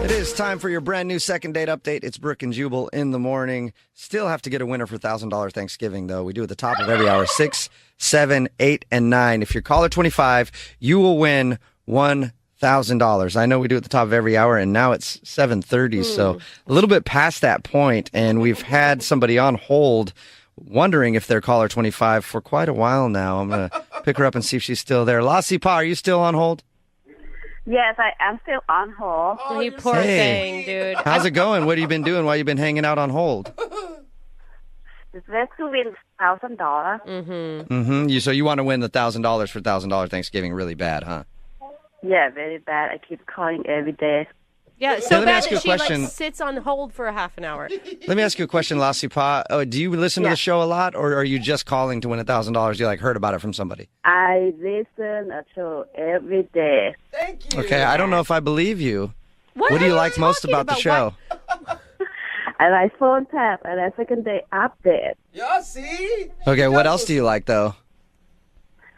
It is time for your brand new second date update. It's Brooke and Jubal in the morning. Still have to get a winner for $1,000 Thanksgiving, though. We do at the top of every hour, 6, 7, 8, and 9. If you're caller 25, you will win $1,000. I know we do at the top of every hour, and now it's 7:30, so a little bit past that point, and we've had somebody on hold wondering if they're caller 25 for quite a while now. I'm going to pick her up and see if she's still there. Lassie Pa, are you still on hold? Yes, I am still on hold. Oh, you poor thing, dude. How's it going? What have you been doing while you've been hanging out on hold? It's best to win $1,000. So you want to win the $1,000 for $1,000 Thanksgiving really bad, huh? Yeah, very bad. I keep calling every day. Yeah, so let me bad ask you that a she question. sits on hold for a half an hour. Let me ask you a question, Lassie Pa. Oh, do you listen to the show a lot, or are you just calling to win $1,000? You heard about it from somebody? I listen to show every day. Thank you. Okay, I don't know if I believe you. What do you like most about the show? I like phone tap and a second day update. Yeah, see? Okay, what else do you like, though?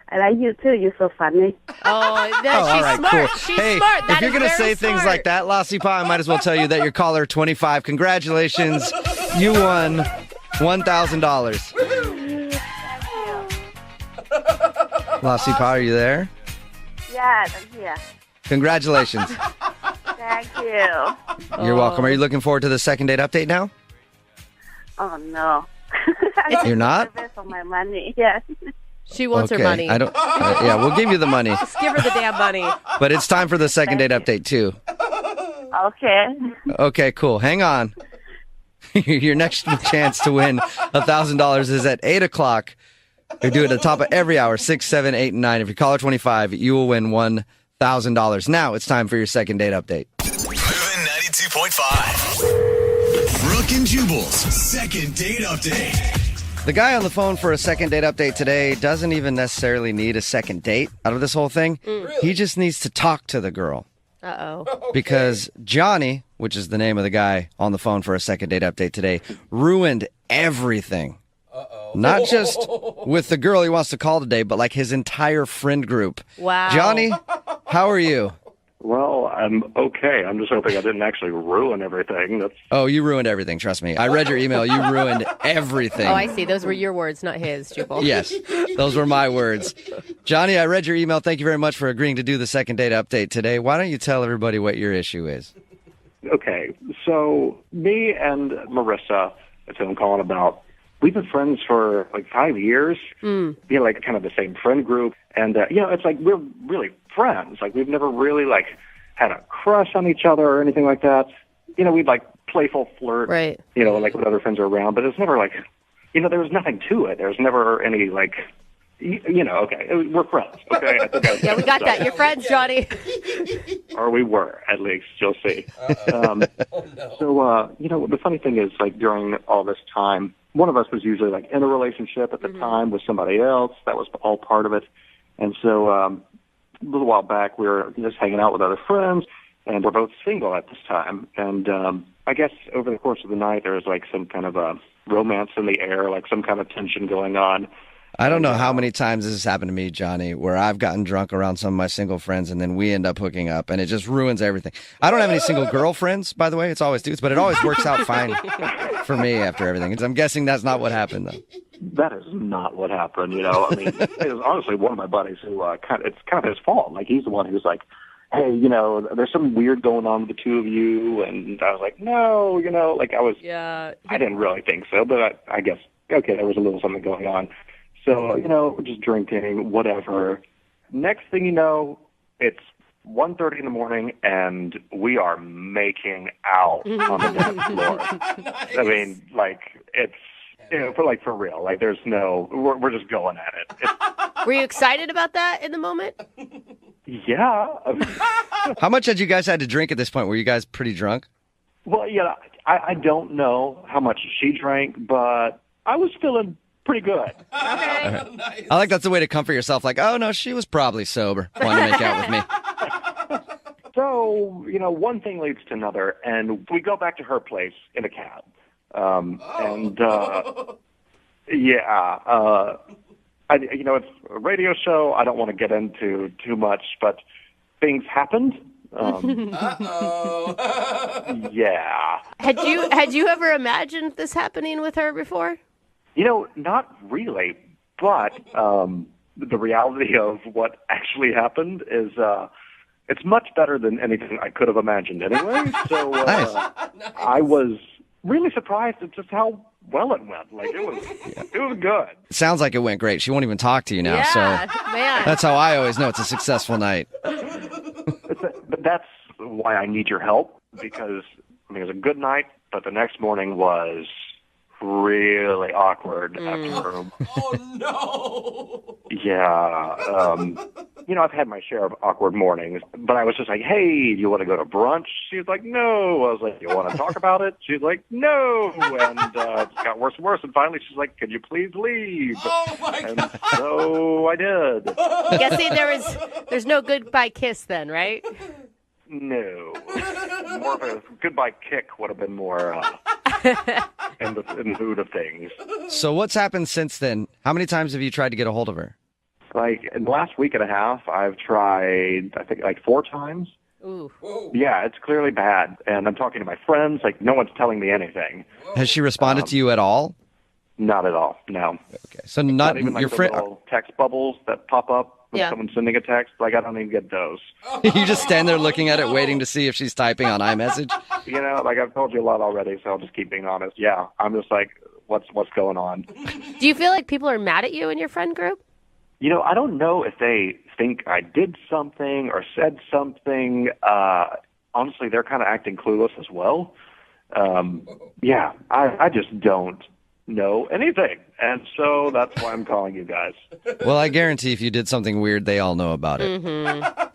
I like you too. You're so funny. She's all right, smart. cool. She's Hey, smart. if you're going to say things like that, Lassie Pa, I might as well tell you that you're caller 25. Congratulations. You won $1,000. Lassie Pa, are you there? Yes, I'm here. Congratulations. Thank you. You're welcome. Are you looking forward to the second date update now? Oh, no. You're not? I for my money. Yes. She wants her money. I don't. Yeah, we'll give you the money. Just give her the damn money. But it's time for the second date update too. Okay. Okay, cool. Hang on. Your next chance to win $1,000 is at 8 o'clock. We do it at the top of every hour, 6, 7, 8, and 9. If you're caller 25, you will win $1,000. Now it's time for your second date update. Moving 92.5. Brooke and Jubal's second date update. The guy on the phone for a second date update today doesn't even necessarily need a second date out of this whole thing. He just needs to talk to the girl. Uh-oh. Because Johnny, which is the name of the guy on the phone for a second date update today, ruined everything. Not just with the girl he wants to call today, but like his entire friend group. Wow. Johnny, how are you? Well, I'm okay. I'm just hoping I didn't actually ruin everything. Oh, you ruined everything. Trust me. I read your email. You ruined everything. Oh, I see. Those were your words, not his, Jubal. Yes, those were my words. Johnny, I read your email. Thank you very much for agreeing to do the second date update today. Why don't you tell everybody what your issue is? Okay, so me and Marissa, that's who I'm calling about, we've been friends for like 5 years. Like kind of the same friend group. And, it's like we're really friends. Like we've never really had a crush on each other or anything like that. We'd playful flirt, right? Like when other friends are around. But it's never there was nothing to it. There's never any okay, we're friends. Okay, I think Yeah, we got that. You're friends, Johnny. Or we were, at least. You'll see. So, the funny thing is, during all this time, one of us was usually, in a relationship at the time with somebody else. That was all part of it. And so, a little while back, we were just hanging out with other friends, and we're both single at this time. And I guess over the course of the night, there was, some kind of a romance in the air, some kind of tension going on. I don't know how many times this has happened to me, Johnny, where I've gotten drunk around some of my single friends and then we end up hooking up and it just ruins everything. I don't have any single girlfriends, by the way. It's always dudes, but it always works out fine for me after everything. I'm guessing that's not what happened, though. That is not what happened, I mean, it was honestly one of my buddies who, it's kind of his fault. He's the one who's like, hey, there's something weird going on with the two of you. And I was like, no, Yeah. I didn't really think so, but I guess, okay, there was a little something going on. So, we're just drinking, whatever. Next thing you know, it's 1:30 in the morning, and we are making out on the dance floor. Nice. I mean, it's, for real. There's no, we're just going at it. Were you excited about that in the moment? Yeah. How much had you guys had to drink at this point? Were you guys pretty drunk? Well, I don't know how much she drank, but I was feeling pretty good. Okay. Nice. I like that's the way to comfort yourself. Oh, no, she was probably sober. Wanted to make out with me. So, one thing leads to another, and we go back to her place in a cab. It's a radio show. I don't want to get into too much, but things happened. Uh-oh. Yeah. Had you ever imagined this happening with her before? Not really. But the reality of what actually happened is it's much better than anything I could have imagined anyway. So Nice. I was really surprised at just how well it went. Like, it was good. It sounds like it went great. She won't even talk to you now. So man. that's how I always know it's a successful night. But that's why I need your help, because it was a good night, but the next morning was really awkward after. Oh, no. Yeah. I've had my share of awkward mornings, but I was just like, hey, do you want to go to brunch? She was like, no. I was like, you want to talk about it? She was like, no. And it got worse and worse. And finally, she's like, could you please leave? Oh, my And God. so I did. Guessing there's no goodbye kiss then, right? No. More of a goodbye kick would have been more in the mood of things. So what's happened since then? How many times have you tried to get a hold of her? Like, in the last week and a half, I've tried, I think, like 4 times. Ooh. Yeah, it's clearly bad. And I'm talking to my friends. Like, no one's telling me anything. Has she responded to you at all? Not at all, no. Okay. So not Even like your the friend. little text bubbles that pop up when Yeah. someone's sending a text. Like, I don't even get those. You just stand there looking at it, waiting to see if she's typing on iMessage. Like, I've told you a lot already, so I'll just keep being honest. Yeah, I'm just like, what's going on? Do you feel like people are mad at you in your friend group? I don't know if they think I did something or said something. Honestly, they're kind of acting clueless as well. Yeah, I just don't know anything. And so that's why I'm calling you guys. Well, I guarantee if you did something weird, they all know about it.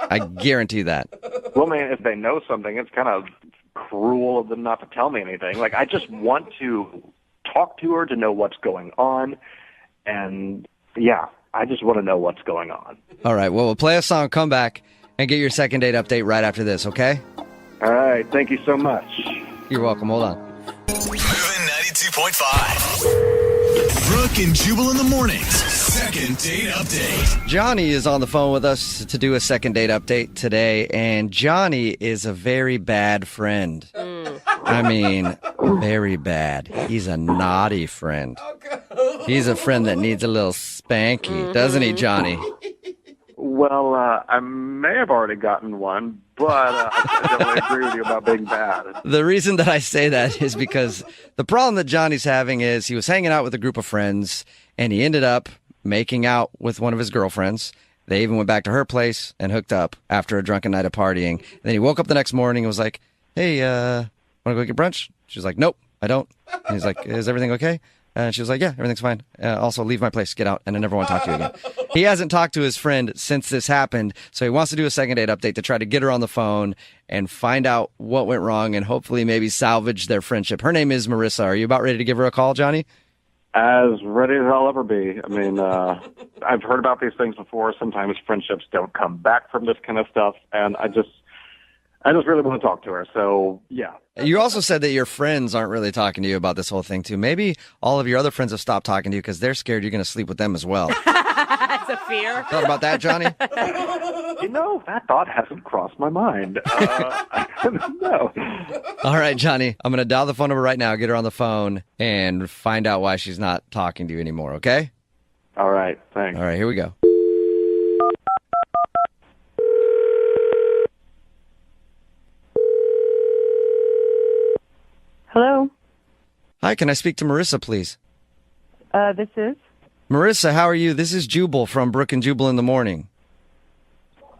I guarantee that. Well, man, if they know something, it's kind of cruel of them not to tell me anything. Like, I just want to talk to her to know what's going on. And, yeah, I just want to know what's going on. All right. Well, we'll play a song, come back, and get your second date update right after this, okay? All right. Thank you so much. You're welcome. Hold on. Moving 92.5. Brooke and Jubal in the mornings. Second date update. Johnny is on the phone with us to do a second date update today, and Johnny is a very bad friend. I mean, very bad. He's a naughty friend. He's a friend that needs a little spanky, doesn't he, Johnny? Well, I may have already gotten one, but I definitely agree with you about being bad. The reason that I say that is because the problem that Johnny's having is he was hanging out with a group of friends, and he ended up making out with one of his girlfriends. They even went back to her place and hooked up after a drunken night of partying. And then he woke up the next morning and was like, hey, want to go get brunch? She's like, nope, I don't. And he's like, is everything okay? And she was like, yeah, everything's fine. Also, leave my place, get out, and I never want to talk to you again. He hasn't talked to his friend since this happened, so he wants to do a second date update to try to get her on the phone and find out what went wrong and hopefully maybe salvage their friendship. Her name is Marissa. Are you about ready to give her a call, Johnny? As ready as I'll ever be. I mean, I've heard about these things before. Sometimes friendships don't come back from this kind of stuff, and I just really want to talk to her. So, yeah. You also said that your friends aren't really talking to you about this whole thing, too. Maybe all of your other friends have stopped talking to you because they're scared you're going to sleep with them as well. That's a fear. Thought about that, Johnny? That thought hasn't crossed my mind. No. All right, Johnny. I'm going to dial the phone number right now, get her on the phone, and find out why she's not talking to you anymore, okay? All right, thanks. All right, here we go. Hello. Hi, can I speak to Marissa, please? This is. Marissa, how are you? This is Jubal from Brooke and Jubal in the Morning.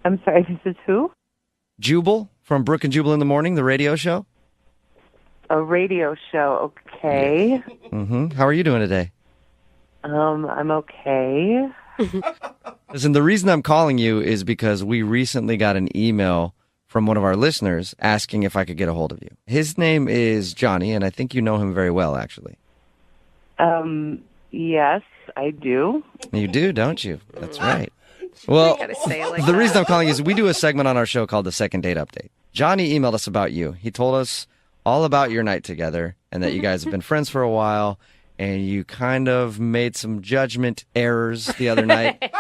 I'm sorry. This is who? Jubal from Brooke and Jubal in the Morning, the radio show? A radio show. Okay. Mm-hmm. How are you doing today? I'm okay. Listen, the reason I'm calling you is because we recently got an email from one of our listeners asking if I could get a hold of you. His name is Johnny, and I think you know him very well, actually. Yes, I do. You do, don't you? That's right. Well, gotta say it like the that. reason I'm calling is we do a segment on our show called the Second Date Update. Johnny emailed us about you. He told us all about your night together and that you guys have been friends for a while, and you kind of made some judgment errors the other night.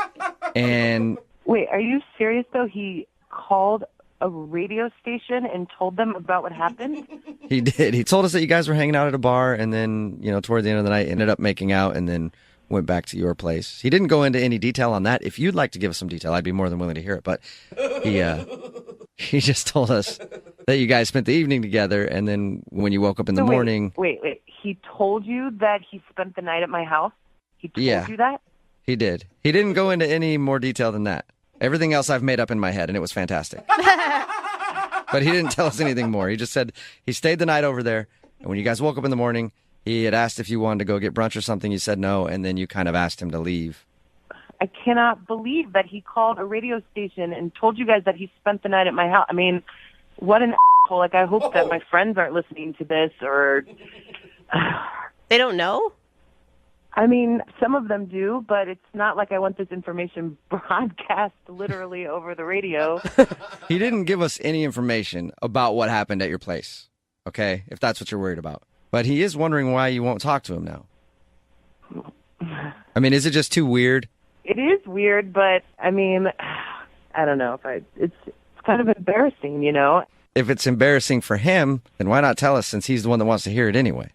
And Wait, are you serious though? He called a radio station and told them about what happened? He did. He told us that you guys were hanging out at a bar, and then, toward the end of the night, ended up making out, and then went back to your place. He didn't go into any detail on that. If you'd like to give us some detail, I'd be more than willing to hear it. But he just told us that you guys spent the evening together, and then when you woke up in the morning... Wait. He told you that he spent the night at my house? He told you that? He did. He didn't go into any more detail than that. Everything else I've made up in my head, and it was fantastic. But he didn't tell us anything more. He just said he stayed the night over there, and when you guys woke up in the morning, he had asked if you wanted to go get brunch or something. You said no, and then you kind of asked him to leave. I cannot believe that he called a radio station and told you guys that he spent the night at my house. I mean, what an asshole. Like, I hope that my friends aren't listening to this, or... They don't know? I mean, some of them do, but it's not like I want this information broadcast literally over the radio. He didn't give us any information about what happened at your place, okay, if that's what you're worried about. But he is wondering why you won't talk to him now. I mean, is it just too weird? It is weird, but, I mean, I don't know. It's kind of embarrassing, If it's embarrassing for him, then why not tell us, since he's the one that wants to hear it anyway?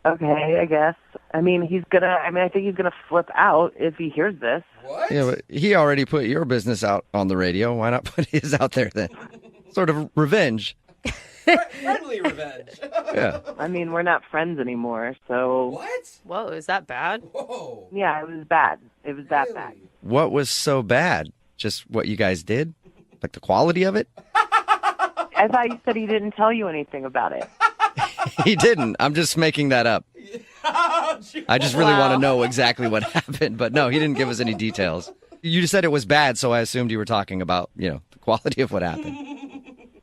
Okay, I guess. I mean, I think he's gonna flip out if he hears this. What? Yeah, but he already put your business out on the radio. Why not put his out there then? Sort of revenge. Friendly revenge. Yeah. I mean, we're not friends anymore, so... What? Whoa, is that bad? Whoa. Yeah, it was bad. It was that bad. What was so bad? Just what you guys did? Like the quality of it? I thought you said he didn't tell you anything about it. He didn't. I'm just making that up. I just really want to know exactly what happened. But no, he didn't give us any details. You just said it was bad, so I assumed you were talking about, the quality of what happened.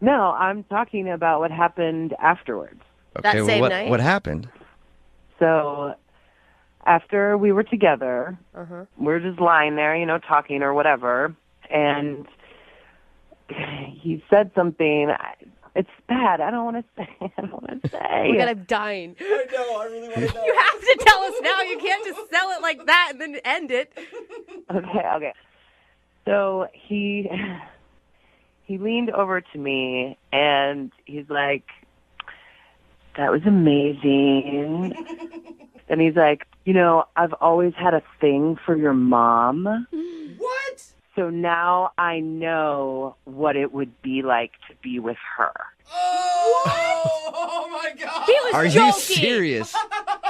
No, I'm talking about what happened afterwards. Okay, That same night? What happened? So after we were together, we're just lying there, talking or whatever, and he said something. It's bad. I don't want to say. Oh my God, I'm dying. I know. I really want to know. You have to tell us now. You can't just sell it like that and then end it. Okay. So he leaned over to me and he's like, "That was amazing." And he's like, "I've always had a thing for your mom. What? So now I know what it would be like to be with her." Oh my God. He was Are joking. you serious?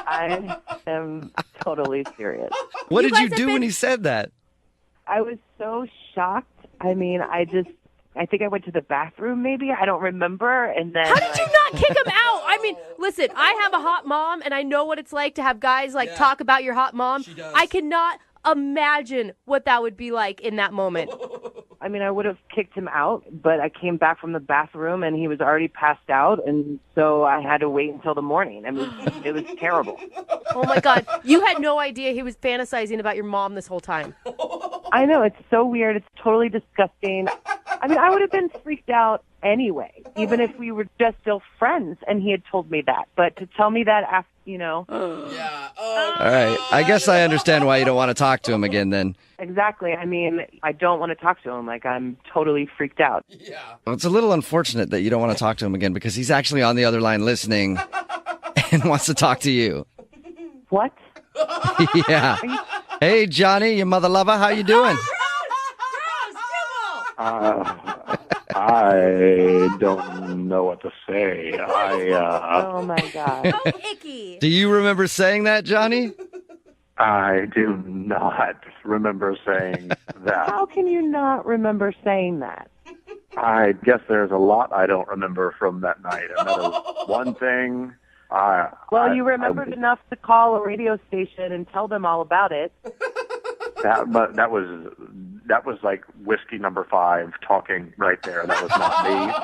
I am totally serious. What You did you guys have do when been- he said that? I was so shocked. I mean, I think I went to the bathroom maybe. I don't remember. And then How did you not kick him out? I mean, listen, I have a hot mom, and I know what it's like to have guys talk about your hot mom. She does. I cannot imagine what that would be like in that moment. I mean, I would have kicked him out, but I came back from the bathroom and he was already passed out, and so I had to wait until the morning. I mean, it was terrible. Oh my God. You had no idea he was fantasizing about your mom this whole time. I know, it's so weird. It's totally disgusting. I mean, I would have been freaked out anyway, even if we were just still friends and he had told me that. But to tell me that after, Yeah. All right. I guess I understand why you don't want to talk to him again then. Exactly. I mean, I don't want to talk to him. Like, I'm totally freaked out. Yeah. Well, it's a little unfortunate that you don't want to talk to him again because he's actually on the other line listening and wants to talk to you. What? Yeah. Hey, Johnny, your mother lover, how you doing? I don't know what to say. Oh, my God. Oh, icky. Do you remember saying that, Johnny? I do not remember saying that. How can you not remember saying that? I guess there's a lot I don't remember from that night. Another one thing. Well, you remembered enough to call a radio station and tell them all about it. That was like whiskey number 5 talking right there. That was not me.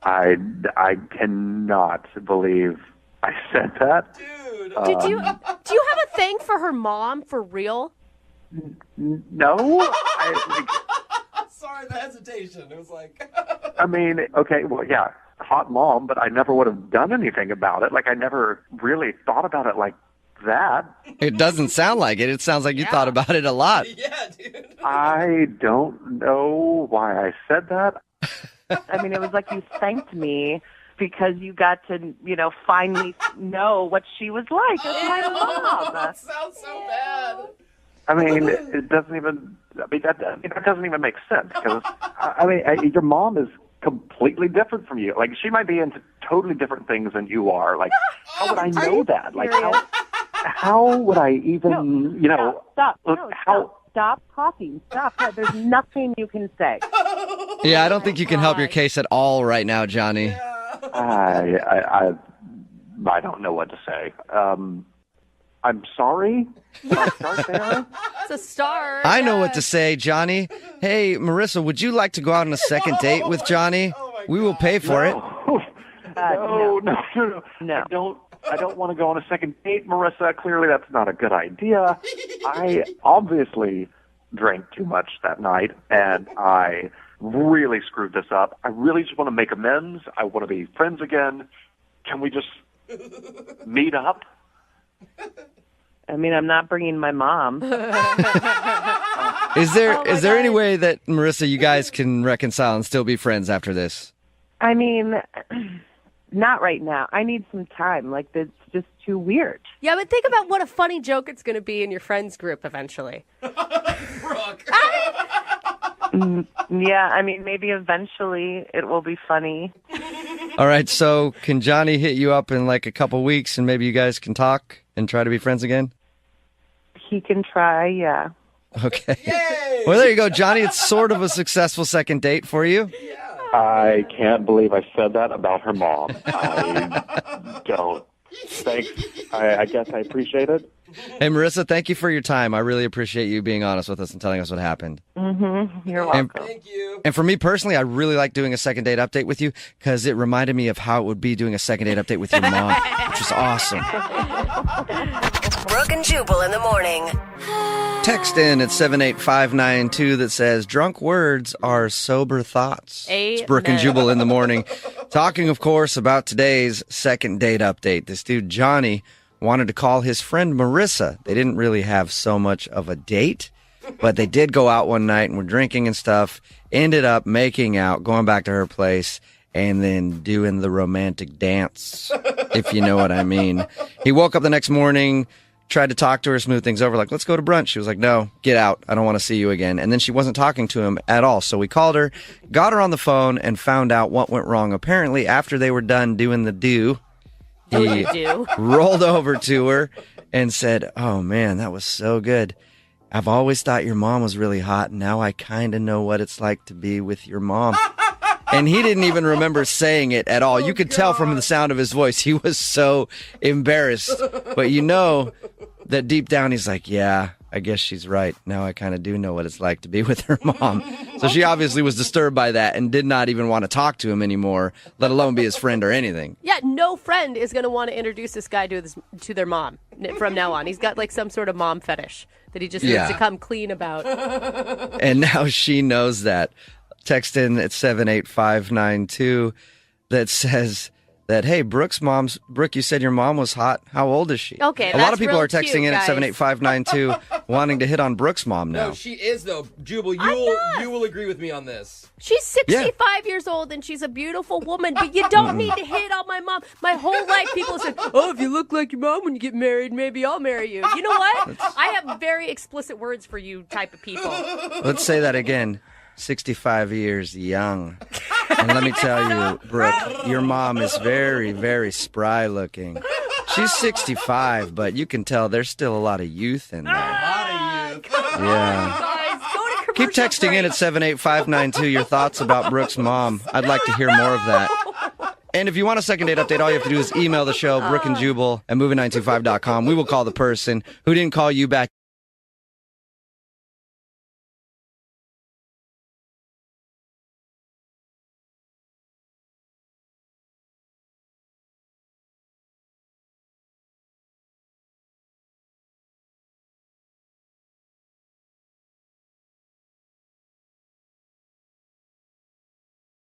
I cannot believe I said that. Dude. Do you have a thing for her mom for real? No. Sorry, the hesitation. It was like. I mean, okay, well, yeah, hot mom, but I never would have done anything about it. Like, I never really thought about it like that. It doesn't sound like it. It sounds like you thought about it a lot. Yeah, dude. I don't know why I said that. I mean, it was like you thanked me because you got to, finally know what she was like. It's my mom. That sounds so bad. I mean, it doesn't even. That doesn't even make sense because your mom is completely different from you. Like, she might be into totally different things than you are. Like, how would I know that? Like, how would I even, Stop. Stop talking. Stop. There's nothing you can say. Yeah, I don't think you can help your case at all right now, Johnny. I don't know what to say. I'm sorry. Can I start there? It's a start. I know what to say, Johnny. Hey, Marissa, would you like to go out on a second date with Johnny? We will pay for it. No. I don't want to go on a second date, Marissa. Clearly, that's not a good idea. I obviously drank too much that night, and I really screwed this up. I really just want to make amends. I want to be friends again. Can we just meet up? I mean, I'm not bringing my mom. Is there any way that, Marissa, you guys can reconcile and still be friends after this? I mean, not right now. I need some time. Like, it's just too weird. Yeah, but think about what a funny joke it's going to be in your friends group eventually. Brooke. Yeah, I mean, maybe eventually it will be funny. All right, so can Johnny hit you up in like a couple weeks and maybe you guys can talk and try to be friends again? He can try, yeah. Okay. Yay! Well, there you go, Johnny. It's sort of a successful second date for you. I can't believe I said that about her mom. I don't. Thanks. I guess I appreciate it. Hey, Marissa, thank you for your time. I really appreciate you being honest with us and telling us what happened. Mm-hmm. You're welcome. Thank you. And for me personally, I really like doing a second date update with you because it reminded me of how it would be doing a second date update with your mom, which was awesome. Brooke and Jubal in the morning. Text in at 78592 that says, drunk words are sober thoughts. It's Brooke and Jubal in the morning. Talking, of course, about today's second date update. This dude, Johnny, wanted to call his friend Marissa. They didn't really have so much of a date, but they did go out one night and were drinking and stuff. Ended up making out, going back to her place, and then doing the romantic dance, if you know what I mean. He woke up the next morning, tried to talk to her, smooth things over, like, let's go to brunch. She was like, no, get out. I don't want to see you again. And then she wasn't talking to him at all. So we called her, got her on the phone, and found out what went wrong. Apparently, after they were done doing the he rolled over to her and said, oh, man, that was so good. I've always thought your mom was really hot, and now I kind of know what it's like to be with your mom. And he didn't even remember saying it at all. You could tell from the sound of his voice. He was so embarrassed. But you know that deep down he's like, yeah, I guess she's right. Now I kind of do know what it's like to be with her mom. So she obviously was disturbed by that and did not even want to talk to him anymore, let alone be his friend or anything. Yeah, no friend is going to want to introduce this guy to their mom from now on. He's got like some sort of mom fetish that he just needs to come clean about. And now she knows that. Text in at 78592 that says that, hey, Brooke, you said your mom was hot. How old is she? Okay, a lot of people real are texting cute, in guys. at 78592 wanting to hit on Brooke's mom now. No, she is, though. Jubal, you will agree with me on this. She's 65 years old and she's a beautiful woman, but you don't need to hit on my mom. My whole life people said, oh, if you look like your mom when you get married, maybe I'll marry you. You know what? I have very explicit words for you type of people. Let's say that again. 65 years young. And let me tell you, Brooke, your mom is very, very spry looking. She's 65, but you can tell there's still a lot of youth in there. Yeah. Guys, go to Keep texting in at 78592 your thoughts about Brooke's mom. I'd like to hear more of that. And if you want a second date update, all you have to do is email the show, Brooke and Jubal at movie925.com. We will call the person who didn't call you back.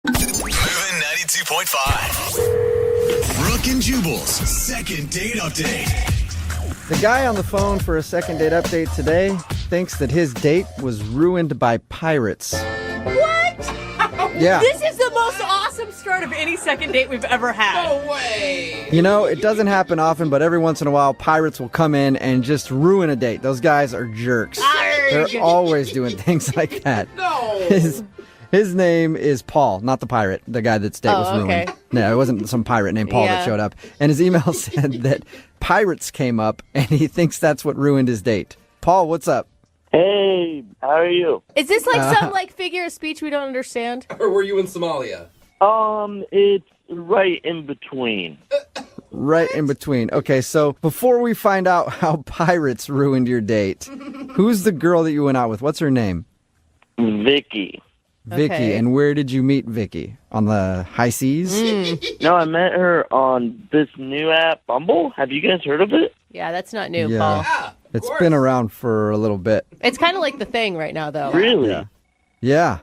Moving 92.5. Brooke and Jubal's second date update. The guy on the phone for a second date update today thinks that his date was ruined by pirates. What? Yeah. This is the most awesome start of any second date we've ever had. No way. You know, it doesn't happen often, but every once in a while, pirates will come in and just ruin a date. Those guys are jerks. They're always doing things like that. No. His name is Paul, not the pirate, the guy that's date was ruined. Okay. No, it wasn't some pirate named Paul that showed up. And his email said that pirates came up, and he thinks that's what ruined his date. Paul, what's up? Hey, how are you? Is this like some like figure of speech we don't understand? Or were you in Somalia? It's right in between. Right in between. Okay, so before we find out how pirates ruined your date, who's the girl that you went out with? What's her name? Vicky. Vicky. Okay. And where did you meet Vicky? On the high seas? No, I met her on this new app, Bumble. Have you guys heard of it? Yeah, that's not new, Yeah. Paul. Yeah. It's been around for a little bit. It's kind of like the thing right now, though. Really? Yeah. Yeah.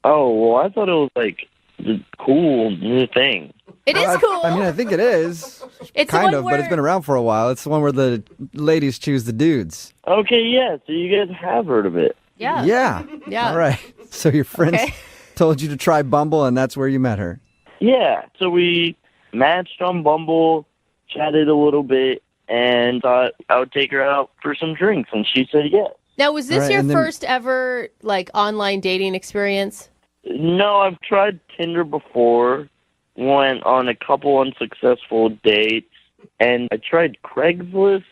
Oh, well, I thought it was like the cool new thing. It is cool. I mean, I think it is. it's Kind the of, one but it's been around for a while. It's the one where the ladies choose the dudes. Okay, yeah, so you guys have heard of it. Yeah. Yeah. Yeah. All right. So your friends Okay. told you to try Bumble, and that's where you met her. Yeah, so we matched on Bumble, chatted a little bit, and thought I would take her out for some drinks, and she said yes. Now, was this All right, your and then- first ever like online dating experience? No, I've tried Tinder before, went on a couple unsuccessful dates, and I tried Craigslist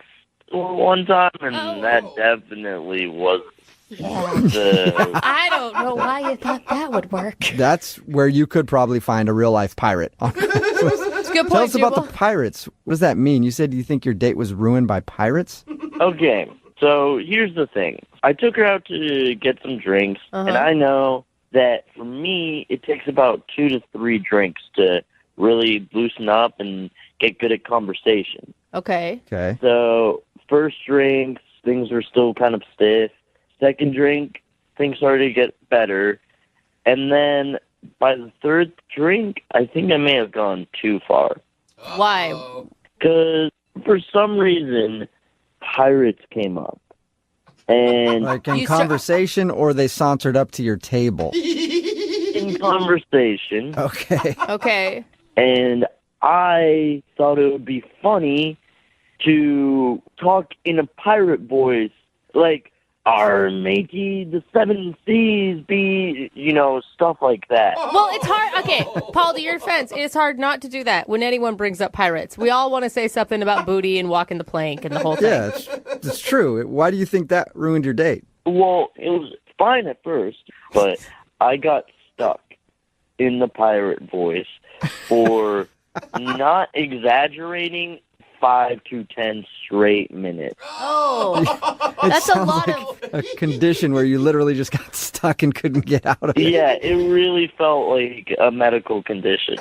one time, and that definitely was the... I don't know why you thought that would work. That's where you could probably find a real life pirate. It's a good point, Tell us about Jubal. the pirates. What does that mean? You said you think your date was ruined by pirates? Okay, so here's the thing. I took her out to get some drinks, and I know that for me, it takes about 2 to 3 drinks to really loosen up and get good at conversation. Okay. Okay. So, first drink, things were still kind of stiff. Second drink, things started to get better. And then by the third drink, I think I may have gone too far. Why? Because for some reason, pirates came up. And Like in You conversation, or they sauntered up to your table? in conversation, Okay. Okay. and I thought it would be funny to talk in a pirate voice, like, "Our matey, the 7 seas be," stuff like that. Well, it's hard. Okay, Paul, to your defense, it's hard not to do that when anyone brings up pirates. We all want to say something about booty and walking the plank and the whole thing. Yeah, it's true. Why do you think that ruined your date? Well, it was fine at first, but I got stuck in the pirate voice for, not exaggerating, 5 to 10 straight minutes. Oh, It that's a sounds lot like of. a condition where you literally just got stuck and couldn't get out of it. Yeah, it really felt like a medical condition.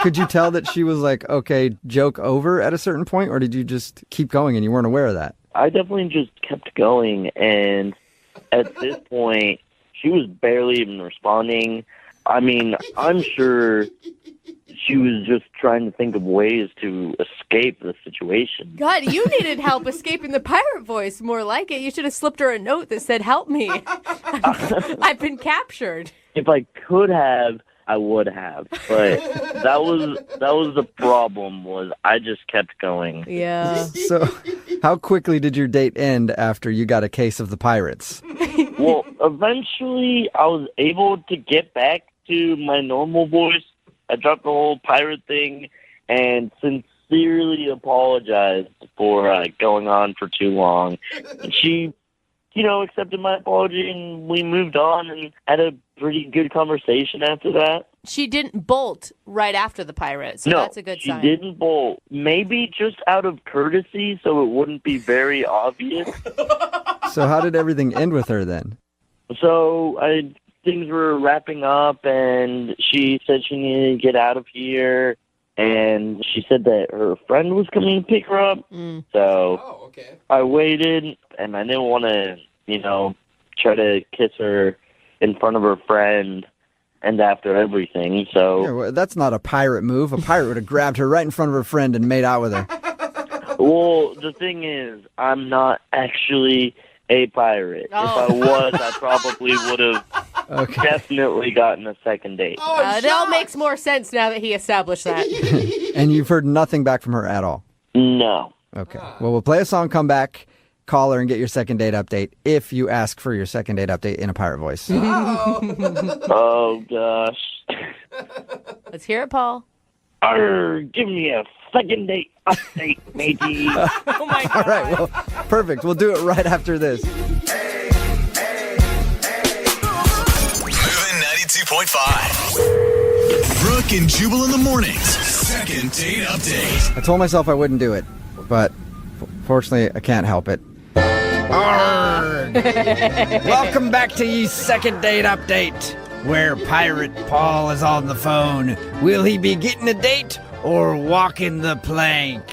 Could you tell that she was like, okay, joke over at a certain point, or did you just keep going and you weren't aware of that? I definitely just kept going, and at this point, she was barely even responding. I mean, I'm sure she was just trying to think of ways to escape the situation. God, you needed help escaping the pirate voice. More like it. You should have slipped her a note that said, "Help me. I've been captured." If I could have, I would have, but that was the problem. Was I just kept going. Yeah. So, how quickly did your date end after you got a case of the pirates? Well, eventually, I was able to get back to my normal voice. I dropped the whole pirate thing and sincerely apologized for going on for too long. And she, accepted my apology, and we moved on and had a pretty good conversation after that. She didn't bolt right after the pirate, so No, that's a good she sign. didn't bolt. Maybe just out of courtesy so it wouldn't be very obvious. So, how did everything end with her then? So things were wrapping up, and she said she needed to get out of here, and she said that her friend was coming to pick her up. So Oh, okay. I waited, and I didn't want to, try to kiss her in front of her friend and after everything. So, Yeah, well, that's not a pirate move. A pirate would have grabbed her right in front of her friend and made out with her. well, the thing is, I'm not actually a pirate. Oh. If I was, I probably would have definitely gotten a second date. It all makes more sense now that he established that. And you've heard nothing back from her at all? No. Okay. Well, we'll play a song, come back, call her, and get your second date update if you ask for your second date update in a pirate voice. Oh, gosh. Let's hear it, Paul. Arr, give me a second date update, matey. Oh, my God. All right. Well, perfect. We'll do it right after this. Moving 92.5. Brooke and Jubal in the mornings. Second date update. I told myself I wouldn't do it, but fortunately, I can't help it. Arrgh. Welcome back to your second date update, where Pirate Paul is on the phone. Will he be getting a date or walking the plank?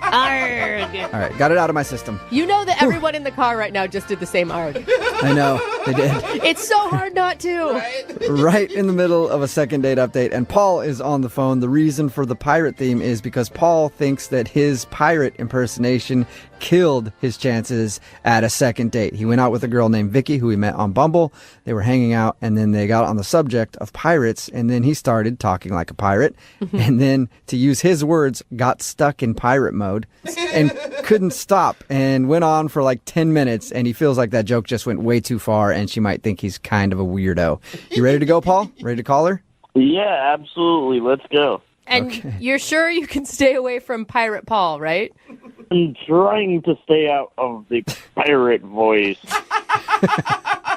Arg. All right, got it out of my system. You know that everyone in the car right now just did the same arg. I know, they did. It's so hard not to. Right in the middle of a second date update, and Paul is on the phone. The reason for the pirate theme is because Paul thinks that his pirate impersonation killed his chances at a second date. He went out with a girl named Vicky, who he met on Bumble. They were hanging out, and then they got on the subject of pirates, and then he started talking like a pirate, and then, to use his words, got stuck in pirate mode and couldn't stop, and went on for like 10 minutes, and he feels like that joke just went way too far, and she might think he's kind of a weirdo. You ready to go, Paul? Ready to call her? Yeah, absolutely. Let's go. And you're sure you can stay away from Pirate Paul, right? I'm trying to stay out of the pirate voice.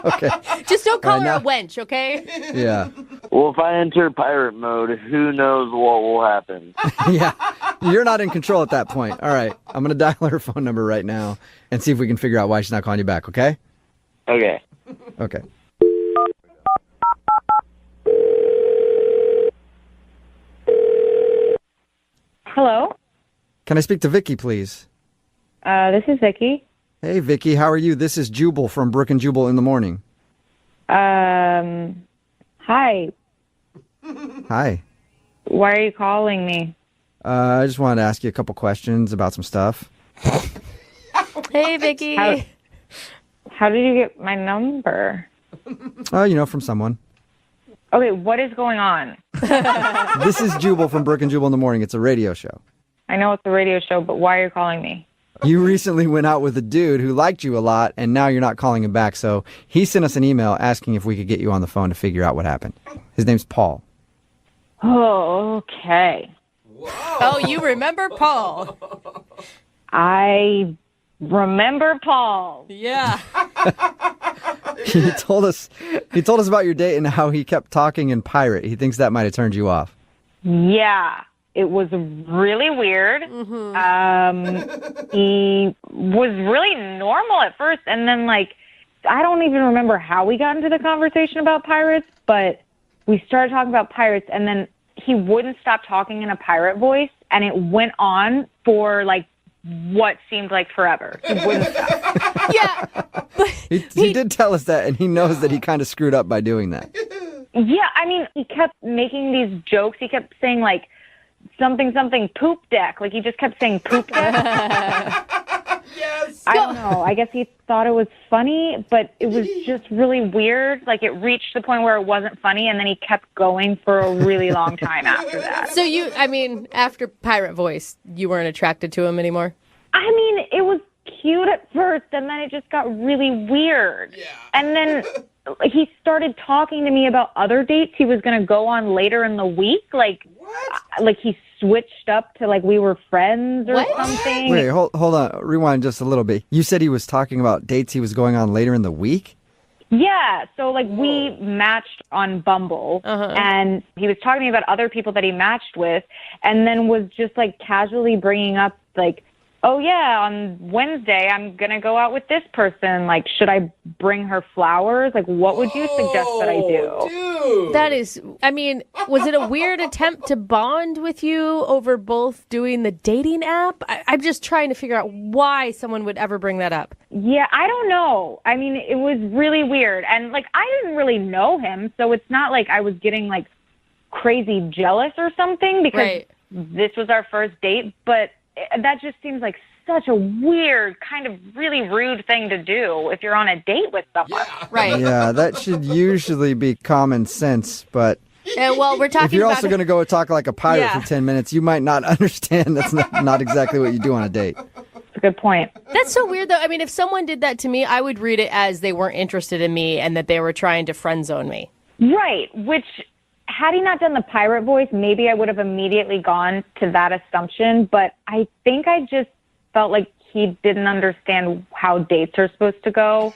Okay. Just don't call her now- a wench, okay? Yeah. Well, if I enter pirate mode, who knows what will happen? Yeah. You're not in control at that point. All right. I'm going to dial her phone number right now and see if we can figure out why she's not calling you back, okay? Okay. Okay. Hello. Can I speak to Vicky, please? This is Vicky. Hey, Vicky, how are you? This is Jubal from Brooke and Jubal in the morning. Hi. Hi. Why are you calling me? I just wanted to ask you a couple questions about some stuff. Hey, Vicky. How did you get my number? From someone. Okay, what is going on? This is Jubal from Brooke and Jubal in the morning. It's a radio show. I know it's a radio show, but why are you calling me? You recently went out with a dude who liked you a lot, and now you're not calling him back. So he sent us an email asking if we could get you on the phone to figure out what happened. His name's Paul. Oh, okay. Oh, you remember Paul? I remember Paul. Yeah. He told us about your date and how he kept talking in pirate. He thinks that might have turned you off. Yeah. It was really weird. He was really normal at first, and then, I don't even remember how we got into the conversation about pirates, but we started talking about pirates, and then he wouldn't stop talking in a pirate voice, and it went on for, what seemed like forever. He wouldn't stop. Yeah. But He did tell us that, and he knows that he kind of screwed up by doing that. Yeah, I mean, he kept making these jokes. He kept saying, something poop deck. He just kept saying poop deck. Yes. I don't know. I guess he thought it was funny, but it was just really weird. It reached the point where it wasn't funny, and then he kept going for a really long time after that. So after Pirate Voice, you weren't attracted to him anymore? I mean, it was cute at first, and then it just got really weird. Yeah. And then he started talking to me about other dates he was going to go on later in the week. What? He switched up to we were friends or What? something. Wait, hold on. Rewind just a little bit. You said he was talking about dates he was going on later in the week? Yeah, so we matched on Bumble, and he was talking to me about other people that he matched with, and then was just casually bringing up oh yeah, on Wednesday I'm gonna go out with this person. Should I bring her flowers? What would you suggest that I do? Dude. That is, was it a weird attempt to bond with you over both doing the dating app? I'm just trying to figure out why someone would ever bring that up. Yeah, I don't know. I mean, it was really weird, and I didn't really know him, so it's not I was getting crazy jealous or something because Right. this was our first date, but that just seems like such a weird, kind of really rude thing to do if you're on a date with someone. Right. Yeah, that should usually be common sense, but Well, we're talking if you're about also going to go talk like a pirate Yeah. for 10 minutes, you might not understand that's not exactly what you do on a date. That's a good point. That's so weird, though. I mean, if someone did that to me, I would read it as they weren't interested in me and that they were trying to friend zone me. Right, which, had he not done the pirate voice, maybe I would have immediately gone to that assumption, but I think I just felt like he didn't understand how dates are supposed to go.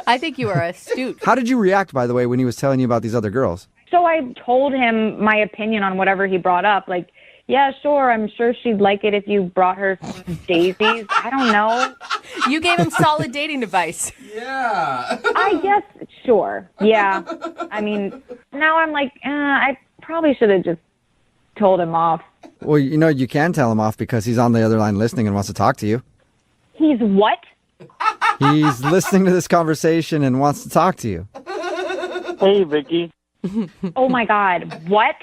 I think you are astute. How did you react, by the way, when he was telling you about these other girls? So I told him my opinion on whatever he brought up, like, yeah, sure, I'm sure she'd like it if you brought her some daisies. I don't know. You gave him solid dating advice. Yeah. I guess, sure. Yeah. I mean, now I'm like, I probably should have just told him off. Well, you know, you can tell him off because he's on the other line listening and wants to talk to you. He's what? He's listening to this conversation and wants to talk to you. Hey, Vicky. Oh my God. What?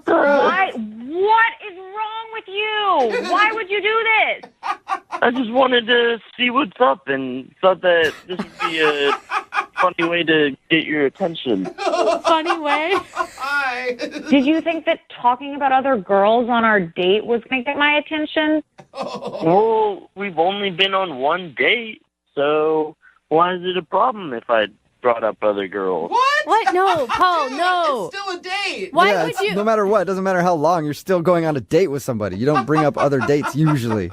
Why? What is wrong with you? Why would you do this? I just wanted to see what's up and thought that this would be a funny way to get your attention. Funny way. Hi. Did you think that talking about other girls on our date was going to get my attention? Well, we've only been on one date, so why is it a problem if I brought up other girls? What? No, Paul, no. It's still a date. Why Yeah, would it's- you? No matter what, it doesn't matter how long, you're still going on a date with somebody. You don't bring up other dates usually.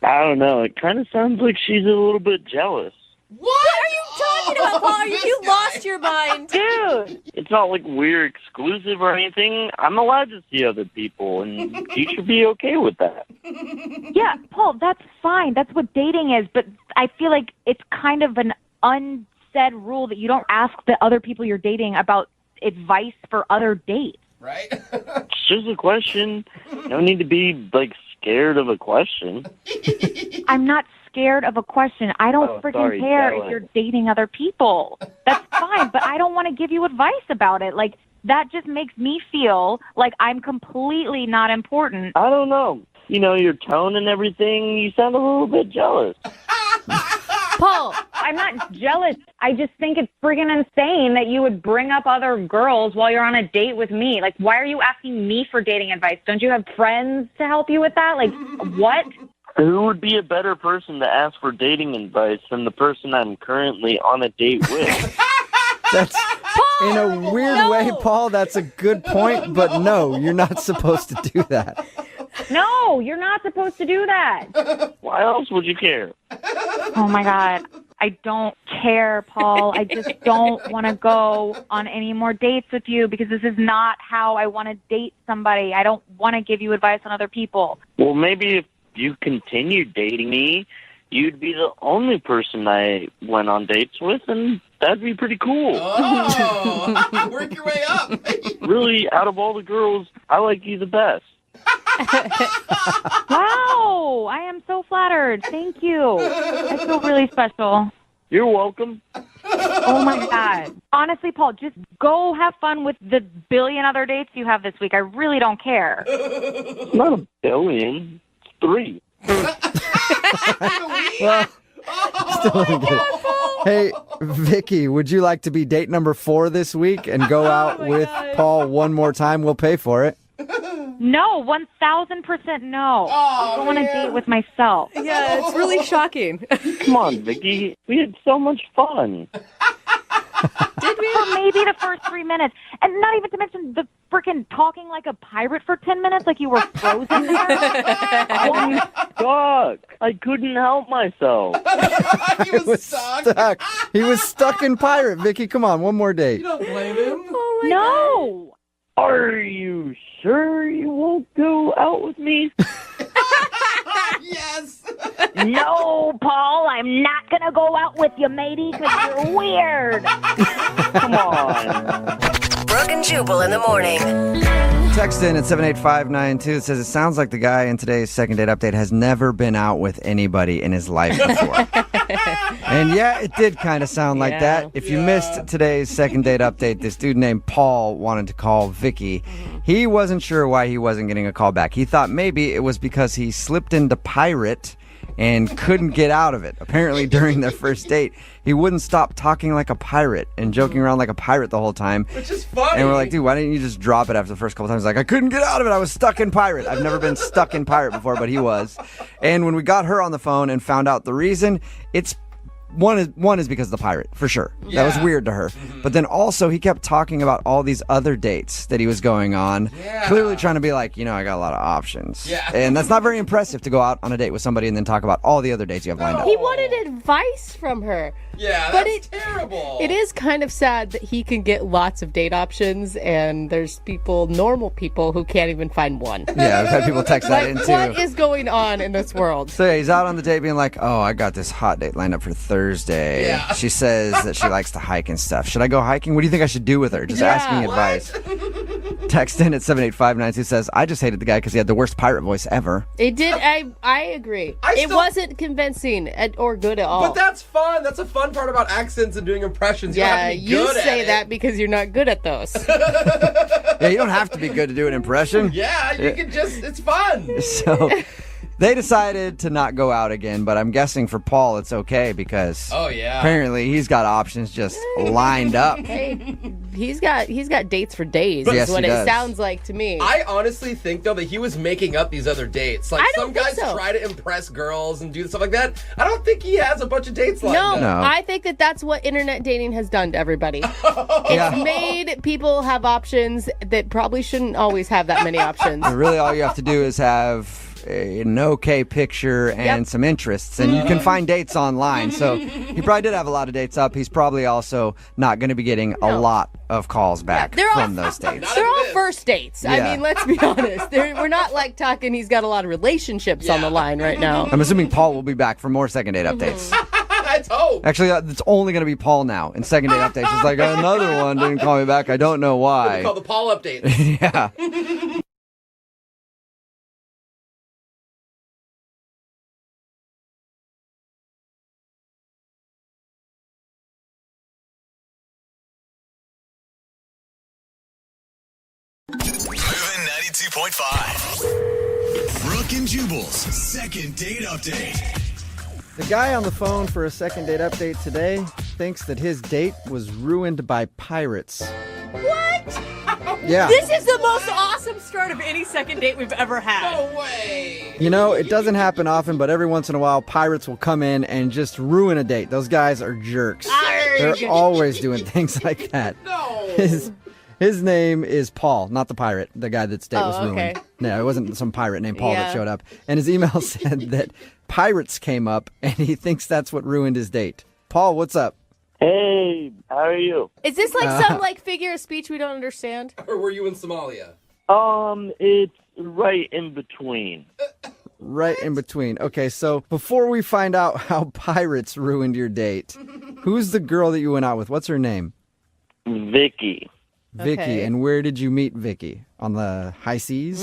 I don't know. It kind of sounds like she's a little bit jealous. What are you talking about, Paul? Are you lost your mind? Dude! It's not like we're exclusive or anything. I'm allowed to see other people, and you should be okay with that. Yeah, Paul, that's fine. That's what dating is. But I feel like it's kind of an unsaid rule that you don't ask the other people you're dating about advice for other dates. Right? It's just a question. You don't need to be, like, scared of a question. I'm not scared of a question. I don't sorry, care jealous. if you're dating other people. That's fine, but I don't want to give you advice about it. Like, that just makes me feel like I'm completely not important. I don't know. You know, your tone and everything, you sound a little bit jealous. Paul, I'm not jealous. I just think it's friggin' insane that you would bring up other girls while you're on a date with me. Like, why are you asking me for dating advice? Don't you have friends to help you with that? Like, what? Who would be a better person to ask for dating advice than the person I'm currently on a date with? That's in a weird way, Paul. That's a good point, but no, you're not supposed to do that. No, you're not supposed to do that. Why else would you care? Oh, my God. I don't care, Paul. I just don't want to go on any more dates with you because this is not how I want to date somebody. I don't want to give you advice on other people. Well, maybe if you continued dating me, you'd be the only person I went on dates with, and that'd be pretty cool. Oh, work your way up. Really, out of all the girls, I like you the best. Wow, I am so flattered. Thank you. I feel really special. You're welcome. Oh, my God. Honestly, Paul, just go have fun with the billion other dates you have this week. I really don't care. It's not a billion. It's 3. Well, still don't get it. Hey, Vicky, would you like to be date number 4 this week and go out with Paul one more time? We'll pay for it. No, 1,000% no. I'll go on a date with myself. Yeah, it's really shocking. Come on, Vicky. We had so much fun. Did we? For maybe the first 3 minutes. And not even to mention the freaking talking like a pirate for 10 minutes like you were frozen there. I was stuck. I couldn't help myself. He was stuck. Stuck. He was stuck in pirate, Vicky. Come on, one more date. You don't blame him. Oh my No. Are you sure you won't go out with me? Yes. No, Paul, I'm not going to go out with you, matey, because you're weird. Come on. Brooke and Jubal in the morning. Text in at 78592. It says, it sounds like the guy in today's second date update has never been out with anybody in his life before. And yeah, it did kind of sound like that. If you missed today's second date update, this dude named Paul wanted to call Vicky. He wasn't sure why he wasn't getting a call back. He thought maybe it was because he slipped into pirate and couldn't get out of it. Apparently, during their first date, he wouldn't stop talking like a pirate and joking around like a pirate the whole time. Which is funny. And we're like, dude, why didn't you just drop it after the first couple times? He's like, I couldn't get out of it. I was stuck in pirate. I've never been stuck in pirate before, but he was. And when we got her on the phone and found out the reason, it's one is because of the pirate, for sure. Yeah. That was weird to her. But then also, he kept talking about all these other dates that he was going on, clearly trying to be like, I got a lot of options. Yeah. And that's not very impressive to go out on a date with somebody and then talk about all the other dates you have lined up. He wanted advice from her. Yeah, But that's terrible. It is kind of sad that he can get lots of date options, and there's normal people, who can't even find one. Yeah, I've had people text that in too. What is going on in this world? So yeah, he's out on the date being like, oh, I got this hot date lined up for Thursday. Yeah. She says that she likes to hike and stuff. Should I go hiking? What do you think I should do with her? Just asking advice. Text in at 78592 says, I just hated the guy because he had the worst pirate voice ever. It did. I agree. It wasn't convincing or good at all. But that's fun. That's a fun part about accents and doing impressions. You don't have to be you good say at that because you're not good at those. Yeah, you don't have to be good to do an impression. Yeah, you can just, it's fun. So they decided to not go out again, but I'm guessing for Paul it's okay because apparently he's got options just lined up. Hey, he's got dates for days. Yes, is what he it does. sounds like to me. I honestly think, though, that he was making up these other dates. Like, I some don't think guys so. try to impress girls and do stuff like that. I don't think he has a bunch of dates like that. No. I think that's what internet dating has done to everybody. It's made people have options that probably shouldn't always have that many options. Really, all you have to do is have an okay picture and some interests, and you can find dates online. So he probably did have a lot of dates up. He's probably also not going to be getting a lot of calls back from those dates. They're all first dates. I mean, let's be honest. We're not like talking he's got a lot of relationships on the line right now. I'm assuming Paul will be back for more second date updates. Let's hope. Actually, it's only going to be Paul now in second date updates. He's like, another one didn't call me back. I don't know why. We call the Paul updates. Yeah. Moving 92.5. Brooke and Jubal's second date update. The guy on the phone for a second date update today thinks that his date was ruined by pirates. What? Yeah. This is the most awesome start of any second date we've ever had. No way. It doesn't happen often, but every once in a while, pirates will come in and just ruin a date. Those guys are jerks. They're always doing things like that. No. His name is Paul, not the pirate, the guy that's date was ruined. Okay. No, it wasn't some pirate named Paul that showed up. And his email said that pirates came up, and he thinks that's what ruined his date. Paul, what's up? Hey, how are you? Is this like some figure of speech we don't understand? Or were you in Somalia? It's right in between. Right in between. Okay, so before we find out how pirates ruined your date, who's the girl that you went out with? What's her name? Vicky. Vicky. Okay. And where did you meet Vicky? On the high seas?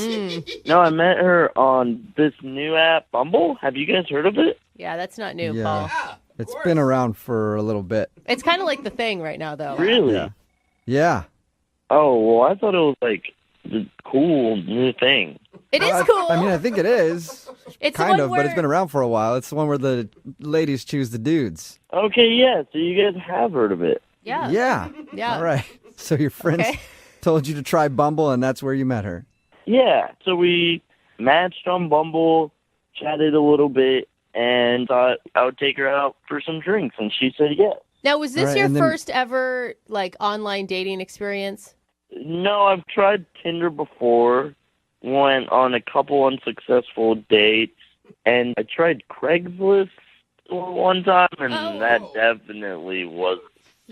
No, I met her on this new app, Bumble. Have you guys heard of it? Yeah, that's not new, Yeah. Paul. It's been around for a little bit. It's kind of like the thing right now, though. Really? Yeah. Oh, well, I thought it was like the cool new thing. It is cool. I think it is. It's the kind one of, but it's been around for a while. It's the one where the ladies choose the dudes. Okay, yeah, so you guys have heard of it. Yeah. Yeah. Yeah. All right. So your friends told you to try Bumble, and that's where you met her. Yeah, so we matched on Bumble, chatted a little bit, and thought I would take her out for some drinks, and she said yes. Now, was this Right, your and then- first ever online dating experience? No, I've tried Tinder before, went on a couple unsuccessful dates, and I tried Craigslist one time, and that definitely was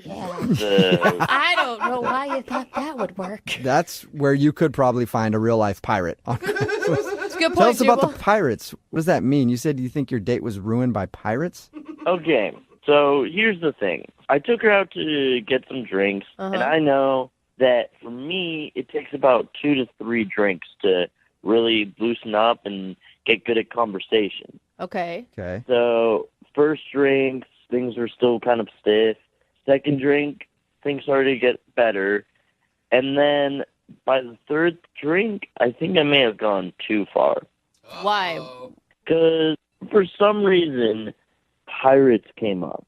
I don't know why you thought that would work. That's where you could probably find a real life pirate. It's a good point, Tell us about Jubal. the pirates. What does that mean? You said you think your date was ruined by pirates? Okay, so here's the thing. I took her out to get some drinks, and I know that for me, it takes about 2 to 3 drinks to really loosen up and get good at conversation. Okay. Okay. So First drink, things were still kind of stiff. Second drink, things started to get better. And then by the third drink, I think I may have gone too far. Why? Because for some reason, pirates came up.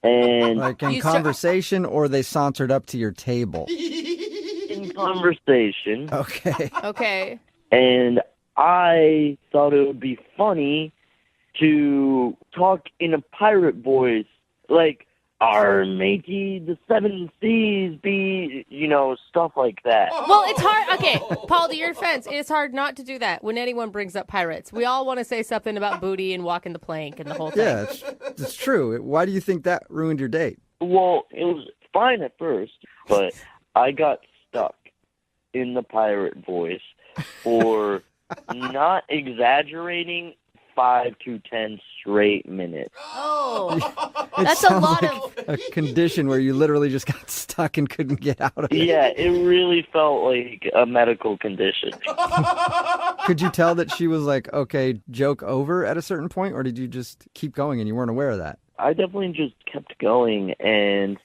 And Like in conversation, or they sauntered up to your table? in conversation. Okay. Okay. And I thought it would be funny to talk in a pirate voice, like, "Our matey, the seven seas be," stuff like that. Well, it's hard. Okay, Paul, to your defense, it's hard not to do that when anyone brings up pirates. We all want to say something about booty and walking the plank and the whole thing. Yeah, it's true. Why do you think that ruined your date? Well, it was fine at first, but I got stuck in the pirate voice for, not exaggerating, 5 to 10 straight minutes. Oh, It that's a sounds lot like of. a condition where you literally just got stuck and couldn't get out of it. Yeah, it really felt like a medical condition. Could you tell that she was like, okay, joke over at a certain point, or did you just keep going and you weren't aware of that? I definitely just kept going, and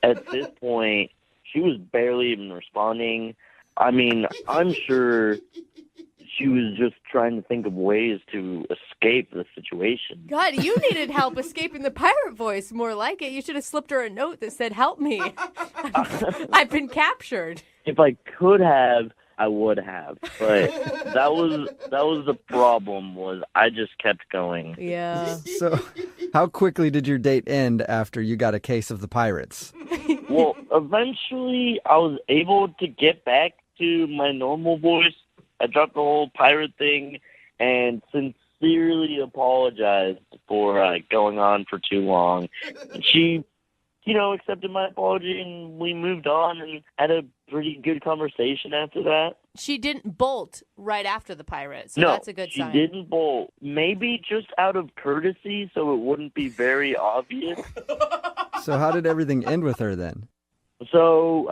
at this point, she was barely even responding. I mean, I'm sure she was just trying to think of ways to escape the situation. God, you needed help escaping the pirate voice, more like it. You should have slipped her a note that said, "Help me. I've been captured." If I could have, I would have. But that was the problem, was I just kept going. Yeah. So how quickly did your date end after you got a case of the pirates? Well, eventually I was able to get back to my normal voice. I dropped the whole pirate thing and sincerely apologized for going on for too long. And she, accepted my apology, and we moved on and had a pretty good conversation after that. She didn't bolt right after the pirate, so No, that's a good sign. she didn't bolt. Maybe just out of courtesy, so it wouldn't be very obvious. So how did everything end with her then? So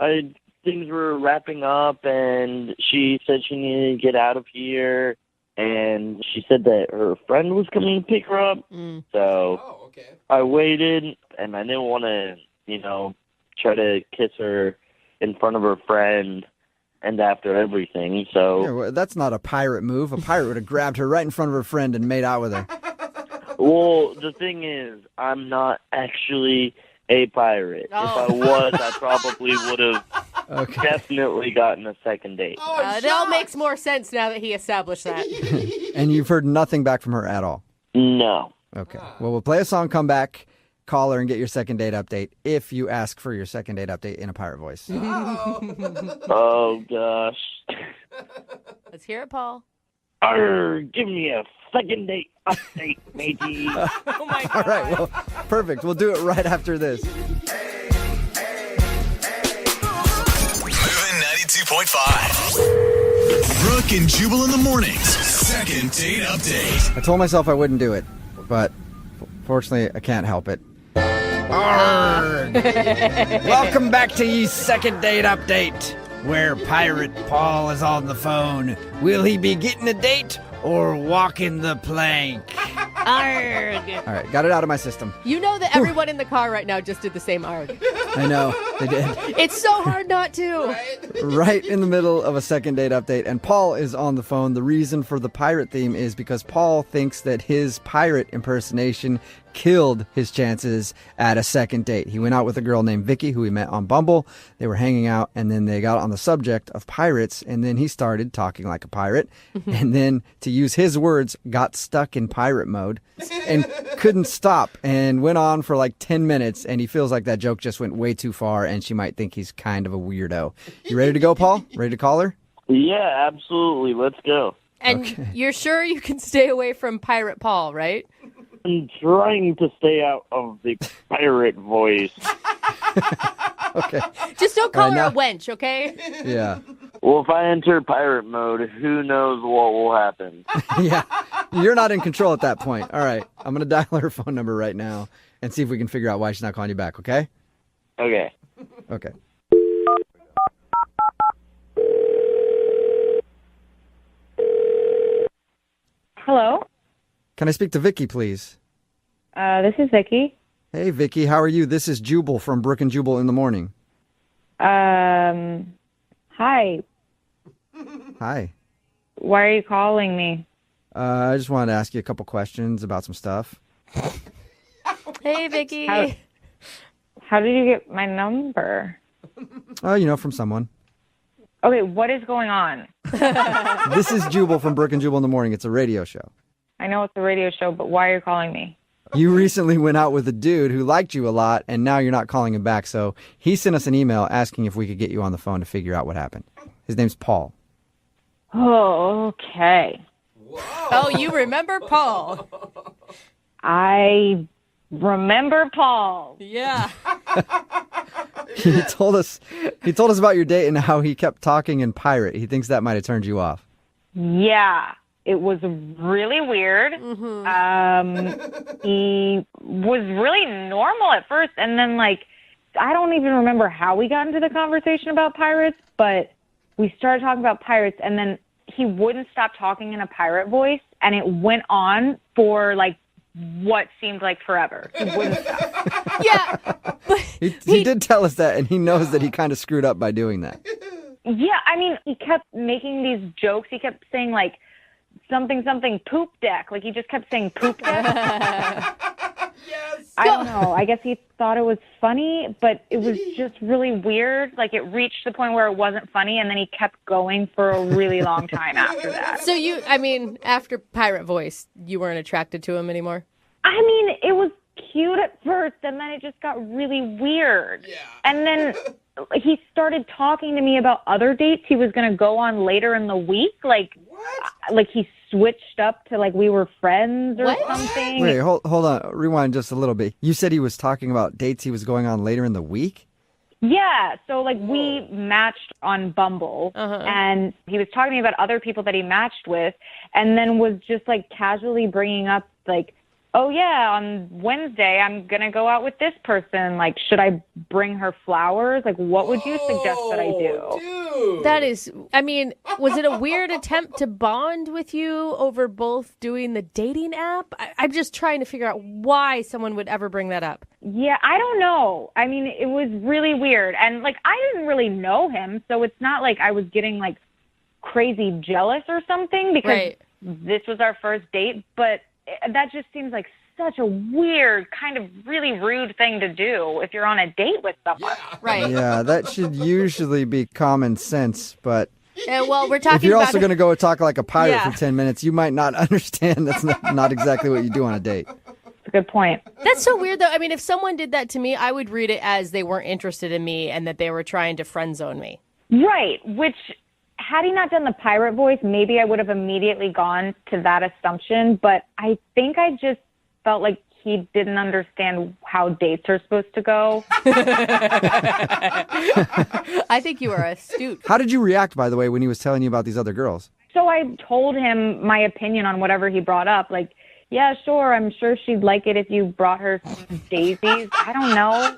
things were wrapping up, and she said she needed to get out of here, and she said that her friend was coming to pick her up. So I waited, and I didn't want to, try to kiss her in front of her friend and after everything. So Yeah, well, that's not a pirate move. A pirate would have grabbed her right in front of her friend and made out with her. Well, the thing is, I'm not actually a pirate. Oh. If I was, I probably would have definitely gotten a second date. It all makes more sense now that he established that. And you've heard nothing back from her at all? No. Okay. Well, we'll play a song, come back, call her, and get your second date update if you ask for your second date update in a pirate voice. Oh, gosh. Let's hear it, Paul. Give me a second date update, matey. Oh, my God. All right. Well, perfect. We'll do it right after this. Moving 92.5. Brooke and Jubal in the mornings. Second date update. I told myself I wouldn't do it, but fortunately, I can't help it. Arrgh. Welcome back to ye second date update, where Pirate Paul is on the phone. Will he be getting a date or walking the plank? Arrgh. All right, got it out of my system. You know that everyone in the car right now just did the same arg. I know, they did. It's so hard not to. Right in the middle of a second date update, and Paul is on the phone. The reason for the pirate theme is because Paul thinks that his pirate impersonation killed his chances at a second date. He went out with a girl named Vicky, who he met on Bumble. They were hanging out, and then they got on the subject of pirates, and then he started talking like a pirate, and then, to use his words, got stuck in pirate mode and couldn't stop, and went on for like 10 minutes, and he feels like that joke just went way too far, and she might think he's kind of a weirdo. You ready to go, Paul? Ready to call her? Yeah, absolutely. Let's go. And you're sure you can stay away from Pirate Paul, right? I'm trying to stay out of the pirate voice. Okay. Just don't call All right, her a now- wench, okay? Yeah. Well, if I enter pirate mode, who knows what will happen? Yeah. You're not in control at that point. All right. I'm going to dial her phone number right now and see if we can figure out why she's not calling you back, okay? Okay. Okay. Hello? Can I speak to Vicky, please? This is Vicky. Hey, Vicky, how are you? This is Jubal from Brooke and Jubal in the morning. Hi. Hi. Why are you calling me? I just wanted to ask you a couple questions about some stuff. Hey, Vicky. How did you get my number? Oh, from someone. Okay, what is going on? This is Jubal from Brooke and Jubal in the morning. It's a radio show. I know it's a radio show, but why are you calling me? You recently went out with a dude who liked you a lot, and now you're not calling him back. So he sent us an email asking if we could get you on the phone to figure out what happened. His name's Paul. Oh, okay. Oh, you remember Paul? I remember Paul. Yeah. He told us about your date and how he kept talking in pirate. He thinks that might have turned you off. Yeah, it was really weird. He was really normal at first, and then I don't even remember how we got into the conversation about pirates, but we started talking about pirates, and then he wouldn't stop talking in a pirate voice, and it went on for what seemed like forever. He wouldn't stop. Yeah. He did tell us that, and he knows that he kind of screwed up by doing that. Yeah, I mean, he kept making these jokes. He kept saying something poop deck. He just kept saying poop deck. Yes. I don't know. I guess he thought it was funny, but it was just really weird. It reached the point where it wasn't funny, and then he kept going for a really long time after that. So after Pirate Voice, you weren't attracted to him anymore? I mean, it was cute at first, and then it just got really weird. Yeah. And then he started talking to me about other dates he was going to go on later in the week. What? He switched up to we were friends or something. Wait, hold on. Rewind just a little bit. You said he was talking about dates he was going on later in the week? Yeah, so we matched on Bumble, and he was talking to me about other people that he matched with, and then was just casually bringing up oh yeah, on Wednesday I'm gonna go out with this person. Should I bring her flowers? What would you suggest that I do? Dude. That is, was it a weird attempt to bond with you over both doing the dating app? I'm just trying to figure out why someone would ever bring that up. Yeah, I don't know. I mean, it was really weird. And I didn't really know him, so it's not I was getting crazy jealous or something because this was our first date, but that just seems like such a weird, kind of really rude thing to do if you're on a date with someone. Yeah. Right. Yeah, that should usually be common sense, but we're talking if you're about also going to go talk like a pirate for 10 minutes, you might not understand that's not exactly what you do on a date. That's a good point. That's so weird, though. If someone did that to me, I would read it as they weren't interested in me and that they were trying to friend zone me. Right, which... Had he not done the pirate voice, maybe I would have immediately gone to that assumption, but I think I just felt like he didn't understand how dates are supposed to go. I think you are astute. How did you react, by the way, when he was telling you about these other girls? So I told him my opinion on whatever he brought up, yeah, sure, I'm sure she'd like it if you brought her some daisies. I don't know.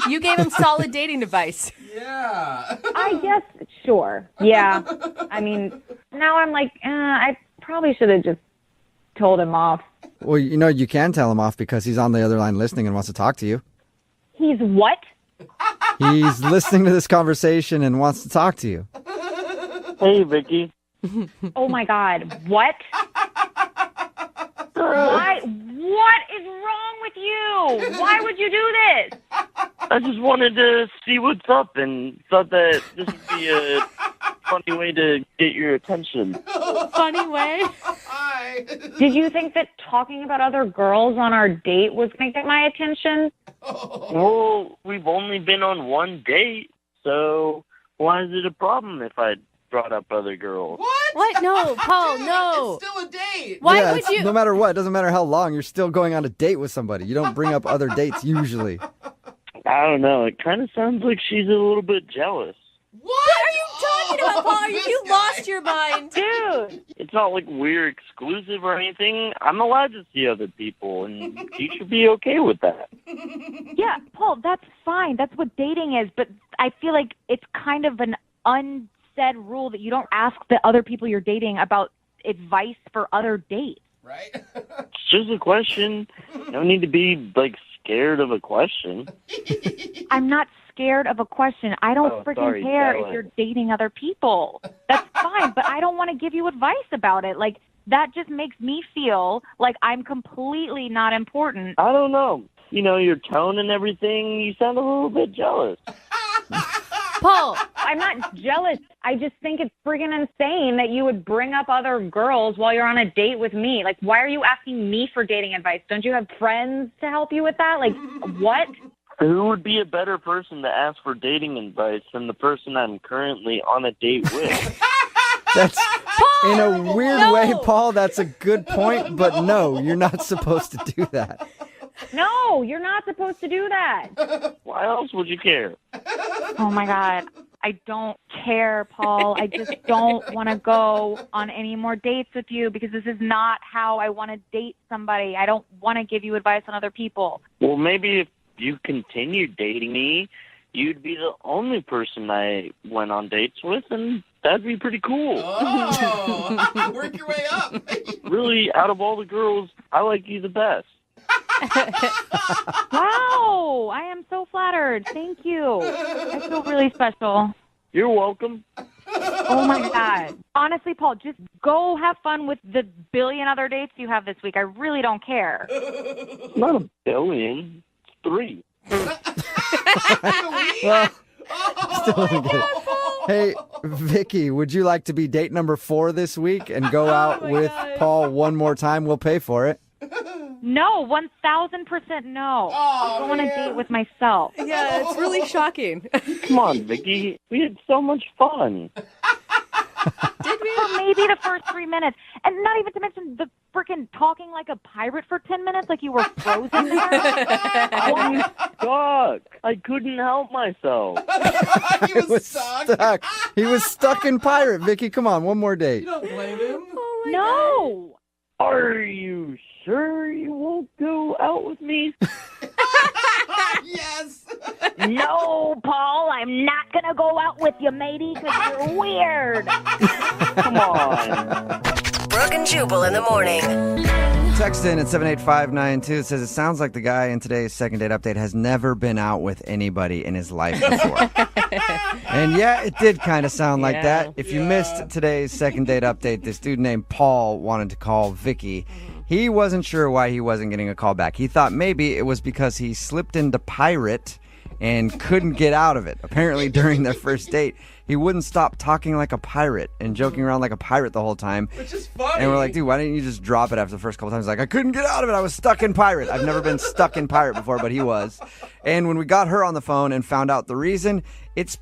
You gave him solid dating advice. Yeah. I guess, sure. Yeah. Now I'm I probably should have just told him off. Well, you can tell him off because he's on the other line listening and wants to talk to you. He's what? He's listening to this conversation and wants to talk to you. Hey, Vicky. Oh, my God. What? Why? What is wrong with you? Why would you do this? I just wanted to see what's up and thought that this would be a funny way to get your attention. Funny way? Hi. Did you think that talking about other girls on our date was going to get my attention? Well, we've only been on one date, so why is it a problem if I brought up other girls? What? No, Paul, no. It's still a date. Why would you? No matter what, it doesn't matter how long, you're still going on a date with somebody. You don't bring up other dates usually. I don't know. It kind of sounds like she's a little bit jealous. What are you talking about, Paul? Have you lost your mind? Dude. It's not like we're exclusive or anything. I'm allowed to see other people, and you should be okay with that. Yeah, Paul, that's fine. That's what dating is. But I feel like it's kind of an unsaid rule that you don't ask the other people you're dating about advice for other dates. right? It's just a question. No need to be, like, scared of a question. I'm not scared of a question. I don't freaking care if you're dating other people. That's fine, but I don't want to give you advice about it. Like, that just makes me feel like I'm completely not important. I don't know. You know, your tone and everything, you sound a little bit jealous. Paul, I'm not jealous. I just think it's friggin' insane that you would bring up other girls while you're on a date with me. Like, why are you asking me for dating advice? Don't you have friends to help you with that? Like, what? Who would be a better person to ask for dating advice than the person I'm currently on a date with? That's in a weird way, Paul. That's a good point, but no, you're not supposed to do that. No, you're not supposed to do that. Why else would you care? Oh, my God. I don't care, Paul. I just don't want to go on any more dates with you because this is not how I want to date somebody. I don't want to give you advice on other people. Well, maybe if you continued dating me, you'd be the only person I went on dates with, and that'd be pretty cool. Oh, work your way up. Really, out of all the girls, I like you the best. Wow, I am so flattered. Thank you. I feel really special. You're welcome. Oh, my God. Honestly, Paul, just go have fun with the billion other dates you have this week. I really don't care. It's not a billion. It's 3. Well, still don't get it. Hey, Vicky, would you like to be date number 4 this week and go out with Paul one more time? We'll pay for it. No, 1,000% no. I'll go on a date with myself. Yeah, it's really shocking. Come on, Vicky. We had so much fun. Did we? For maybe the first 3 minutes. And not even to mention the freaking talking like a pirate for 10 minutes like you were frozen there. I was stuck. I couldn't help myself. He was stuck. He was stuck in pirate. Vicky, come on, one more date. You don't blame him. Oh my No. Are you sure you won't go out with me? Yes. No, Paul, I'm not going to go out with you, matey, because you're weird. Come on. Brooke and Jubal in the morning. Text in at 78592. It says, it sounds like the guy in today's second date update has never been out with anybody in his life before. And yeah, it did kind of sound like that. If you missed today's second date update, this dude named Paul wanted to call Vicky. He wasn't sure why he wasn't getting a call back. He thought maybe it was because he slipped into pirate and couldn't get out of it. Apparently, during their first date, he wouldn't stop talking like a pirate and joking around like a pirate the whole time. Which is funny. And we're like, dude, why didn't you just drop it after the first couple times? He's like, I couldn't get out of it. I was stuck in pirate. I've never been stuck in pirate before, but he was. And when we got her on the phone and found out the reason, it's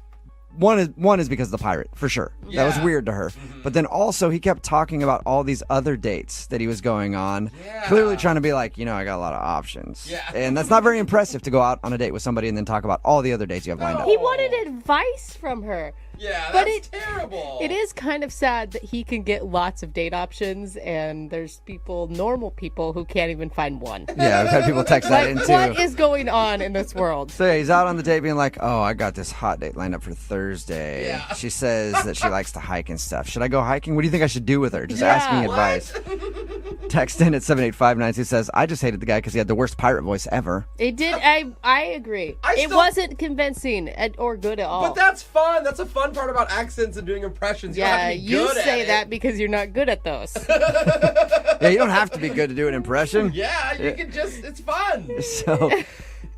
One is because of the pirate, for sure. Yeah. That was weird to her. But then also he kept talking about all these other dates that he was going on, clearly trying to be like, you know, I got a lot of options. Yeah. And that's not very impressive to go out on a date with somebody and then talk about all the other dates you have lined up. He wanted advice from her. Yeah, But that's terrible. It is kind of sad that he can get lots of date options, and there's people, normal people, who can't even find one. Yeah, we've had people text that Like, in too. what is going on in this world? So yeah, he's out on the date being like, oh, I got this hot date lined up for Thursday. Yeah. She says that she likes to hike and stuff. Should I go hiking? What do you think I should do with her? Just asking advice. Text in at 78592 says, I just hated the guy because he had the worst pirate voice ever. It did. I agree. It wasn't convincing or good at all. But that's fun. That's a fun part about accents and doing impressions. You don't have Yeah, to be you good say at that because you're not good at those. Yeah, you don't have to be good to do an impression. Yeah, you can just, it's fun. So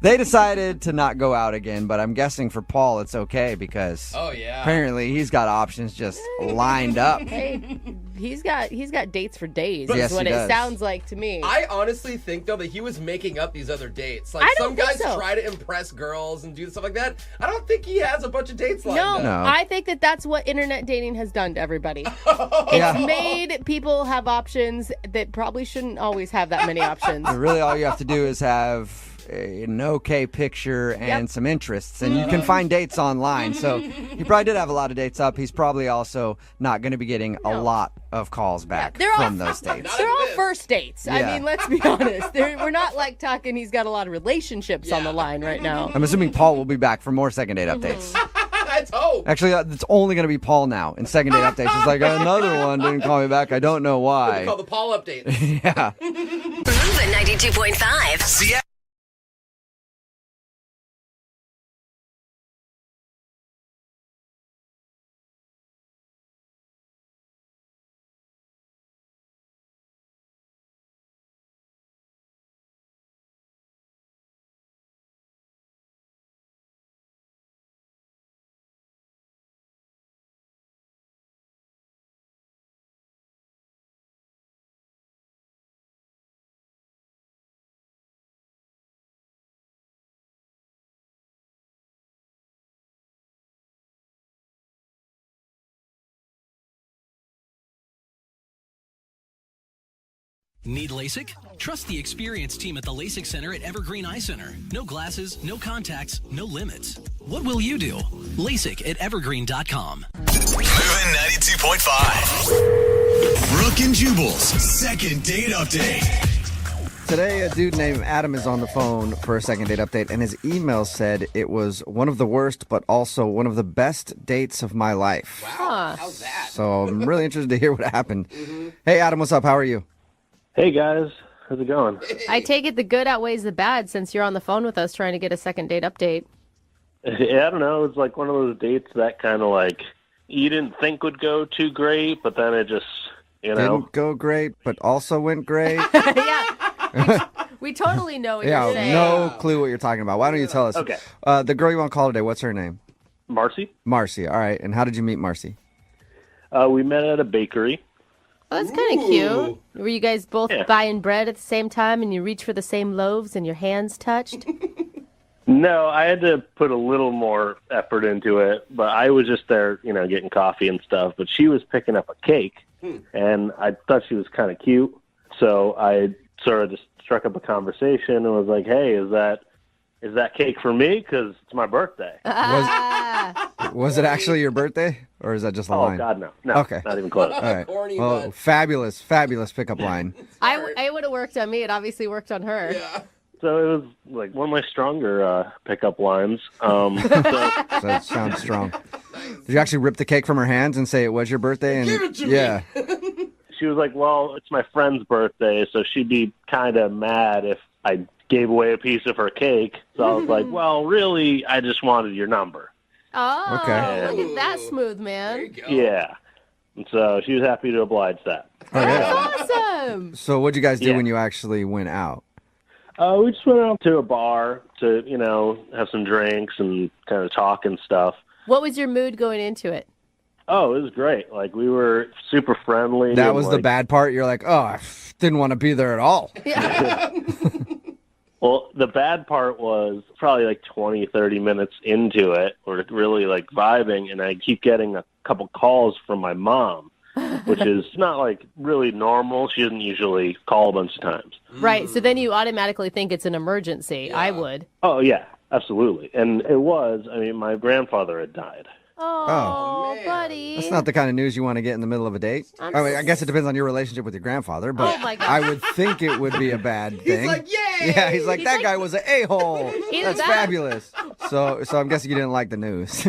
they decided to not go out again, but I'm guessing for Paul it's okay because apparently he's got options just lined up. Hey, he's got dates for days. Yes, is what he it does. sounds like to me. I honestly think, though, that he was making up these other dates. Like, I don't some think guys so. try to impress girls and do stuff like that. I don't think he has a bunch of dates lined No, up. I think that's what internet dating has done to everybody. Yeah. It's made people have options that probably shouldn't always have that many options. Really all you have to do is have an okay picture and some interests, and you can find dates online. So he probably did have a lot of dates up. He's probably also not going to be getting a lot of calls back from those dates. They're all first dates. I Yeah. mean, let's be honest. We're not like talking he's got a lot of relationships on the line right now. I'm assuming Paul will be back for more second date updates. I Let's hope. Actually, it's only going to be Paul now in second date updates. It's like another one didn't call me back. I don't know why. We call the Paul updates. Yeah. Moving 92.5. See ya. Need LASIK? Trust the experienced team at the LASIK Center at Evergreen Eye Center. No glasses, no contacts, no limits. What will you do? LASIK at evergreen.com. Moving 92.5. Brooke and Jubal's second date update. Today, a dude named Adam is on the phone for a second date update, and his email said it was one of the worst, but also one of the best dates of my life. Wow. How's that? So I'm really interested to hear what happened. Hey, Adam, what's up? How are you? Hey, guys. How's it going? I take it the good outweighs the bad since you're on the phone with us trying to get a second date update. Yeah, I don't know. It's like one of those dates that kind of like you didn't think would go too great, but then it just, Didn't go great, but also went great. Yeah. We totally know what you're saying. No clue what you're talking about. Why don't you tell us? Okay. The girl you want to call today, what's her name? Marcy. Marcy. All right. And how did you meet Marcy? We met at a bakery. Oh, that's kind of cute. Were you guys both buying bread at the same time and you reach for the same loaves and your hands touched? No, I had to put a little more effort into it, but I was just there, getting coffee and stuff. But she was picking up a cake, and I thought she was kind of cute. So I sort of just struck up a conversation and was like, hey, is that cake for me? Because it's my birthday. Was it actually your birthday, or is that just a line? Oh, God, no. No, okay. Not even close. All right. Corny, Well, but- fabulous pickup line. It would have worked on me. It obviously worked on her. Yeah. So it was like one of my stronger pickup lines. So that sounds strong. Did you actually rip the cake from her hands and say it was your birthday? And Give it to yeah. me. She was like, well, it's my friend's birthday, so she'd be kind of mad if I gave away a piece of her cake. So I was like, well, really, I just wanted your number. Oh, Okay. look at that smooth, man. There you go. Yeah. And so she was happy to oblige that. That's awesome. So what'd you guys do Yeah. when you actually went out? We just went out to a bar to, have some drinks and kind of talk and stuff. What was your mood going into it? Oh, it was great. Like, we were super friendly. That and, was the bad part? You're like, oh, I didn't want to be there at all. Well, the bad part was probably like 20, 30 minutes into it. We're really like vibing, and I keep getting a couple calls from my mom, which is not like really normal. She doesn't usually call a bunch of times. Right. So then you automatically think it's an emergency. Yeah. I would. Oh, yeah, absolutely. And it was. I mean, my grandfather had died. Oh, buddy. That's not the kind of news you want to get in the middle of a date. I guess it depends on your relationship with your grandfather, but Oh, my God. I would think it would be a bad thing. He's like, yay! Yeah, he's like, that guy was an a-hole. Either That's that- fabulous. So I'm guessing you didn't like the news.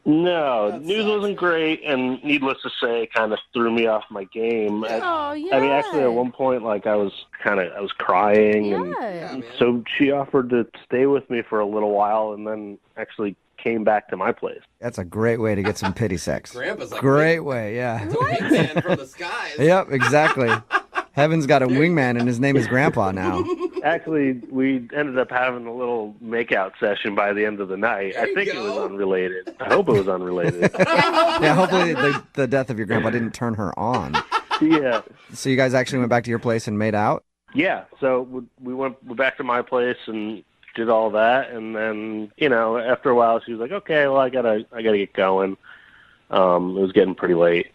No, news wasn't great, and needless to say, kind of threw me off my game. Oh, yeah. I mean, actually, at one point, like, I was crying, and so she offered to stay with me for a little while, and then actually came back to my place. That's a great way to get some pity sex. Grandpa's like, Great way, yeah. Man from the skies. Yep, exactly. Heaven's got a wingman, and his name is Grandpa now. Actually, we ended up having a little makeout session by the end of the night. I think it was unrelated. I hope it was unrelated. Yeah, hopefully the death of your grandpa didn't turn her on. Yeah. So you guys actually went back to your place and made out? Yeah, so we went back to my place and did all that, and then after a while she was like, "Okay, well I gotta get going." It was getting pretty late.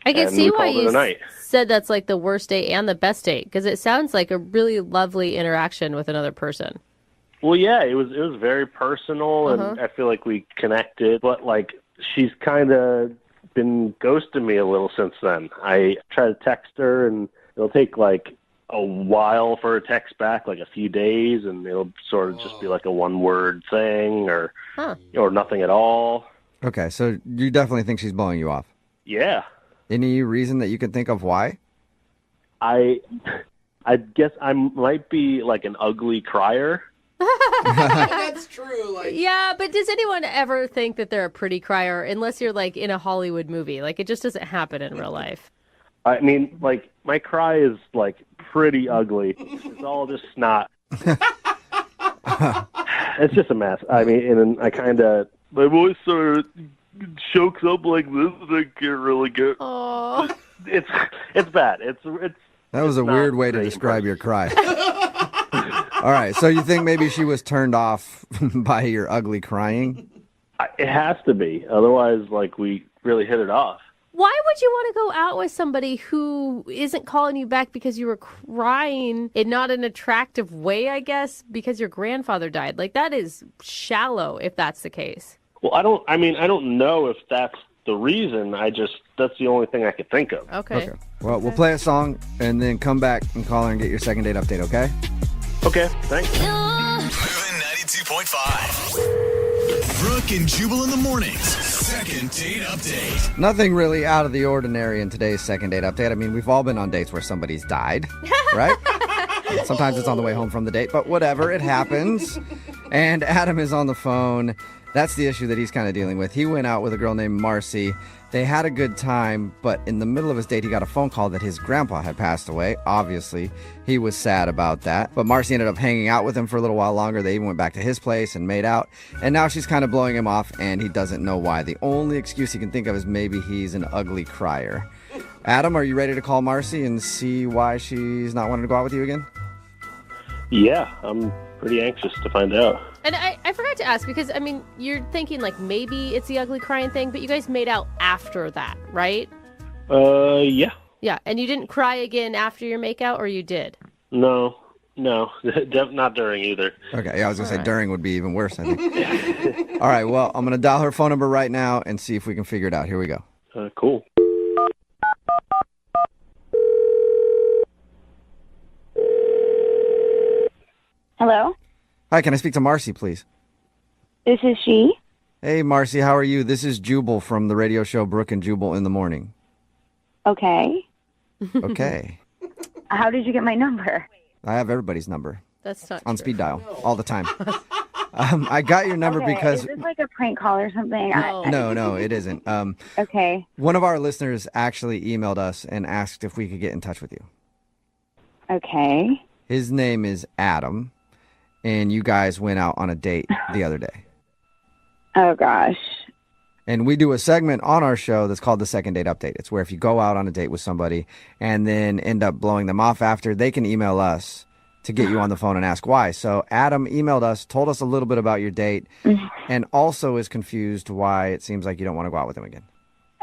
I can and see we why called it you a night. said that's like the worst date and the best date because it sounds like a really lovely interaction with another person. Well, yeah, it was very personal, and I feel like we connected. But like, she's kind of been ghosting me a little since then. I try to text her, and it'll take like a while for a text back, like a few days, and it'll sort of just be like a one-word thing or nothing at all. Okay, so you definitely think she's blowing you off. Yeah. Any reason that you can think of why? I guess I might be like an ugly crier. That's true. Like, Yeah, but does anyone ever think that they're a pretty crier unless you're like in a Hollywood movie? Like it just doesn't happen in real life. I mean, like, my cry is, like, pretty ugly. It's all just snot. It's just a mess. I mean, and then I kind of, my voice sort of chokes up like this, and I can't really get. Oh, it's bad. It's. That was a weird way to describe your cry. All right, so you think maybe she was turned off by your ugly crying? It has to be. Otherwise, like, we really hit it off. why would you want to go out with somebody who isn't calling you back because you were crying in not an attractive way, I guess, because your grandfather died? Like, that is shallow if that's the case. Well, I don't know if that's the reason. That's the only thing I could think of. Okay. Well, we'll play a song and then come back and call her and get your second date update, okay? Okay, thanks. Moving 92.5. Brooke and Jubal in the mornings. Second date update. Nothing really out of the ordinary in today's second date update. I mean, we've all been on dates where somebody's died, right? Sometimes it's on the way home from the date, but whatever, it happens. And Adam is on the phone. That's the issue that he's kind of dealing with. He went out with a girl named Marcy. They had a good time, but in the middle of his date, he got a phone call that his grandpa had passed away. Obviously, he was sad about that. But Marcy ended up hanging out with him for a little while longer. They even went back to his place and made out. And now she's kind of blowing him off, and he doesn't know why. The only excuse he can think of is maybe he's an ugly crier. Adam, are you ready to call Marcy and see why she's not wanting to go out with you again? Yeah, I'm pretty anxious to find out. And I forgot to ask because, I mean, you're thinking like maybe it's the ugly crying thing, but you guys made out after that, right? Yeah. Yeah, and you didn't cry again after your makeout, or you did? No, not during either. Okay, yeah, I was going to say during would be even worse, I think. All right, well, I'm going to dial her phone number right now and see if we can figure it out. Here we go. Cool. Hello? Hi, can I speak to Marcy, please? This is she. Hey, Marcy, how are you? This is Jubal from the radio show Brooke and Jubal in the Morning. Okay. Okay. How did you get my number? I have everybody's number. That's not on speed dial all the time. I got your number Okay, because... Is this like a prank call or something? No, it isn't. Okay. One of our listeners actually emailed us and asked if we could get in touch with you. Okay. His name is Adam, and you guys went out on a date the other day. Oh, gosh. And we do a segment on our show that's called the Second Date Update. It's where if you go out on a date with somebody and then end up blowing them off after, they can email us to get you on the phone and ask why. So Adam emailed us, told us a little bit about your date, and also is confused why it seems like you don't want to go out with him again.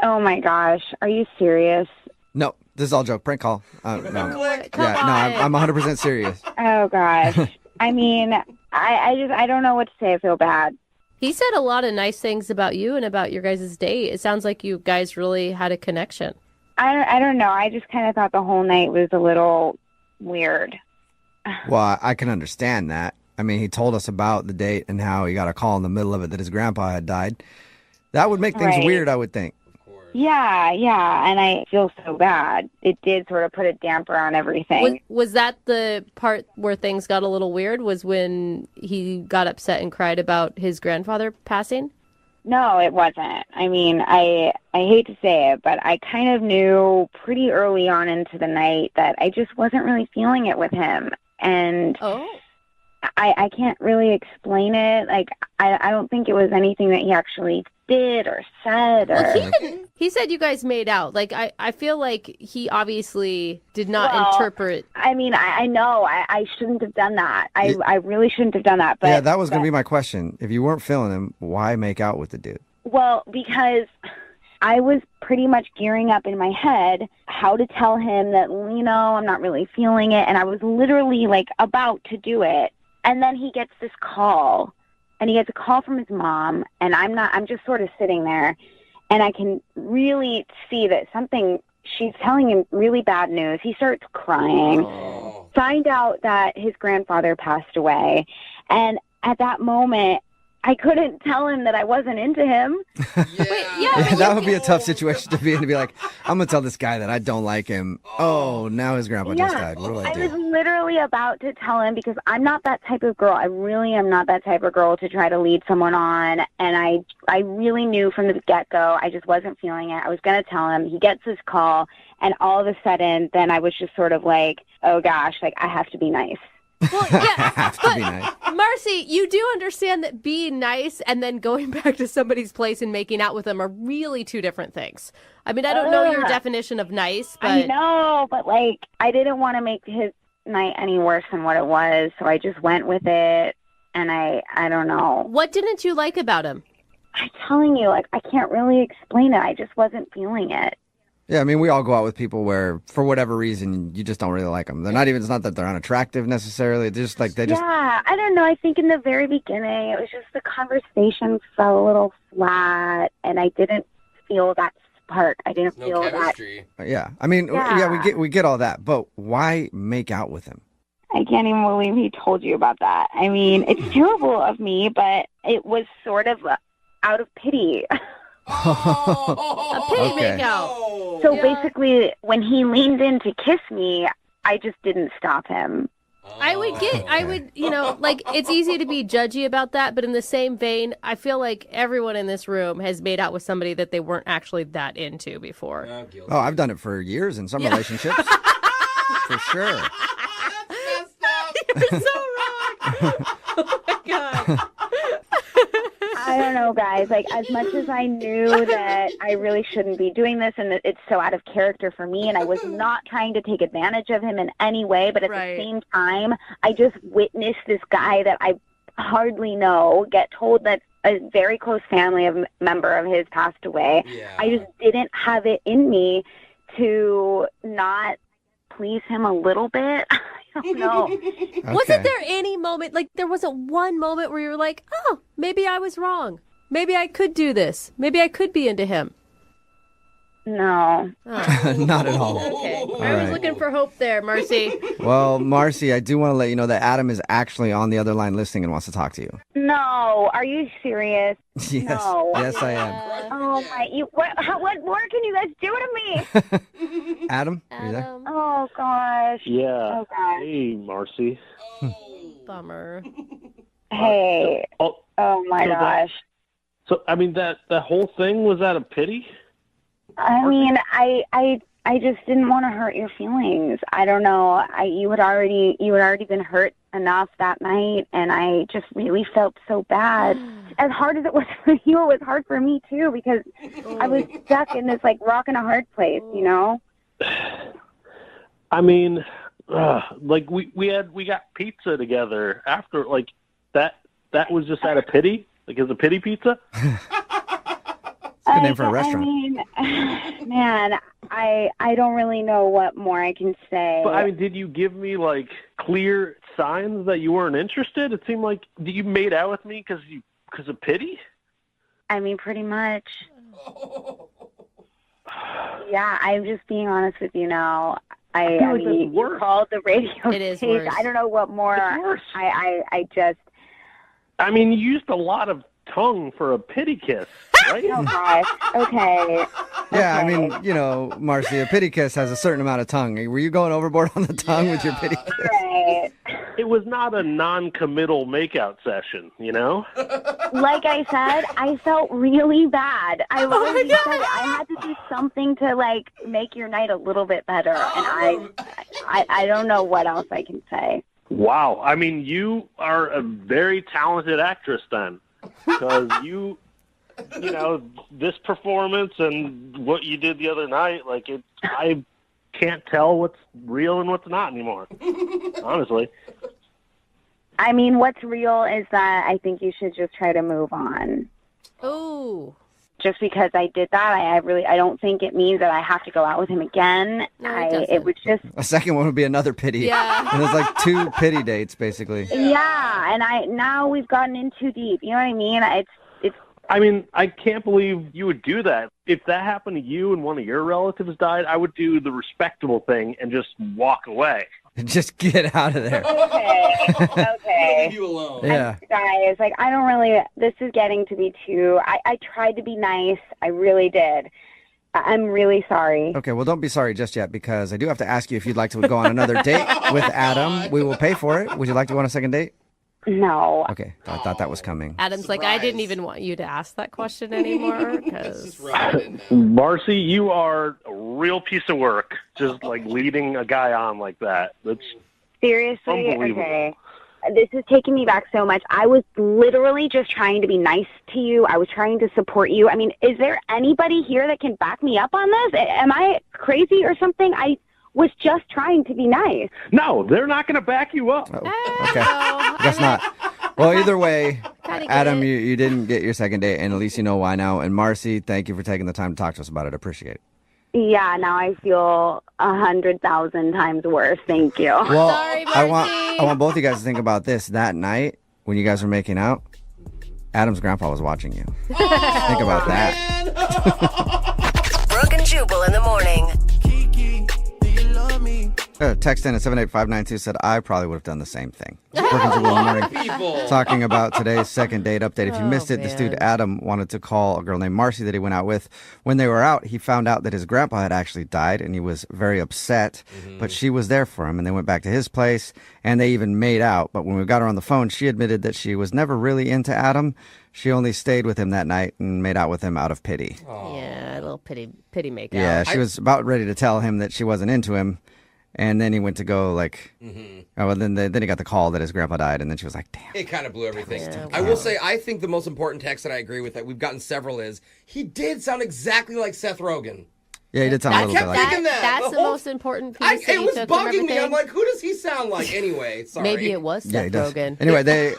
Oh, my gosh. Are you serious? No, this is all joke. Prank call. No. Come on. I'm 100% serious. Oh, gosh. I mean, I don't know what to say. I feel bad. He said a lot of nice things about you and about your guys' date. It sounds like you guys really had a connection. I don't know. I just kind of thought the whole night was a little weird. Well, I can understand that. I mean, he told us about the date and how he got a call in the middle of it that his grandpa had died. That would make things Right. weird, I would think. Yeah, and I feel so bad. It did sort of put a damper on everything. Was that the part where things got a little weird, was when he got upset and cried about his grandfather passing? No, it wasn't. I mean, I hate to say it, but I kind of knew pretty early on into the night that I just wasn't really feeling it with him. And I can't really explain it. Like, I don't think it was anything that he actually did or said. Or... He said you guys made out. Like, I feel like he obviously did not interpret. I mean, I know I shouldn't have done that. I really shouldn't have done that. But yeah, that was going to be my question. If you weren't feeling him, why make out with the dude? Well, because I was pretty much gearing up in my head how to tell him that, I'm not really feeling it. And I was literally like about to do it. And then he gets this call, and he gets a call from his mom, and I'm just sort of sitting there, and I can really see that she's telling him really bad news. He starts crying, find out that his grandfather passed away. And at that moment, I couldn't tell him that I wasn't into him. That would be a tough situation to be in, to be like, I'm going to tell this guy that I don't like him. Oh, now his grandpa just died. What do I do? was literally about to tell him because I'm not that type of girl. I really am not that type of girl to try to lead someone on. And I really knew from the get-go I just wasn't feeling it. I was going to tell him. He gets this call, and all of a sudden, then I was just sort of like, oh, gosh, like, I have to be nice. Well, yeah, have to be nice. Marcy, you do understand that being nice and then going back to somebody's place and making out with them are really two different things. I mean, I don't know your definition of nice, but... I know, but, like, I didn't want to make his night any worse than what it was, so I just went with it, and I don't know. What didn't you like about him? I'm telling you, like, I can't really explain it. I just wasn't feeling it. Yeah, I mean, we all go out with people where, for whatever reason, you just don't really like them. They're not even, it's not that they're unattractive necessarily. They're just like, Yeah, I don't know. I think in the very beginning, it was just the conversation fell a little flat, and I didn't feel that spark. I didn't feel chemistry. Yeah, I mean, we get all that, but why make out with him? I can't even believe he told you about that. I mean, it's terrible of me, but it was sort of out of pity. A pity makeout. So basically, when he leaned in to kiss me, I just didn't stop him. I would, like, it's easy to be judgy about that, but in the same vein, I feel like everyone in this room has made out with somebody that they weren't actually that into before. Oh, I've done it for years in some relationships. For sure. You're so wrong. Oh, my God. I don't know, guys. Like, as much as I knew that I really shouldn't be doing this and that it's so out of character for me, and I was not trying to take advantage of him in any way, but at the same time, I just witnessed this guy that I hardly know get told that a very close family member of his passed away. Yeah. I just didn't have it in me to not please him a little bit. I don't know. Okay. Wasn't there any moment, like there wasn't one moment where you were like, oh, maybe I was wrong. Maybe I could do this. Maybe I could be into him. No. Oh. Not at all. Okay. All I was right. looking for hope there, Marcy. Well, Marcy, I do want to let you know that Adam is actually on the other line listening and wants to talk to you. No. Are you serious? Yes. No. Yes, I am. Oh, my. What more can you guys do to me? Adam, are you there? Oh, gosh. Yeah. Oh, gosh. Hey, Marcy. Bummer. Hey. Oh, my gosh. So, I mean, that whole thing, was that a pity? I mean, I just didn't want to hurt your feelings. I don't know. You had already been hurt enough that night, and I just really felt so bad. As hard as it was for you, it was hard for me too, because I was stuck in this like rock and a hard place, you know. I mean, like we got pizza together after, like that was just out of pity. Like, is a pity pizza? Good name for a restaurant. I mean, man, I don't really know what more I can say. But I mean, did you give me like clear signs that you weren't interested? It seemed like you made out with me because of pity. I mean, pretty much. Yeah, I'm just being honest with you now. I mean, you called the radio station. I don't know what more. I just. I mean, you used a lot of tongue for a pity kiss, right? Oh gosh. Okay. Yeah, I mean, Marcy, a pity kiss has a certain amount of tongue. Were you going overboard on the tongue with your pity kiss? Right. It was not a non-committal makeout session, you know? Like I said, I felt really bad. I literally said it. I had to do something to like make your night a little bit better, and I don't know what else I can say. Wow. I mean, you are a very talented actress then. Because this performance and what you did the other night, like I can't tell what's real and what's not anymore. Honestly. I mean, what's real is that I think you should just try to move on. Oh. Just because I did that, I don't think it means that I have to go out with him again. No, it was just a second one would be another pity. Yeah. And it's like 2 pity dates, basically. Yeah, and now we've gotten in too deep. You know what I mean? It's. I mean, I can't believe you would do that. If that happened to you and one of your relatives died, I would do the respectable thing and just walk away. Just get out of there. Okay. Leave you alone. Yeah. Guys, like, I don't really, this is getting to be too, I tried to be nice. I really did. I'm really sorry. Okay, well, don't be sorry just yet because I do have to ask you if you'd like to go on another date with Adam. We will pay for it. Would you like to go on a second date? No. Okay, I thought that was coming. Adam's like, I didn't even want you to ask that question anymore. Because Marcy, you are a real piece of work. Just like leading a guy on like that. That's Seriously? unbelievable. Okay. This is taking me back so much. I was literally just trying to be nice to you. I was trying to support you. I mean, is there anybody here that can back me up on this? Am I crazy or something? I was just trying to be nice. No, they're not going to back you up. Okay, I guess not. Well, either way, Adam, you didn't get your second date, and at least you know why now. And Marcy, thank you for taking the time to talk to us about it. I appreciate it. Yeah, now I feel 100,000 times worse. Thank you. Well, I want both of you guys to think about this. That night when you guys were making out, Adam's grandpa was watching you. Think about that. Brooke and Jubal in the morning. Text in at 78592 said, I probably would have done the same thing. Brooke and Jubal in the morning, talking about today's second date update. If you missed it, this dude Adam wanted to call a girl named Marcy that he went out with. When they were out, he found out that his grandpa had actually died, and he was very upset. But she was there for him, and they went back to his place, and they even made out. But when we got her on the phone, she admitted that she was never really into Adam. She only stayed with him that night and made out with him out of pity. Yeah, a little pity make out. Yeah, she was about ready to tell him that she wasn't into him. And then he went to go then he got the call that his grandpa died, and then she was like, damn. It kind of blew everything. I will say, I think the most important text that I agree with that we've gotten several is, he did sound exactly like Seth Rogen. Yeah, he did sound a little bit like thinking that. That's the most important piece that It you was took from bugging me. everything. I'm like, who does he sound like anyway? Sorry. Maybe it was Seth Rogen. Anyway, they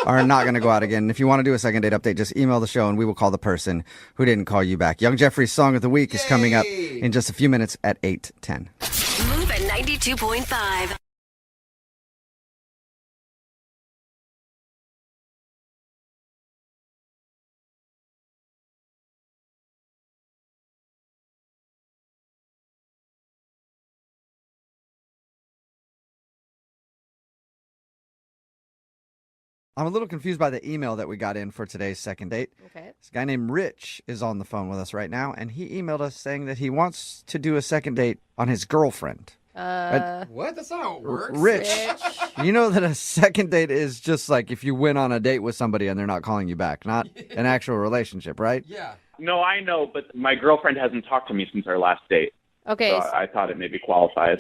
are not going to go out again. If you want to do a second date update, just email the show and we will call the person who didn't call you back. Young Jeffrey's Song of the Week is coming up in just a few minutes at 8:10. Move at 92.5. I'm a little confused by the email that we got in for today's second date. Okay. This guy named Rich is on the phone with us right now, and he emailed us saying that he wants to do a second date on his girlfriend. What? That's not how it works. Rich, you know that a second date is just like if you went on a date with somebody and they're not calling you back, not an actual relationship, right? Yeah. No, I know, but my girlfriend hasn't talked to me since our last date. Okay. So I thought it maybe qualifies.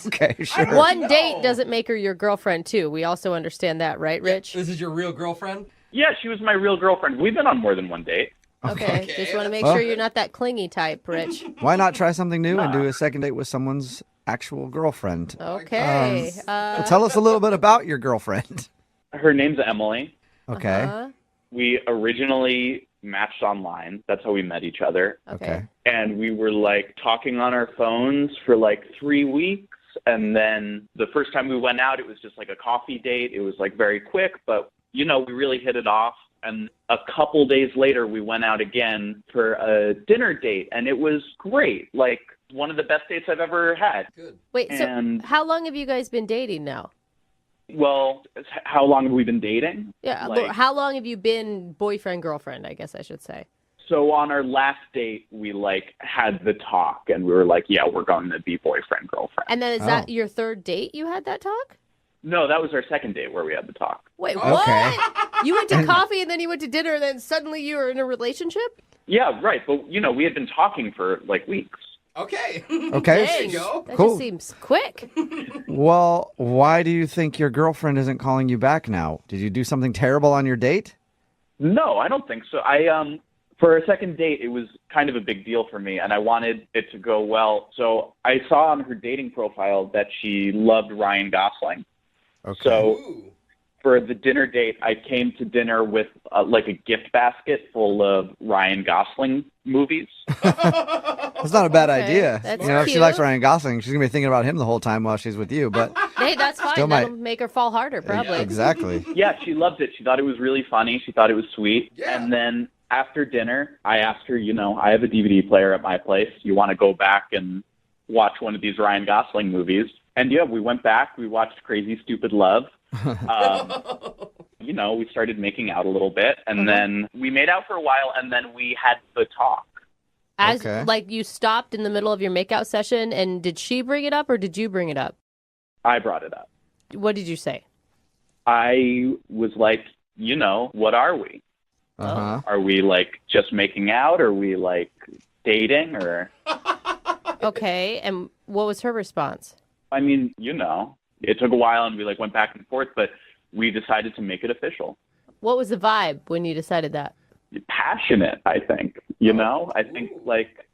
Okay, sure. One date doesn't make her your girlfriend, too. We also understand that, right, Rich? This is your real girlfriend? Yeah, she was my real girlfriend. We've been on more than one date. Okay. Just want to make sure you're not that clingy type, Rich. Why not try something new and do a second date with someone's actual girlfriend? Okay. Well, tell us a little bit about your girlfriend. Her name's Emily. Okay. We originally matched online. That's how we met each other. Okay. And we were like talking on our phones for like 3 weeks. And then the first time we went out, it was just like a coffee date. It was like very quick, but we really hit it off. And a couple days later, we went out again for a dinner date, and it was great. Like one of the best dates I've ever had. Good. Wait, so how long have you guys been dating now? Well, how long have we been dating? Yeah, Like- how long have you been boyfriend, girlfriend, I guess I should say? So on our last date, we had the talk, and we were like, yeah, we're going to be boyfriend, girlfriend. And then is that your third date you had that talk? No, that was our second date where we had the talk. Wait, what? You went to coffee and then you went to dinner and then suddenly you were in a relationship? Yeah, right. But, we had been talking for like weeks. Okay. Okay. Dang, that Cool. just seems quick. Well, why do you think your girlfriend isn't calling you back now? Did you do something terrible on your date? No, I don't think so. For a second date, it was kind of a big deal for me, and I wanted it to go well. So I saw on her dating profile that she loved Ryan Gosling. Okay. So for the dinner date, I came to dinner with like a gift basket full of Ryan Gosling movies. That's not a bad idea. That's if she cute. likes Ryan Gosling, she's going to be thinking about him the whole time while she's with you. But Hey, that's fine. Still That'll might. make her fall harder, probably. Exactly. Yeah, she loved it. She thought it was really funny. She thought it was sweet. Yeah. And then after dinner, I asked her, I have a DVD player at my place. You want to go back and watch one of these Ryan Gosling movies? And yeah, we went back. We watched Crazy Stupid Love. We started making out a little bit, and then we made out for a while, and then we had the talk. Like you stopped in the middle of your makeout session, and did she bring it up or did you bring it up? I brought it up. What did you say? I was like, what are we? Are we like just making out? Are we like dating or? Okay, and what was her response? I mean, it took a while and we like went back and forth, but we decided to make it official. What was the vibe when you decided that? Passionate, I think. I think like.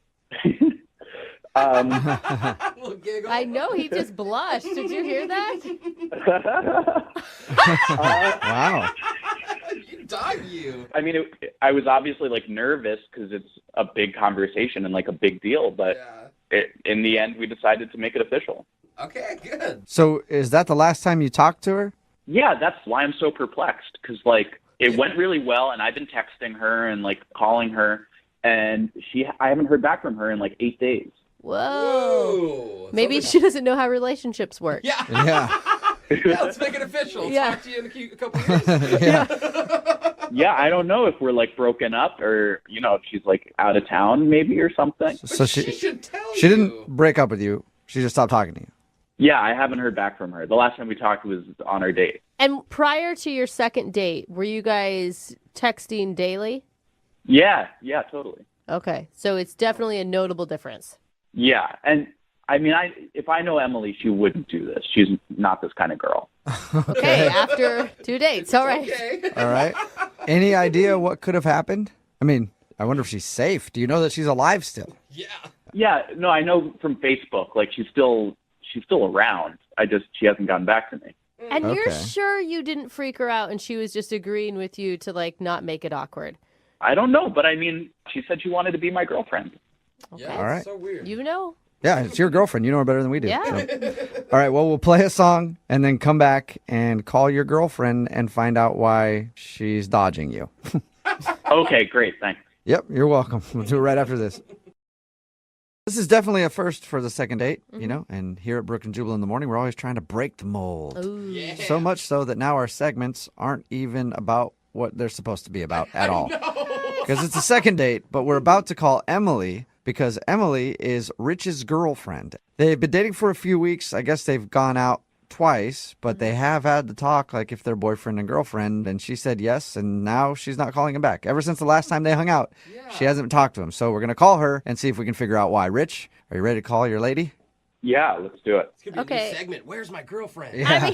I know, he just blushed. Did you hear that? Wow. You. I mean, I was obviously like nervous because it's a big conversation and like a big deal, but in the end, we decided to make it official. Okay, good. So is that the last time you talked to her? Yeah, that's why I'm so perplexed because like it went really well, and I've been texting her and like calling her, and I haven't heard back from her in like 8 days. Whoa. Maybe she doesn't know how relationships work. Yeah. Yeah, let's make it official. Yeah. Talk to you in a couple years. Yeah, I don't know if we're like broken up or if she's like out of town maybe or something. So she should tell you. She didn't break up with you. She just stopped talking to you. Yeah, I haven't heard back from her. The last time we talked was on our date. And prior to your second date, were you guys texting daily? Yeah, totally. Okay, so it's definitely a notable difference. Yeah, and I mean, if I know Emily, she wouldn't do this. She's not this kind of girl. Okay, after 2 dates, all right. Okay. All right. Any idea what could have happened? I mean, I wonder if she's safe. Do you know that she's alive still? Yeah, no, I know from Facebook. Like she's still around. She hasn't gotten back to me. And you're Okay. sure you didn't freak her out and she was just agreeing with you to like not make it awkward? I don't know, but I mean, she said she wanted to be my girlfriend. Okay. Yeah, All right. so weird. You know? Yeah, it's your girlfriend. You know her better than we do. Yeah. So. All right, well, we'll play a song and then come back and call your girlfriend and find out why she's dodging you. Okay, great. Thanks. Yep, you're welcome. We'll do it right after this. This is definitely a first for the second date, and here at Brooke and Jubal in the morning, we're always trying to break the mold. Ooh. Yeah. So much so that now our segments aren't even about what they're supposed to be about at all. Because it's a second date, but we're about to call Emily because Emily is Rich's girlfriend. They've been dating for a few weeks. I guess they've gone out twice, but they have had the talk like if they're boyfriend and girlfriend, and she said yes, and now she's not calling him back. Ever since the last time they hung out, she hasn't talked to him. So we're going to call her and see if we can figure out why. Rich, are you ready to call your lady? Yeah, let's do it. It's gonna be a new segment. Where's my girlfriend? Yeah.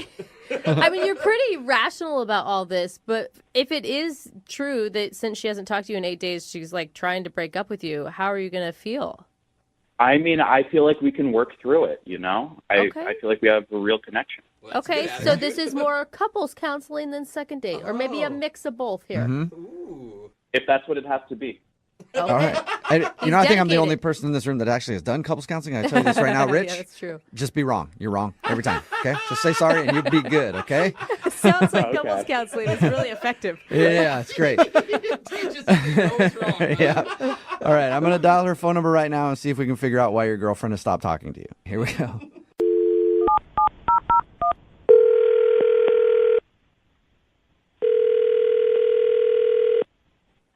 I mean, you're pretty rational about all this, but if it is true that since she hasn't talked to you in 8 days, she's like trying to break up with you, how are you going to feel? I mean, I feel like we can work through it, I Okay. feel like we have a real connection. Okay, so this is more couples counseling than second date, or maybe a mix of both here. Ooh. If that's what it has to be. All right. I think I'm the dedicated. only person in this room that actually has done couples counseling. I tell you this right now, Rich. Yeah, that's true. Just be wrong. You're wrong every time. Okay? Just say sorry and you'll be good, okay? Sounds like couples counseling is really effective. Yeah, it's great. Yeah. All right, I'm going to dial her phone number right now and see if we can figure out why your girlfriend has stopped talking to you. Here we go.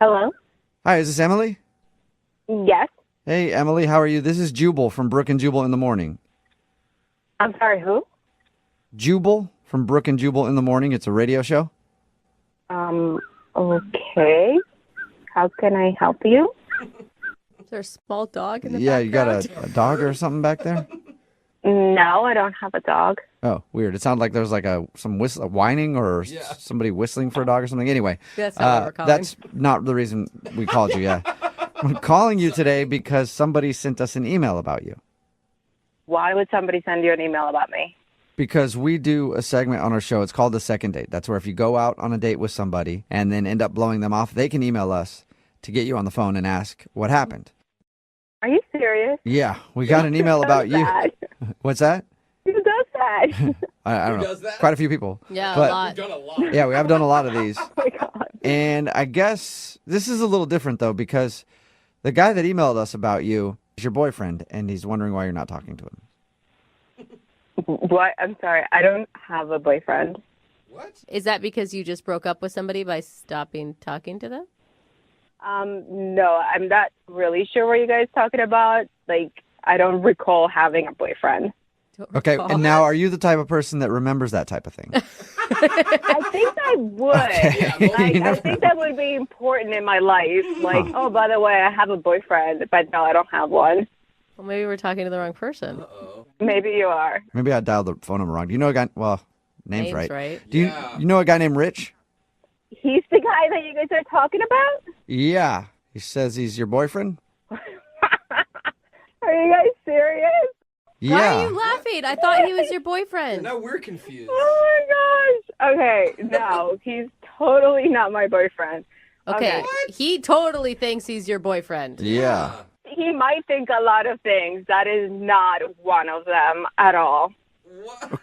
Hello? Hi, is this Emily? Yes. Hey, Emily, how are you? This is Jubal from Brooke and Jubal in the morning. I'm sorry, who? Jubal from Brooke and Jubal in the morning. It's a radio show. Okay. How can I help you? Is there a small dog in the Yeah, you got background? a dog or something back there? No, I don't have a dog. Oh, weird. It sounded like there was like some whining or somebody whistling for a dog or something. Anyway, That's not what we're calling. that's not the reason we called you, yeah. I'm calling you today because somebody sent us an email about you. Why would somebody send you an email about me? Because we do a segment on our show. It's called The Second Date. That's where if you go out on a date with somebody and then end up blowing them off, they can email us to get you on the phone and ask what happened. Are you serious? Yeah, we got an email about you. That? What's that? Who does that? I don't know. Quite a few people. Yeah, But- a lot. Done a lot. Yeah, we have done a lot of these. Oh my God. And I guess this is a little different, though, because the guy that emailed us about you is your boyfriend, and he's wondering why you're not talking to him. What? I'm sorry. I don't have a boyfriend. Is that because you just broke up with somebody by stopping talking to them? No, I'm not really sure what you guys talking about. Like, I don't recall having a boyfriend. Okay, and now are you the type of person that remembers that type of thing? I think I would. I think that would be important in my life. Like, oh, by the way, I have a boyfriend, but no, I don't have one. Well, maybe we're talking to the wrong person. Maybe you are. Maybe I dialed the phone number wrong. Do you know a guy? Well, name's Name's right. right. Do you know a guy named Rich? He's the guy that you guys are talking about? Yeah. He says he's your boyfriend? Are you guys serious? Yeah. Why are you laughing? I thought he was your boyfriend. Now we're confused. Oh my gosh. Okay, no, he's totally not my boyfriend. Okay, he totally thinks he's your boyfriend. Yeah. He might think a lot of things. That is not one of them at all.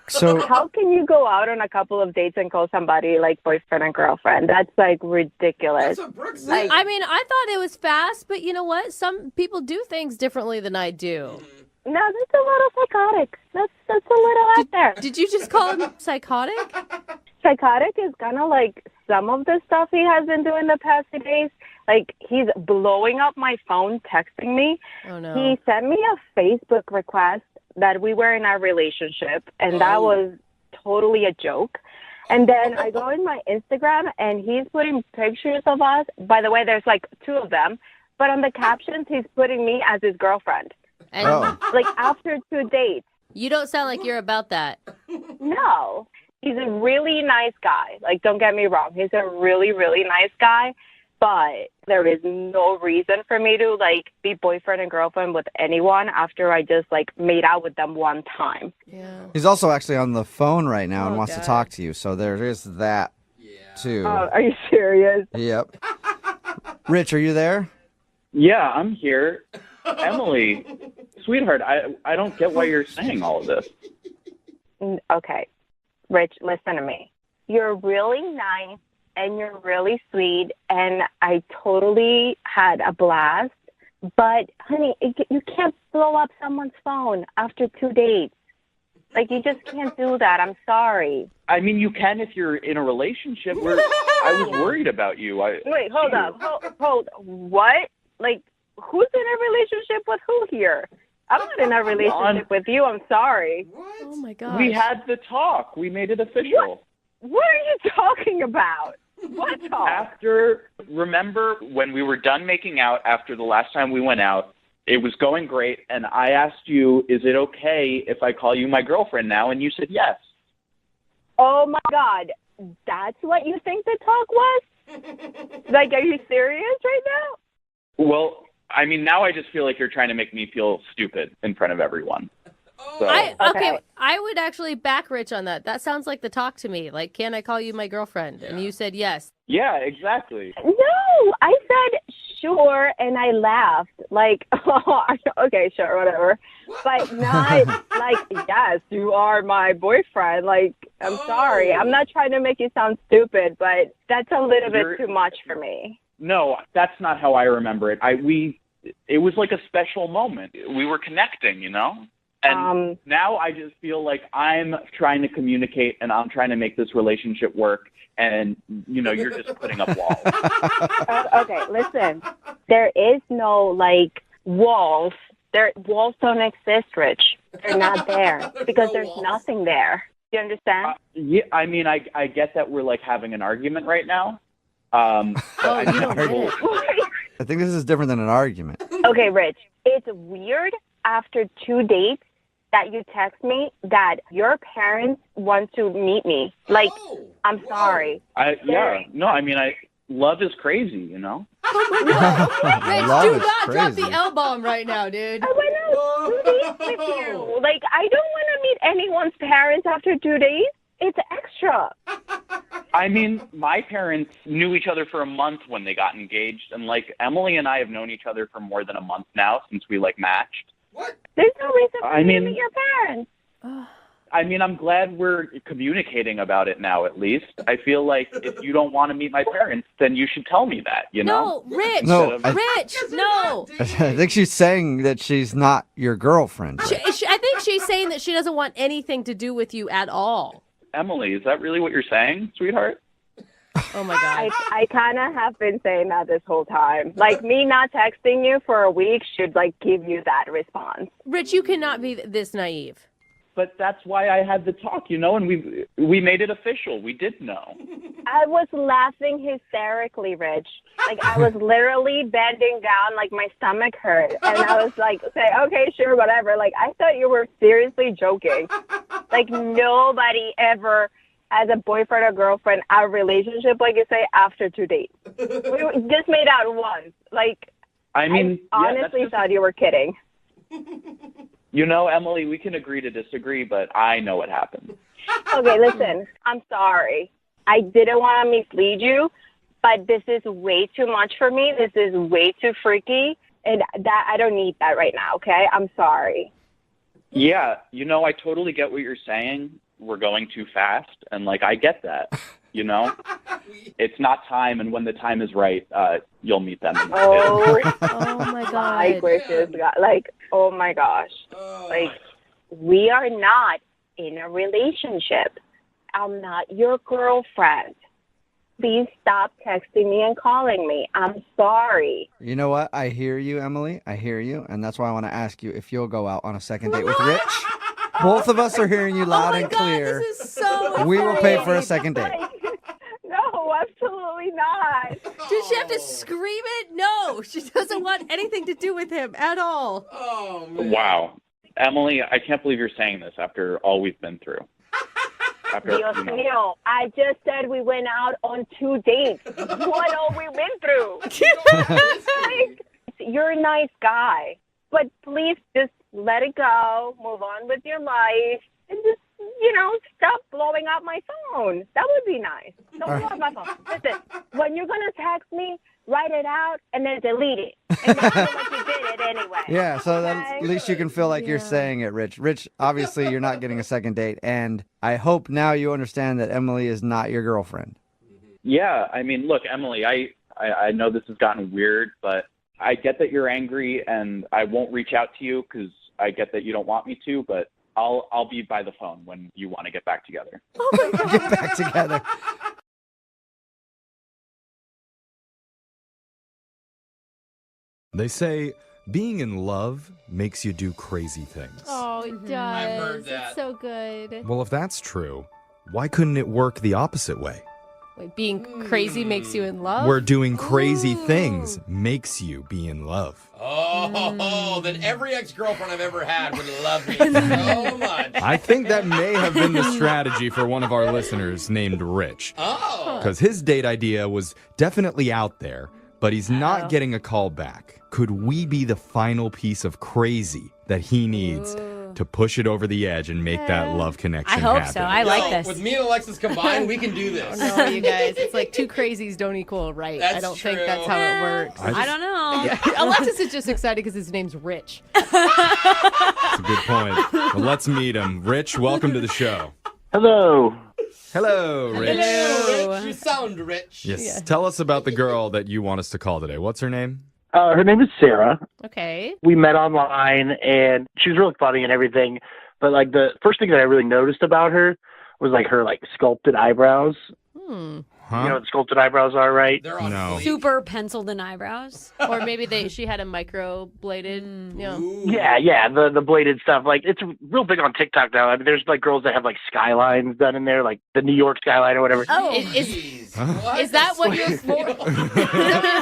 So how can you go out on a couple of dates and call somebody like boyfriend and girlfriend? That's like ridiculous. Like, I mean, I thought it was fast, but you know what? Some people do things differently than I do. no, that's a little psychotic. That's a little out there. Did you just call him psychotic? Psychotic is kind of like some of the stuff he has been doing the past few days. Like, he's blowing up my phone, texting me. Oh, no. He sent me a Facebook request that we were in a relationship, and that was totally a joke. And then I go in my Instagram, and he's putting pictures of us. By the way, there's like 2 of them. But on the captions, he's putting me as his girlfriend. And Like, after 2 dates. you don't sound like you're about that. No. He's a really nice guy. Like, don't get me wrong. He's a really, really nice guy. But there is no reason for me to, like, be boyfriend and girlfriend with anyone after I just, like, made out with them one time. Yeah. he's also actually on the phone right now and Oh, wants to God. talk to you. So there is that, too. Oh, are you serious? Yep. Rich, are you there? Yeah, I'm here. Emily, sweetheart, I don't get why you're saying all of this. Okay. Rich, listen to me. You're really nice and you're really sweet, and I totally had a blast. But, honey, you can't blow up someone's phone after 2 dates. Like, you just can't do that. I'm sorry. I mean, you can if you're in a relationship. I was worried about you. Wait, hold up. Hold. What? Like, who's in a relationship with who here? I'm not in a relationship with you. I'm sorry. Oh, my God. We had the talk. We made it official. What are you talking about? What talk? Remember when we were done making out after the last time we went out, it was going great, and I asked you, is it okay if I call you my girlfriend now? And you said yes. Oh, my God. That's what you think the talk was? Like, are you serious right now? Well, I mean, now I just feel like you're trying to make me feel stupid in front of everyone. So. Okay, I would actually back Rich on that. That sounds like the talk to me. Like, can I call you my girlfriend? And you said yes. Yeah, exactly. No, I said sure, and I laughed. Like, oh, okay, sure, whatever. But not like, yes, you are my boyfriend. Like, I'm sorry. I'm not trying to make you sound stupid, but that's a little bit too much for me. No, that's not how I remember it. It was like a special moment. We were connecting, you know? And now I just feel like I'm trying to communicate and I'm trying to make this relationship work. And, you know, you're just putting up walls. Okay, listen. There is no, like, walls. Walls don't exist, Rich. They're not there because there's nothing there. Do you understand? Yeah, I mean, I get that we're, like, having an argument right now. I think this is different than an argument. Okay, Rich. It's weird after 2 dates that you text me that your parents want to meet me. Like, I'm sorry. Love is crazy, you know? Rich, do not drop the L-bomb right now, dude. I went out 2 dates with you. Like, I don't want to meet anyone's parents after 2 days. It's extra. I mean, my parents knew each other for a month when they got engaged. And, like, Emily and I have known each other for more than a month now since we, like, matched. There's no reason for you to meet your parents. I mean, I'm glad we're communicating about it now, at least. I feel like if you don't want to meet my parents, then you should tell me that, you know? No, Rich. No, Rich, no. I think she's saying that she's not your girlfriend. I think she's saying that she doesn't want anything to do with you at all. Emily, is that really what you're saying, sweetheart? Oh my God. I kind of have been saying that this whole time. Like, me not texting you for a week should, like, give you that response. Rich, you cannot be this naive. But that's why I had the talk, and we made it official. We did know. I was laughing hysterically, Rich. Like, I was literally bending down, like, my stomach hurt. And I was like, okay, sure, whatever. Like, I thought you were seriously joking. Like, nobody ever has a boyfriend or girlfriend, our relationship, like you say, after 2 dates. We just made out once. Like, I honestly thought you were kidding. Emily, we can agree to disagree, but I know what happened. Okay, listen, I'm sorry. I didn't want to mislead you, but this is way too much for me. This is way too freaky, and that I don't need that right now, okay? I'm sorry. Yeah, I totally get what you're saying. We're going too fast, and, like, I get that, It's not time, and when the time is right, you'll meet them. Oh my God. My gracious God. Like, oh my gosh. Like, we are not in a relationship. I'm not your girlfriend. Please stop texting me and calling me. I'm sorry. You know what? I hear you, Emily. I hear you. And that's why I want to ask you if you'll go out on a second date with Rich. Both of us are hearing you loud and clear. This is so We will pay for a second date. No, absolutely not. Did she have to scream it? No, she doesn't want anything to do with him at all. Oh, man. Wow. Emily, I can't believe you're saying this after all we've been through. Dios mío, I just said we went out on 2 dates. What all we went through. Like, you're a nice guy, but please just let it go, move on with your life, and just, stop blowing up my phone. That would be nice. Don't blow up my phone. Listen, when you're going to text me, write it out and then delete it. And then feel like you did it anyway. Yeah, so at least you can feel like you're saying it, Rich. Rich, obviously you're not getting a second date, and I hope now you understand that Emily is not your girlfriend. Yeah, I mean, look, Emily, I know this has gotten weird, but I get that you're angry, and I won't reach out to you because I get that you don't want me to, but I'll be by the phone when you want to get back together. Oh my God. Get back together. They say being in love makes you do crazy things. Oh, it does. I've heard that. It's so good. Well, if that's true, why couldn't it work the opposite way? Wait, being crazy makes you in love? Where doing crazy things makes you be in love. Oh, then every ex-girlfriend I've ever had would love me so much. I think that may have been the strategy for one of our listeners named Rich. Oh. Because his date idea was definitely out there, but he's not getting a call back. Could we be the final piece of crazy that he needs to push it over the edge and make that love connection happen? I hope so. I like this. With me and Alexis combined, we can do this. Oh, no, you guys. It's like two crazies don't equal right. That's I don't true. think that's how it works. I don't know. Yeah. Alexis is just excited because his name's Rich. That's a good point. Well, let's meet him. Rich, welcome to the show. Hello. Hello, Rich. Hello, Rich. You sound rich. Yes. Yeah. Tell us about the girl that you want us to call today. What's her name? Her name is Sarah. Okay. We met online, and she was really funny and everything. But, like, the first thing that I really noticed about her was, like, her, like, sculpted eyebrows. Huh? You know what sculpted eyebrows are, right? They're on No. fleek. Super penciled in eyebrows. Or maybe she had a microbladed, Ooh. Yeah, the bladed stuff. Like, it's real big on TikTok now. I mean, there's, like, girls that have, like, skylines done in there, like the New York skyline or whatever. Oh, Jeez. What? is that what your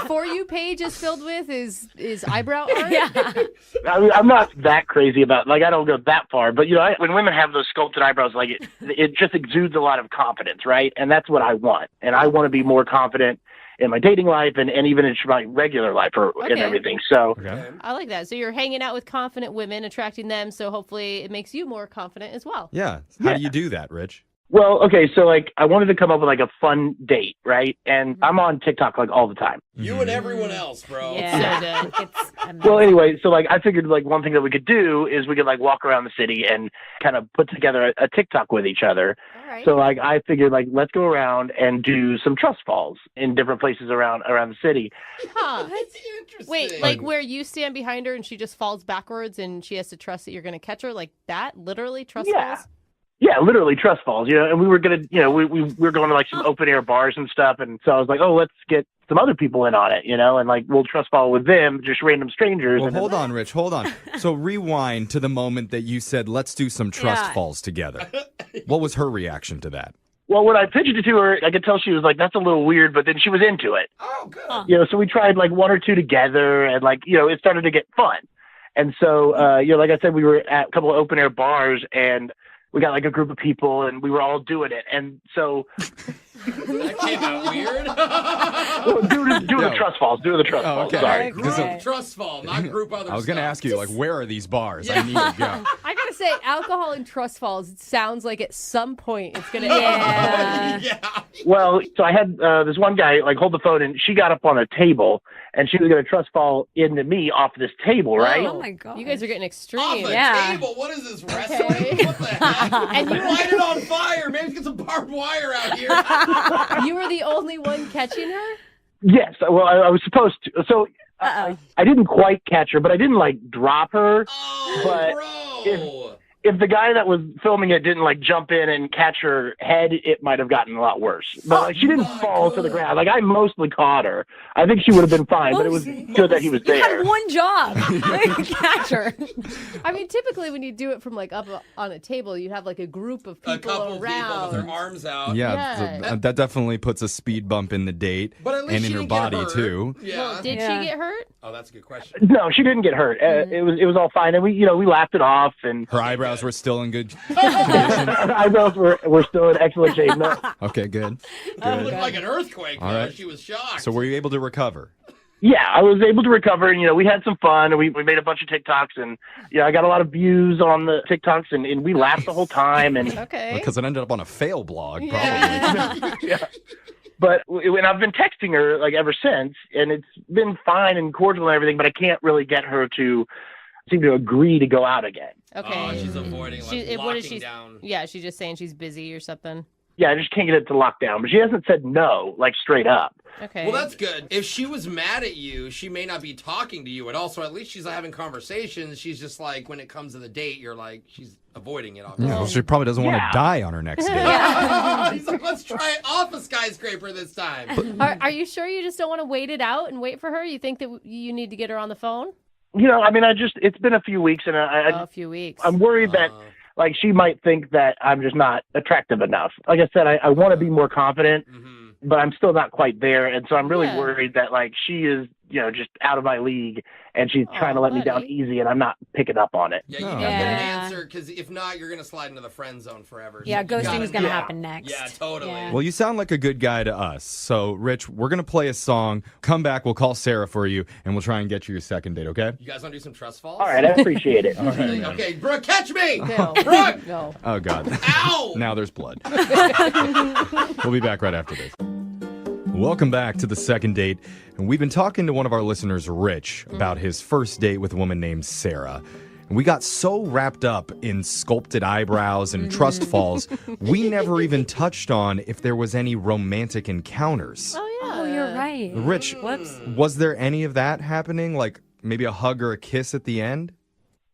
For You page is filled with? Is eyebrow art? Yeah. I mean, I'm not that crazy about, like, I don't go that far. But, when women have those sculpted eyebrows, like, it just exudes a lot of confidence, right? And that's what I want. And I want to be more confident in my dating life and even in my regular life and everything. So I like that. So you're hanging out with confident women, attracting them. So hopefully it makes you more confident as well. Yeah. How do you do that, Rich? Well, okay, so like I wanted to come up with like a fun date, right? And I'm on TikTok like all the time. You and everyone else, bro. Yeah. Well, anyway, so like I figured like one thing that we could do is we could like walk around the city and kind of put together a TikTok with each other. Right. So like I figured like let's go around and do some trust falls in different places around the city. Huh. That's interesting. Wait, like where you stand behind her and she just falls backwards and she has to trust that you're going to catch her? Like that? Literally trust falls? Yeah, literally trust falls, and we were gonna, we were going to like some open air bars and stuff, and so I was like, oh, let's get some other people in on it, and like we'll trust fall with them, just random strangers. Well, and hold on, Rich, hold on. So rewind to the moment that you said, let's do some trust falls together. What was her reaction to that? Well, when I pitched it to her, I could tell she was like, that's a little weird, but then she was into it. Oh, good. So we tried like one or two together, and like, it started to get fun. And so, like I said, we were at a couple of open air bars, and we got like a group of people and we were all doing it. And so that came out weird. Well, doing the trust falls. Doing the trust falls. Okay. Sorry. Group trust fall, not group other I was going to stuff. ask you, like, where are these bars? I need to go. I gotta say, alcohol and trust falls sounds like at some point it's gonna Well, so I had this one guy like hold the phone, and she got up on a table, and she was going to trust fall into me off this table, right? Oh my god! You guys are getting extreme. Off a table? What is this, wrestling? What the heck? And you light it on fire. Maybe get some barbed wire out here. You were the only one catching her? Yes. Well, I was supposed to. So I didn't quite catch her, but I didn't like drop her. If the guy that was filming it didn't like jump in and catch her head, it might have gotten a lot worse. But like, she didn't fall to the ground. Like I mostly caught her. I think she would have been fine, but it was good that he was there. You had one job. Catch her. I mean, typically when you do it from like up on a table, you'd have like a group of people couple around. people with their arms out. Yeah, that definitely puts a speed bump in the date But at least and in she her didn't get body hurt. too. Yeah. Well, did she get hurt? Oh, that's a good question. No, she didn't get hurt. It was all fine, and we laughed it off. And Her eyebrows were still in good her eyebrows were still in excellent shape. No. Okay, good. It looked like an earthquake. All though. right. She was shocked. So were you able to recover? Yeah, I was able to recover, and we had some fun, and we made a bunch of TikToks, and I got a lot of views on the TikToks, and we laughed the whole time. And Because it ended up on a fail blog, probably. But when I've been texting her like ever since, and it's been fine and cordial and everything, but I can't really get her to seem to agree to go out again. Okay. Oh, she's avoiding, like, what is locking she? down. Yeah, she's just saying she's busy or something. Yeah, I just can't get it to lock down. But she hasn't said no, like straight up. Okay. Well, that's good. If she was mad at you, she may not be talking to you at all. So at least she's having conversations. She's just like, when it comes to the date, you're like, she's avoiding it. Yeah, well, she probably doesn't want to die on her next date. He's like, let's try it off a skyscraper this time. Are you sure you just don't want to wait it out and wait for her? You think that you need to get her on the phone? I mean, it's been a few weeks, and a few weeks. I'm worried that like she might think that I'm just not attractive enough. Like I said, I want to be more confident, but I'm still not quite there. And so I'm really worried that like she is, just out of my league, and she's trying to let me down easy, and I'm not picking up on it. Yeah, you gotta get an answer, because if not, you're gonna slide into the friend zone forever. Yeah, So you ghosting is going to gotta- happen next. Yeah, totally. Well, you sound like a good guy to us. So, Rich, we're going to play a song. Come back, we'll call Sarah for you, and we'll try and get you your second date, okay? You guys want to do some trust falls? All right, I appreciate it. All right, man. Okay, Brooke, catch me! No. Brooke! No. Oh, God. Ow! Now there's blood. We'll be back right after this. Welcome back to the second date. And we've been talking to one of our listeners, Rich, about his first date with a woman named Sarah. And we got so wrapped up in sculpted eyebrows and trust falls, we never even touched on if there was any romantic encounters. Oh, yeah. Oh, you're right. Rich, Whoops. was there any of that happening? Like maybe a hug or a kiss at the end?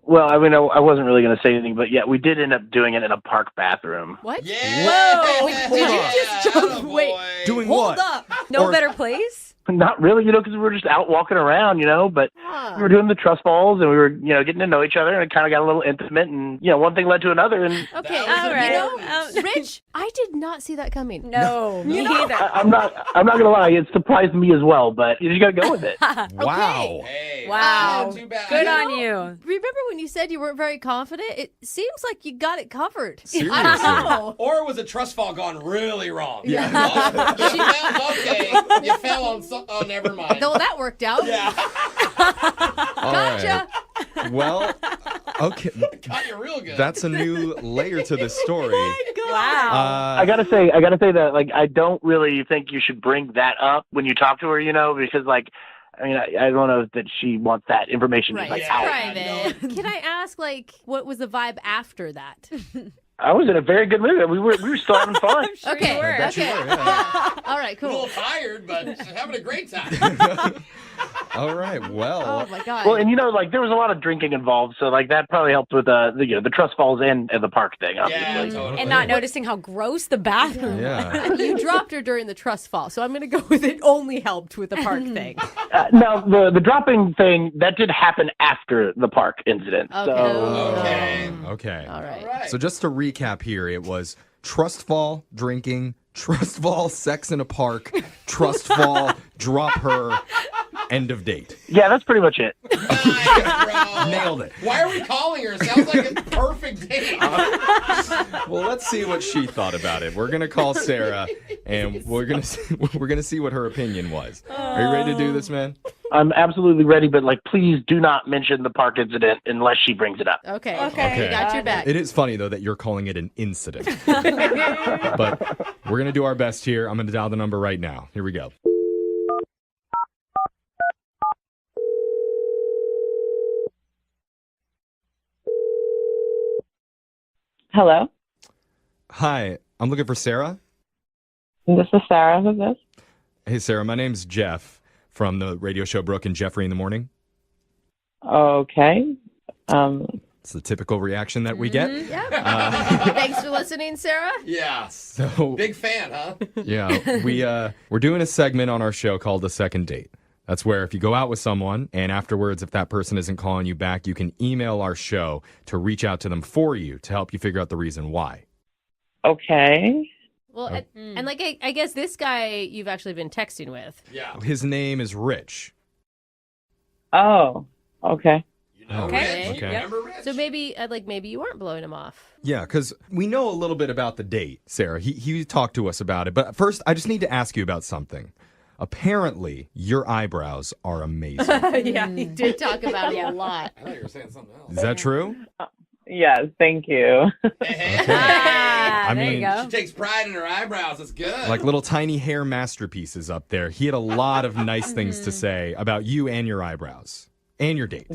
Well, I mean, I wasn't really going to say anything, but yeah, we did end up doing it in a park bathroom. What? Yeah! Whoa! Did you just jump? Wait. Doing Hold what? up. No Or- better place? Not really, because we were just out walking around, but we were doing the trust falls, and we were, getting to know each other, and it kind of got a little intimate, and, one thing led to another, and Okay, All right. Rich, I did not see that coming. No, me either. I'm not going to lie, it surprised me as well, but you just got to go with it. Wow. Hey, Wow. not too bad. Good on you. Remember when you said you weren't very confident? It seems like you got it covered. Seriously. I don't know. Or was a trust fall gone really wrong? Yeah. You fell, okay, you fell on oh, never mind. No, that worked out. Yeah. All Gotcha. right. Well, Okay. Got you real good. That's a new layer to this story. Wow. I gotta say that like I don't really think you should bring that up when you talk to her, because like I mean I don't know that she wants that information Right, like it's out. private. Can I ask, like, what was the vibe after that? I was in a very good mood. We were still having fun. Okay. I bet you Okay. were, yeah. All right, A little cool. tired, but having a great time. All right, well. Oh my god. Well, and like there was a lot of drinking involved, so like that probably helped with the trust falls and the park thing, obviously. Yeah, totally. And not noticing how gross the bathroom Yeah. You dropped her during the trust fall, so I'm going to go with it only helped with the park thing. Now the dropping thing that did happen after the park incident. Okay. So Okay. All right. So just to recap here, it was trust fall, drinking, trust fall, sex in a park, trust fall, drop her, end of date. yeah, that's pretty much it. Nice, bro. Nailed it. Why are we calling her? Sounds like a perfect date. Well, let's see what she thought about it. We're gonna call Sarah, and we're gonna see what her opinion was. Are you ready to do this, man? I'm absolutely ready, but like please do not mention the park incident unless she brings it up. Okay. Okay. We got your back. It is funny though that you're calling it an incident, but we're gonna do our best here. I'm gonna dial the number right now. Here we go. Hello, Hi, I'm looking for Sarah. this is Sarah. Who's this? Hey, Sarah, my name's Jeff from the radio show Brooke and Jeffrey in the Morning. Okay. It's the typical reaction that we get. Yep. Thanks for listening, Sarah. Yeah. So, Big fan, huh? yeah, we're doing a segment on our show called The Second Date. That's where if you go out with someone and afterwards, if that person isn't calling you back, you can email our show to reach out to them for you to help you figure out the reason why. Okay. Well, and like I guess this guy you've actually been texting with. Yeah. His name is Rich. Oh. Okay. You know Okay. Rich. You Okay. remember Rich? So maybe maybe you weren't blowing him off. Yeah, because we know a little bit about the date, Sarah. He talked to us about it. But first, I just need to ask you about something. Apparently, your eyebrows are amazing. Yeah, he did talk about it a lot. I thought you were saying something else. Is that true? Yes. Thank you. I there you mean, go. She takes pride in her eyebrows. That's good. like little tiny hair masterpieces up there. He had a lot of nice things to say about you and your eyebrows and your date.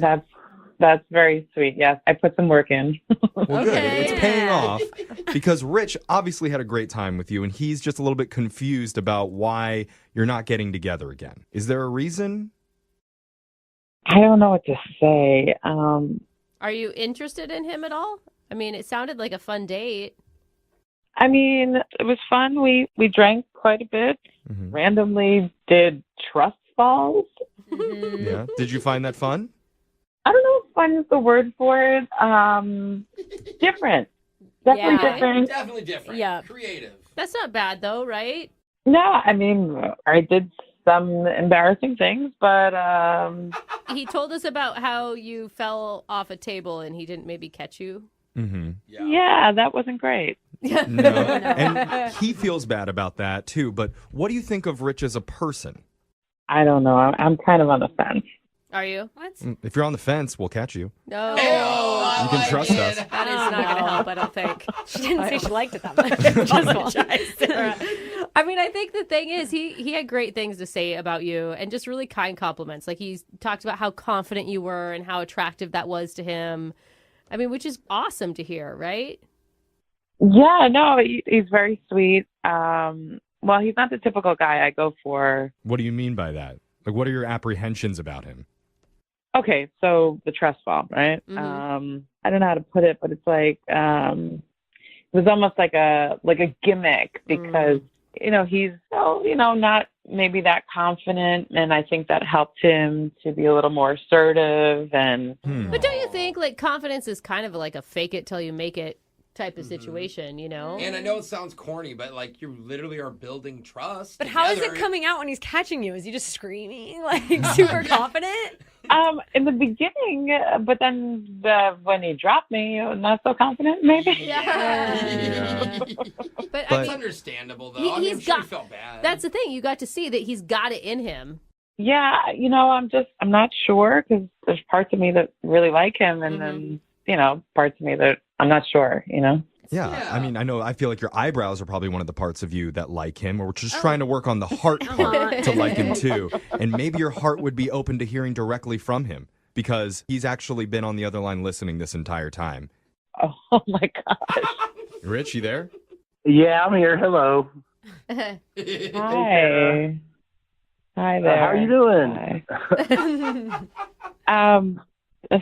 That's very sweet. Yes, I put some work in. Well, good. Okay. It's paying off because Rich obviously had a great time with you, and he's just a little bit confused about why you're not getting together again. Is there a reason? I don't know what to say. Are you interested in him at all? I mean, it sounded like a fun date. I mean, it was fun. We drank quite a bit. Mhm. Randomly did trust falls. Yeah. Did you find that fun? I don't know if fun is the word for it. Different. Definitely Yeah. different. Definitely different. Yeah. Creative. That's not bad though, right? No, I mean, I did some embarrassing things, but He told us about how you fell off a table and he didn't maybe catch you. Mm-hmm. yeah, that wasn't great. No. And he feels bad about that too. But what do you think of Rich as a person? I don't know. I'm kind of on the fence. Are you? What? If you're on the fence, we'll catch you. No. You can trust us. That is not going to help, I don't think. She didn't say she liked it that much. Apologize, Sarah. I mean, I think the thing is, he had great things to say about you and just really kind compliments. Like, he talked about how confident you were and how attractive that was to him. I mean, which is awesome to hear, right? Yeah, no, he's very sweet. Well, he's not the typical guy I go for. What do you mean by that? Like, what are your apprehensions about him? Okay, so the trust fall, right? Mhm. I don't know how to put it, but it's like it was almost like a gimmick because he's not maybe that confident, and I think that helped him to be a little more assertive and. But don't you think, like, confidence is kind of like a fake it till you make it type of situation, you know? And I know it sounds corny, but like you literally are building trust. But how is it together. coming out when he's catching you? Is he just screaming, like super confident? In the beginning, but then when he dropped me, not so confident, maybe. Yeah. But I It's mean, understandable though. I mean, I'm sure he felt bad. That's the thing. You got to see that he's got it in him. Yeah, I'm not sure because there's parts of me that really like him, and then parts of me that I'm not sure, Yeah, I mean, I feel like your eyebrows are probably one of the parts of you that like him, or we're just trying to work on the heart part to like him too. And maybe your heart would be open to hearing directly from him because he's actually been on the other line listening this entire time. Oh my gosh. Rich, you there? Yeah, I'm here. Hello. Hi. Hi there. How are you doing?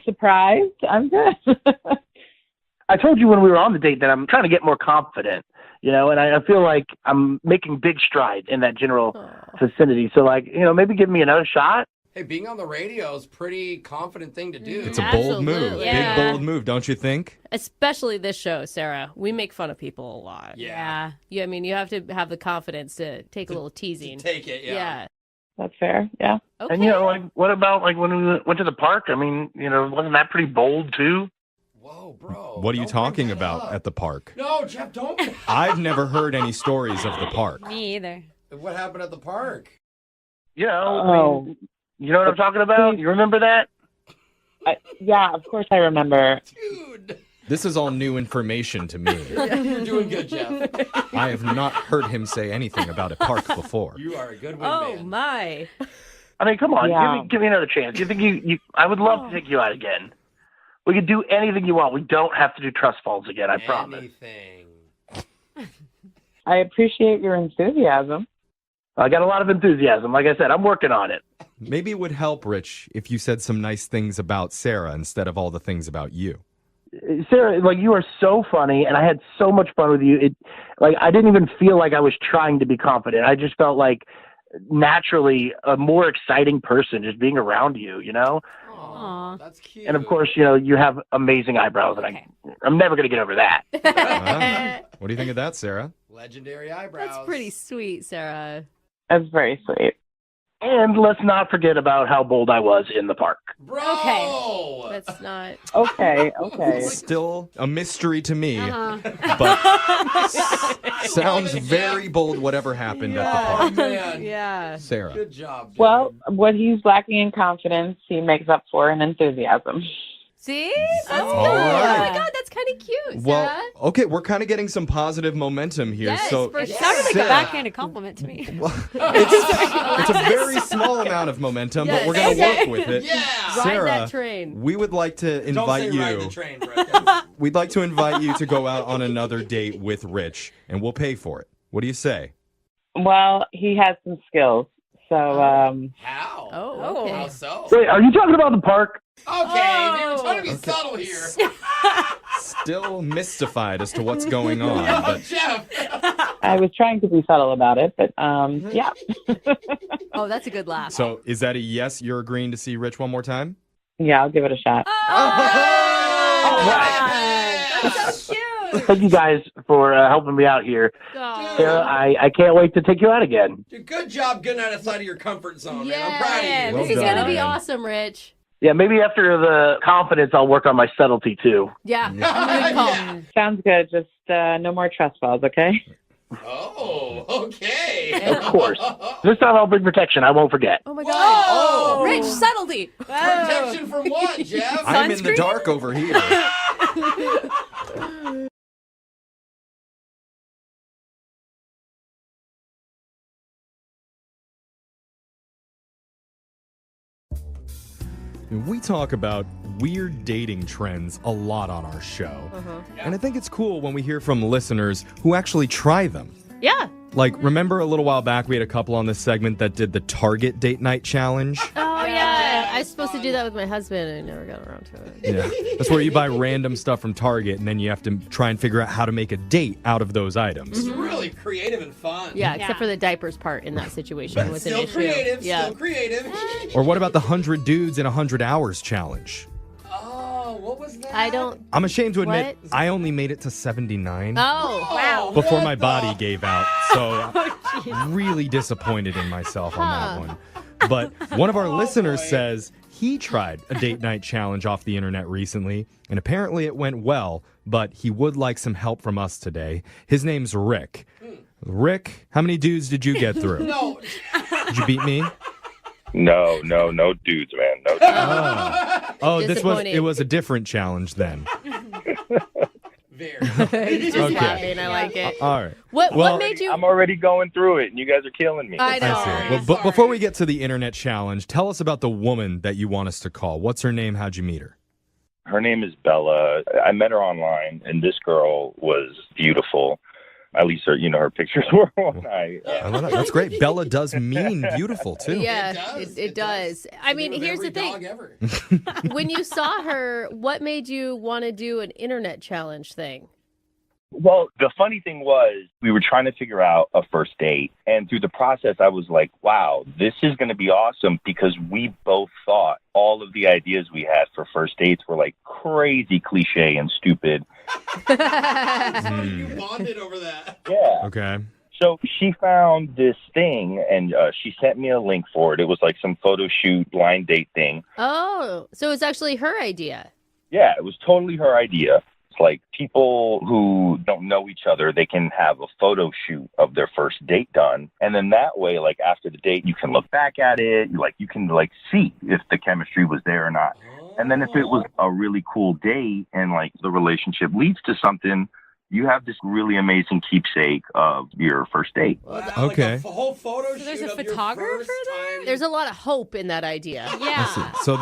Surprised. I'm good. I told you when we were on the date that I'm trying to get more confident, and I feel like I'm making big strides in that general vicinity. So, maybe give me another shot. Hey, being on the radio is a pretty confident thing to do. It's a bold move. Yeah. Big, bold move, don't you think? Especially this show, Sarah. We make fun of people a lot. Yeah. You have to have the confidence to take a little teasing. Take it, yeah. That's fair. Yeah. Okay. And, what about, when we went to the park? I mean, wasn't that pretty bold, too? Whoa, bro. What are you talking about at the park? No, Jeff, don't. I've never heard any stories of the park. Me either. What happened at the park? You know what I'm talking about? You remember that? Yeah, of course I remember. Dude. This is all new information to me. You're doing good, Jeff. I have not heard him say anything about a park before. You are a good wingman. Oh, my. I mean, come on. Yeah. Give me another chance. You think I would love to take you out again. We could do anything you want. We don't have to do trust falls again, I promise. Anything. I appreciate your enthusiasm. I got a lot of enthusiasm. Like I said, I'm working on it. Maybe it would help, Rich, if you said some nice things about Sarah instead of all the things about you. Sarah, you are so funny, and I had so much fun with you. I didn't even feel like I was trying to be confident. I just felt like naturally a more exciting person just being around you, Aw, that's cute. And of course, you have amazing eyebrows, and I'm never going to get over that. What do you think of that, Sarah? Legendary eyebrows. That's pretty sweet, Sarah. That's very sweet. And let's not forget about how bold I was in the park. Bro! Okay. That's not... Okay. Still a mystery to me, Uh-huh. but sounds very bold whatever happened at the park. Man. Yeah. Sarah. Good job, dude. Well, what he's lacking in confidence, he makes up for in enthusiasm. See? That's good. All right. Oh, my God. That's kind of cute, Sarah. Well, okay, we're kind of getting some positive momentum here. Yes, so for It sure. sounded like a Sarah. backhanded compliment to me. It's a very small amount of momentum, but we're going to work with it. Yeah. Ride Sarah, that train. we would like to Don't invite say ride you. the train, bro. We'd like to invite you to go out on another date with Rich, and we'll pay for it. What do you say? Well, he has some skills. So, How? Oh, okay. How so? Wait, are you talking about the park? Okay, they were trying to be subtle here. Still mystified as to what's going on. Oh, But Jeff. I was trying to be subtle about it, but yeah. Oh, that's a good laugh. so is that a yes? You're agreeing to see Rich one more time? Yeah, I'll give it a shot. That's so cute. Thank you guys for helping me out here. Oh. Sarah, I can't wait to take you out again. Dude, good job getting outside of your comfort zone, man. I'm Yeah, proud of you. Well this is done, going to be man. awesome, Rich. Yeah, maybe after the confidence, I'll work on my subtlety, too. Yeah, good call. Yeah. Sounds good. Just no more trust falls, okay? Oh, okay. Of course. This time I'll bring protection. I won't forget. Oh, my God. Oh. Rich, subtlety. Protection from what, Jeff? I'm in the dark over here. We talk about weird dating trends a lot on our show. And I think it's cool when we hear from listeners who actually try them. Yeah. Like, remember a little while back we had a couple on this segment that did the Target date night challenge? Oh, yeah. I was supposed to do that with my husband, and I never got around to it. Yeah. That's where you buy random stuff from Target, and then you have to try and figure out how to make a date out of those items. It's really creative and fun. Yeah, except for the diapers part in that situation was an Still issue. creative, Yeah. still creative. Or what about the 100 Dudes in 100 Hours challenge? Oh, what was that? I don't... I'm ashamed to admit, What? I only made it to 79 Oh, wow. before my body gave out. So really disappointed in myself on that one. But one of our listeners says he tried a date night challenge off the internet recently, and apparently it went well, but he would like some help from us today. His name's Rick. Rick, how many dudes did you get through? No. Did you beat me? No dudes, man. approach. Oh, Disappointing. it was a different challenge then. He's just Okay. laughing. I like it. All right. What made you? I'm already going through it, and you guys are killing me. I know. I see. Well, but before we get to the internet challenge, tell us about the woman that you want us to call. What's her name? How'd you meet her? Her name is Bella. I met her online, and this girl was beautiful. At least her pictures were when I. That's great. Bella does mean beautiful too. Yeah, it does. I mean, here's the thing. When you saw her, what made you want to do an internet challenge thing? Well, the funny thing was we were trying to figure out a first date. And through the process, I was like, wow, this is going to be awesome because we both thought all of the ideas we had for first dates were like crazy cliche and stupid. You bonded over that. Yeah. Okay. So she found this thing and she sent me a link for it. It was like some photo shoot blind date thing. Oh, so it's actually her idea. Yeah, it was totally her idea. It's like people who don't know each other, they can have a photo shoot of their first date done. And then that way, like after the date, you can look back at it. You can see if the chemistry was there or not. And then if it was a really cool date and like the relationship leads to something, you have this really amazing keepsake of your first date. Okay. A whole photo shoot There's a of your photographer first there? time. There's a lot of hope in that idea. I see.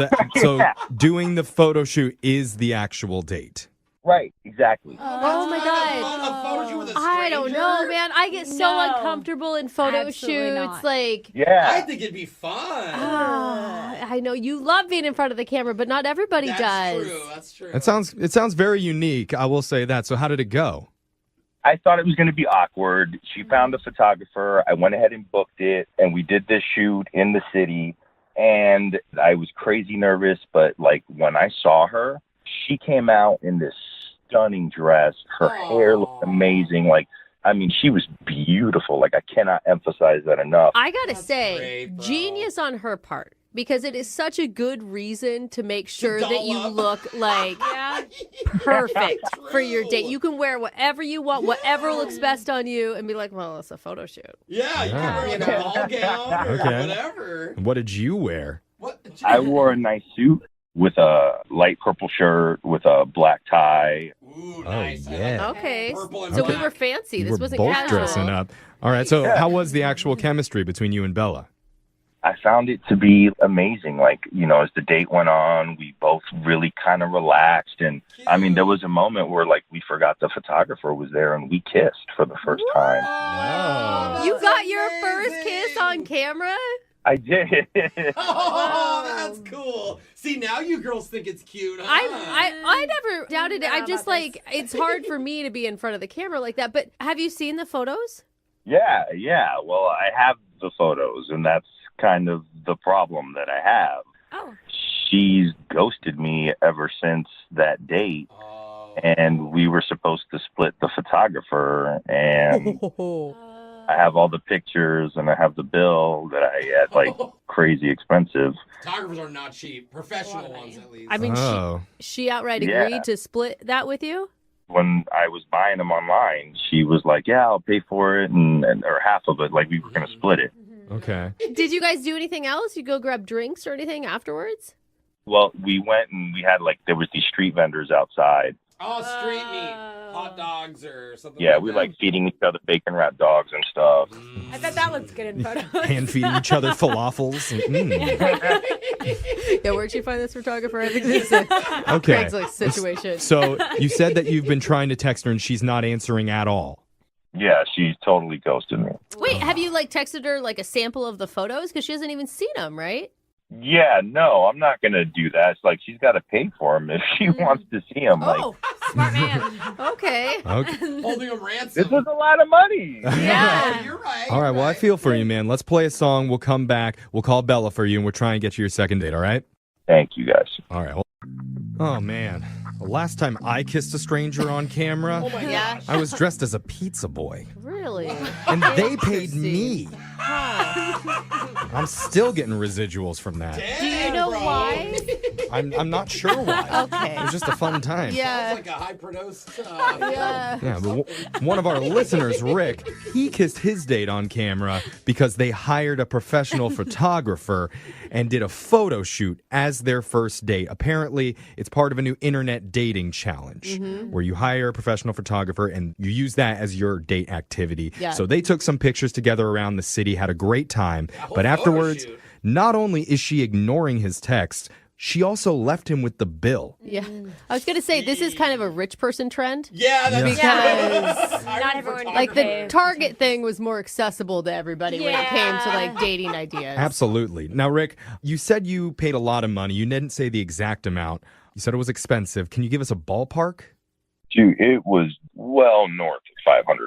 So doing the photo shoot is the actual date. Right, exactly. Oh my God. I don't know, man. I get so uncomfortable in photo Absolutely shoots. not. Like, I think it'd be fun. I know you love being in front of the camera, but not everybody does. That's true. It sounds very unique. I will say that. So how did it go? I thought it was going to be awkward. She found a photographer. I went ahead and booked it, and we did this shoot in the city. And I was crazy nervous, but like when I saw her, she came out in this stunning dress. Her hair looked amazing. She was beautiful. Like, I cannot emphasize that enough. I gotta say, genius on her part. Because it is such a good reason to make sure that you look like perfect for your date. You can wear whatever you want, whatever looks best on you, and be like, well, it's a photo shoot. Yeah, you can wear like a ball gown or whatever. What did you wear? I wore a nice suit with a light purple shirt with a black tie. Ooh, nice. Yeah. Okay. Purple and So we black. were fancy. You This were wasn't both casual. dressing up. All right. So how was the actual chemistry between you and Bella? I found it to be amazing. As the date went on, we both really kind of relaxed. And there was a moment where we forgot the photographer was there and we kissed for the first time. You got your first kiss on camera? I did. Oh, that's cool. See, now you girls think it's cute, huh? I never doubted it. I'm just it's hard for me to be in front of the camera like that. But have you seen the photos? Yeah. Well, I have the photos, and that's kind of the problem that I have. Oh. She's ghosted me ever since that date. And we were supposed to split the photographer, and I have all the pictures and I have the bill that I had crazy expensive. Photographers are not cheap. Professional ones, at least. I mean, she outright Yeah. agreed to split that with you? When I was buying them online, she was like, yeah, I'll pay for it, or half of it. We were going to split it. Okay. Did you guys do anything else? You go grab drinks or anything afterwards? Well, we went and we had there was these street vendors outside. Oh, street meat. Hot dogs or something Yeah, like we that. feeding each other bacon wrap dogs and stuff. I bet that looks good in photos. Hand feeding each other falafels. Yeah, where'd you find this photographer? I think this is a Okay. Craigslist situation. So you said that you've been trying to text her and she's not answering at all. Yeah, she totally ghosted me. Wait, have you texted her a sample of the photos? Because she hasn't even seen them, right? Yeah, no, I'm not going to do that. It's she's got to pay for them if she wants to see them. Smart man. Okay. Holding a ransom. This was a lot of money. Yeah. You're right. All right. Well, I feel for you, man. Let's play a song. We'll come back. We'll call Bella for you, and we'll try and get you your second date, all right? Thank you, guys. All right. Oh, man. The last time I kissed a stranger on camera, Oh my gosh. I was dressed as a pizza boy. Really? And they paid me. I'm still getting residuals from that. Do you know why? I'm not sure why. Okay. It was just a fun time. Yeah. Sounds like a high-produced Yeah. Yeah, but one of our listeners, Rick, he kissed his date on camera because they hired a professional photographer and did a photo shoot as their first date. Apparently, it's part of a new internet dating challenge where you hire a professional photographer and you use that as your date activity. Yeah. So they took some pictures together around the city, had a great time, but afterwards, not only is she ignoring his text, she also left him with the bill. Yeah. I was going to say, this is kind of a rich person trend. Yeah, that's Because Not everyone can like pay. the Target thing was more accessible to everybody when it came to like dating ideas. Absolutely. Now, Rick, you said you paid a lot of money. You didn't say the exact amount. You said it was expensive. Can you give us a ballpark? Dude, it was well north of $500.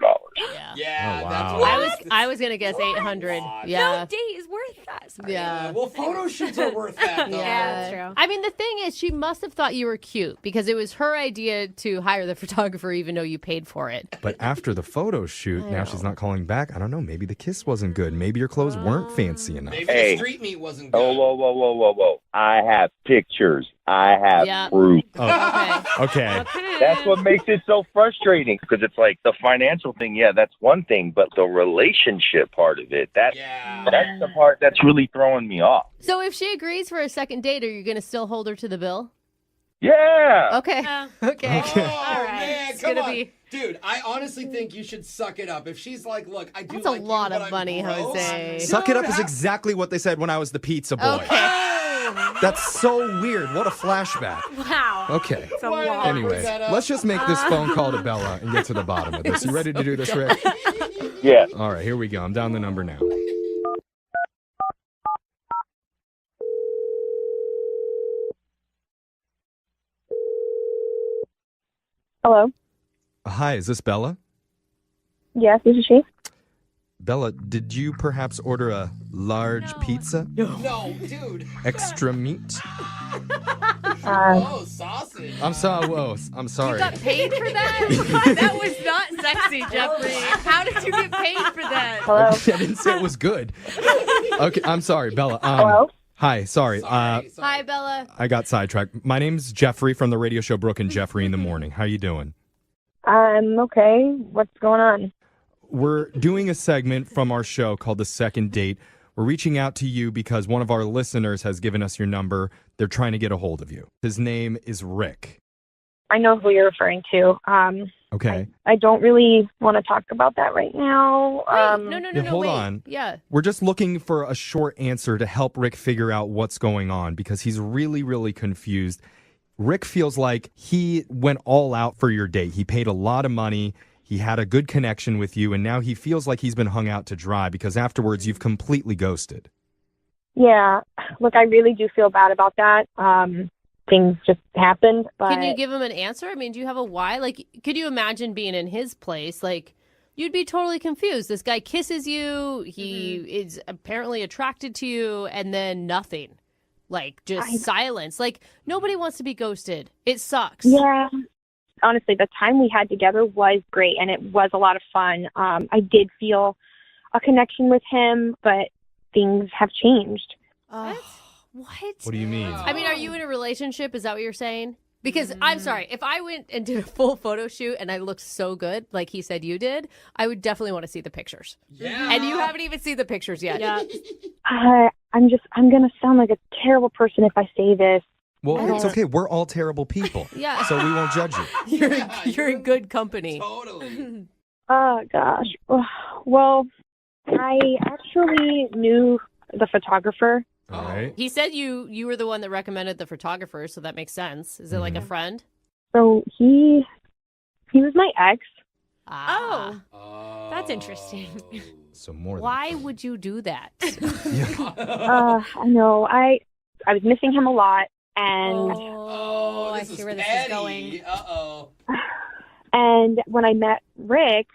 Yeah, Oh, that's wow. what I was going to guess 800. Yeah. No date is worth that. Sorry. Yeah. Well, photo shoots are worth that, though. Yeah, that's true. I mean, the thing is, she must have thought you were cute because it was her idea to hire the photographer even though you paid for it. But after the photo shoot, now she's not calling back. I don't know. Maybe the kiss wasn't good. Maybe your clothes weren't fancy enough. Maybe Hey. the street meat wasn't good. Oh, whoa. I have pictures. I have Yeah. proof. Oh, okay. That's what makes it so frustrating because it's like the financial thing, yeah, that's one thing, but the relationship part of it, that's the part that's really throwing me off. So if she agrees for a second date, are you going to still hold her to the bill? Yeah. Okay. Okay. Oh, All right. man, It's come gonna on. be. Dude, I honestly think you should suck it up. If she's like, look, I do That's a like lot you, of but money, I'm broke. Jose. Suck it up is exactly what they said when I was the pizza boy. Okay. That's so weird. What a flashback. Wow. Okay. It's a lot. Anyway, let's just make this phone call to Bella and get to the bottom of this. You ready to do this, Rick? Yeah. All right, here we go. I'm down the number now. Hello. Hi, is this Bella? Yes, this is she. Bella, did you perhaps order a large pizza? No, dude. Extra meat? Oh, sausage. I'm sorry. Whoa, I'm sorry. You got paid for that? That was not sexy, Jeffrey. How did you get paid for that? Hello. I didn't say it was good. Okay, I'm sorry, Bella. Hello? Hi, sorry. Hi, Bella. I got sidetracked. My name's Jeffrey from the radio show Brooke and Jeffrey in the Morning. How you doing? I'm okay. What's going on? We're doing a segment from our show called The Second Date. We're reaching out to you because one of our listeners has given us your number. They're trying to get a hold of you. His name is Rick. I know who you're referring to. Okay. I don't really want to talk about that right now. No, Yeah, hold wait. on. Yeah. We're just looking for a short answer to help Rick figure out what's going on because he's really, really confused. Rick feels like he went all out for your date. He paid a lot of money. He had a good connection with you, and now he feels like he's been hung out to dry because afterwards you've completely ghosted. Yeah. Look, I really do feel bad about that. Things just happened, but Can you give him an answer? I mean, do you have a why? Like, could you imagine being in his place? Like, you'd be totally confused. This guy kisses you. He is apparently attracted to you, and then nothing. Like, just silence. Like, nobody wants to be ghosted. It sucks. Yeah. Honestly, the time we had together was great, and it was a lot of fun. I did feel a connection with him, but things have changed. What? What do you mean? I mean, are you in a relationship? Is that what you're saying? Because I'm sorry, if I went and did a full photo shoot and I looked so good, like he said you did, I would definitely want to see the pictures. Yeah. And you haven't even seen the pictures yet. Yeah. I'm going to sound like a terrible person if I say this. Well, it's okay. We're all terrible people. Yeah. So we won't judge you. You're in good company. Totally. Oh, gosh. Well, I actually knew the photographer. All right. He said you were the one that recommended the photographer, so that makes sense. Is it like a friend? So he was my ex. Ah. Oh, that's interesting. So more. Why would you do that? I know. I was missing him a lot, and Oh, I see where this is going. Uh-oh. and when I met Rick,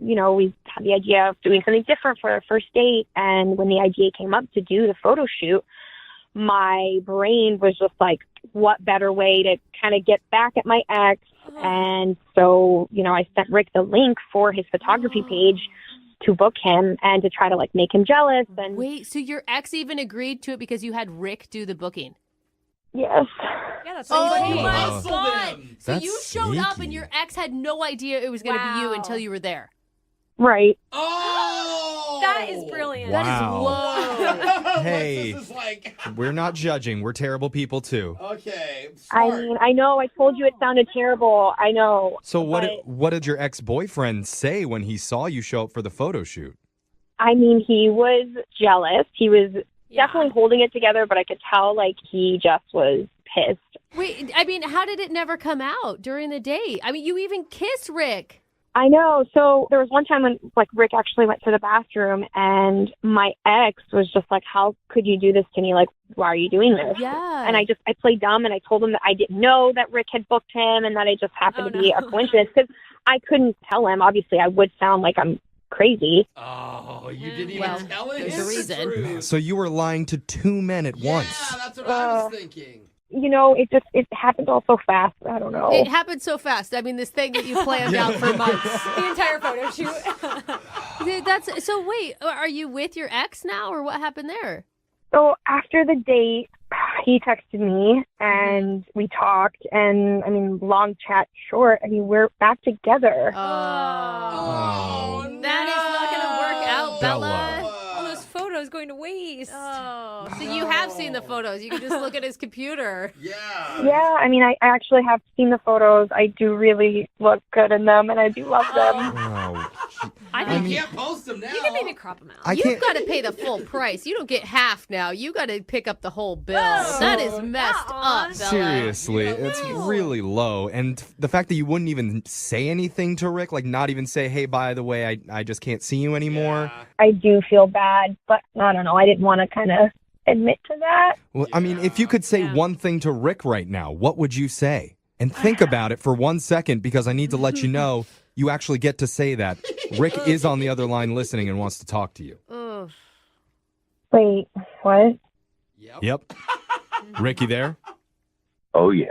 you know, we had the idea of doing something different for our first date. And when the idea came up to do the photo shoot, my brain was just like, what better way to kind of get back at my ex? And so, you know, I sent Rick the link for his photography page to book him and to try to like make him jealous. And Wait, so your ex even agreed to it because you had Rick do the booking? Yes. Yeah, that's Oh so sweet. my Hustled God. him. So That's you showed up and sneaky. your ex had no idea it was going to be you until you were there. Right. Oh, That is brilliant. Wow. Hey. This is like, We're not judging. We're terrible people too. okay, I smart. mean, I know I told you it sounded terrible. I know. So but, what did your ex-boyfriend say when he saw you show up for the photo shoot? I mean, he was jealous. He was definitely holding it together, but I could tell, like, he just was pissed. Wait, I mean, how did it never come out during the date? I mean, you even kissed Rick. I know. So there was one time when, like, Rick actually went to the bathroom, and my ex was just like, how could you do this to me? Like, why are you doing this? Yeah. And I played dumb, and I told him that I didn't know that Rick had booked him and that it just happened to be a coincidence, because I couldn't tell him. Obviously, I would sound like I'm crazy. Oh, you didn't even tell it? There's a reason. So you were lying to two men at once. Yeah, that's what I was thinking. You know, it happened all so fast. I don't know. It happened so fast. I mean, this thing that you planned out for months. The entire photo shoot. Dude, so wait, are you with your ex now, or what happened there? So after the date, he texted me and we talked, and I mean, long chat short, I mean, we're back together. Oh, that is not going to work out, Bella. All those photos going to waste. Oh, so you have seen the photos. You can just look at his computer. Yeah, I mean, I actually have seen the photos. I do really look good in them, and I do love them. Wow. You can't post them now. You can maybe crop them out. You've got to pay the full price. You don't get half now. You got to pick up the whole bill. That is messed up, Bella. Seriously, it's really low. And the fact that you wouldn't even say anything to Rick, like not even say, hey, by the way, I just can't see you anymore. I do feel bad, but I don't know. I didn't want to kind of admit to that. Well, I mean, if you could say one thing to Rick right now, what would you say? And think about it for 1 second, because I need to let you know you actually get to say that. Rick is on the other line listening and wants to talk to you. Wait, what? Yep. Rick, you there? Oh, yeah.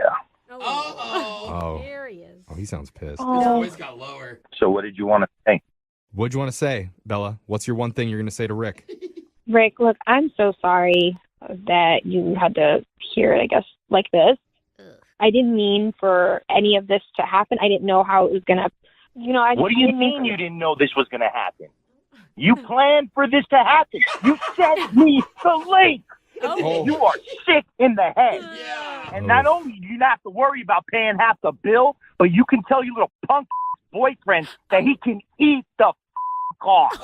Oh. There he is. Oh, he sounds pissed. His voice got lower. So what did you want to say? What'd you want to say, Bella? What's your one thing you're going to say to Rick? Rick, look, I'm so sorry that you had to hear it, I guess, like this. I didn't mean for any of this to happen. I didn't know how it was going to, What do you mean you didn't know this was going to happen? You planned for this to happen. You sent me the link. Oh. You are sick in the head. And not only do you not have to worry about paying half the bill, but you can tell your little punk boyfriend that he can eat the off.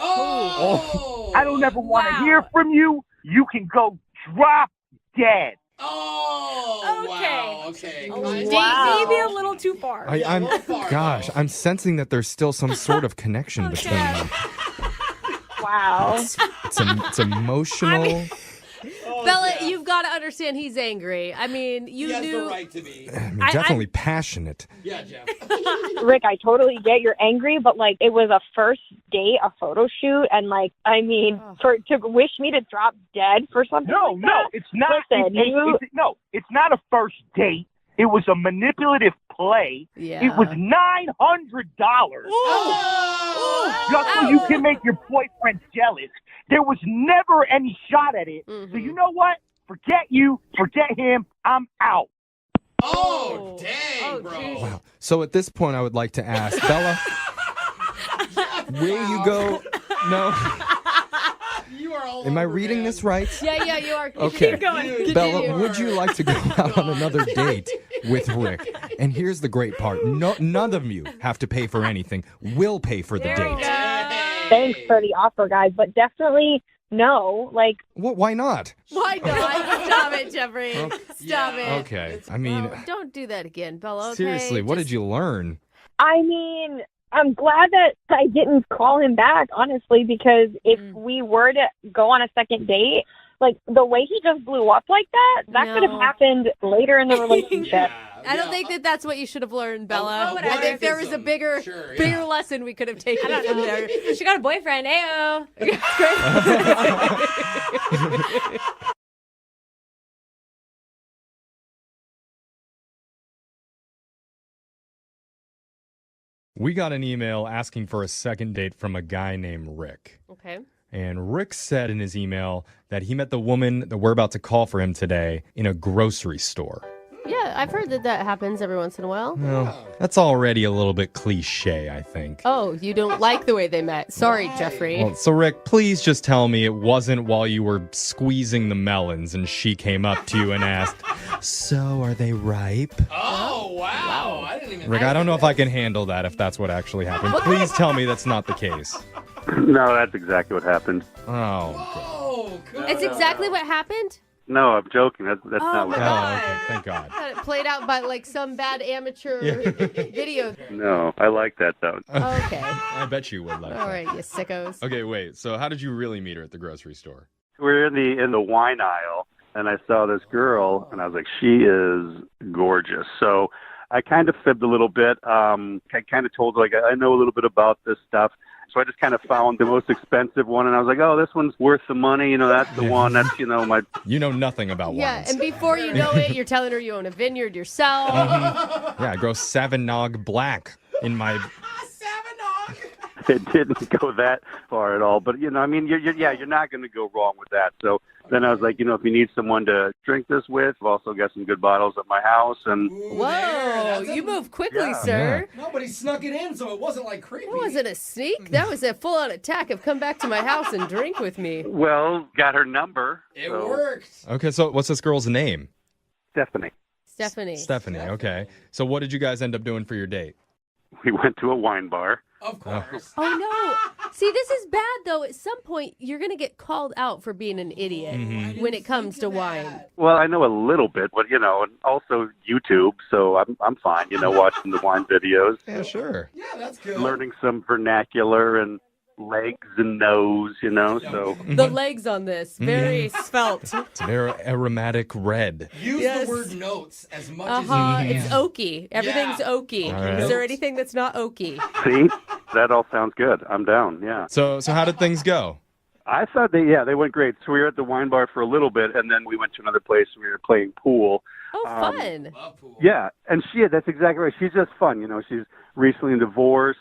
I don't ever want to hear from you. You can go drop dead. Okay. Wow. Maybe a little too far. I'm sensing that there's still some sort of connection between them. Wow. It's emotional. Bella, you've got to understand he's angry. I mean, you He knew. has the right to be. I mean, definitely passionate. Yeah, Jeff. Rick, I totally get you're angry, but like it was a first date, a photo shoot, and like I mean, to wish me to drop dead for something. like that? It's not. Listen, It's not a first date. It was a manipulative play. Yeah. It was $900. Just so you can make your boyfriend jealous. There was never any shot at it. So you know what? Forget you. Forget him. I'm out. Oh, dang, bro. Wow. So at this point, I would like to ask Bella, will you go? No. You are all Am I reading this right? Yeah, you are. Okay. Keep going. Bella, would you like to go out on another date with Rick? And here's the great part. None of you have to pay for anything. We'll pay for the date. Thanks for the offer, guys, but definitely no. Like, Why not? Why not? Stop it, Jeffrey. Stop it. Okay. I mean, Don't do that again, Bella. Okay? seriously, what did you learn? I mean, I'm glad that I didn't call him back, honestly, because if we were to go on a second date, like the way he just blew up like that could have happened later in the relationship. I don't think that that's what you should have learned, Bella. Oh, I think there was a bigger lesson we could have taken from there. She got a boyfriend. Ayo. We got an email asking for a second date from a guy named Rick. Okay. And Rick said in his email that he met the woman that we're about to call for him today in a grocery store. Yeah, I've heard that happens every once in a while. Well, that's already a little bit cliche, I think. Oh, you don't like the way they met. Sorry, Jeffrey. Well, so Rick, please just tell me it wasn't while you were squeezing the melons and she came up to you and asked, "So, are they ripe?" Oh, wow. I didn't even Rick, I don't know if I can handle that if that's what actually happened. Please tell me that's not the case. No, that's exactly what happened. Oh. It's exactly what happened? No, I'm joking. That's Oh, not what my happened. Oh, okay. Thank God. Thought it played out by like some bad amateur video. No, I like that, though. Okay. I bet you would like All that. right, you sickos. Okay, wait. So how did you really meet her at the grocery store? We're in the wine aisle, and I saw this girl, and I was like, she is gorgeous. So I kind of fibbed a little bit. I kind of told her, like, I know a little bit about this stuff. So I just kind of found the most expensive one, and I was like, oh, this one's worth the money. You know, that's the one. That's, my... You know nothing about Yeah, wines. and before you know it, you're telling her you own a vineyard yourself. Yeah, I grow Savagnog Black in my... It didn't go that far at all. But, you're not going to go wrong with that. So then I was like, if you need someone to drink this with, I've also got some good bottles at my house. And Whoa, you move quickly, sir. Nobody snuck it in, so it wasn't like creepy. That wasn't a sneak. That was a full-on attack of come back to my house and drink with me. Well, got her number. It worked. Okay, so what's this girl's name? Stephanie. Stephanie, okay. So what did you guys end up doing for your date? We went to a wine bar. Of course. Oh, no. See, this is bad, though. At some point, you're going to get called out for being an idiot when it comes to wine. Well, I know a little bit, but, and also YouTube, so I'm fine, watching the wine videos. Yeah, sure. Yeah, that's good. Learning some vernacular and legs and nose, so. The legs on this, very svelte. It's very aromatic red. Use the word notes as much as you can. It's oaky. Everything's oaky. right. Is there anything that's not oaky? See? That all sounds good. I'm down, yeah. So how did things go? I thought they went great. So we were at the wine bar for a little bit, and then we went to another place and we were playing pool. Oh, fun. Yeah, and that's exactly right. She's just fun, She's recently divorced.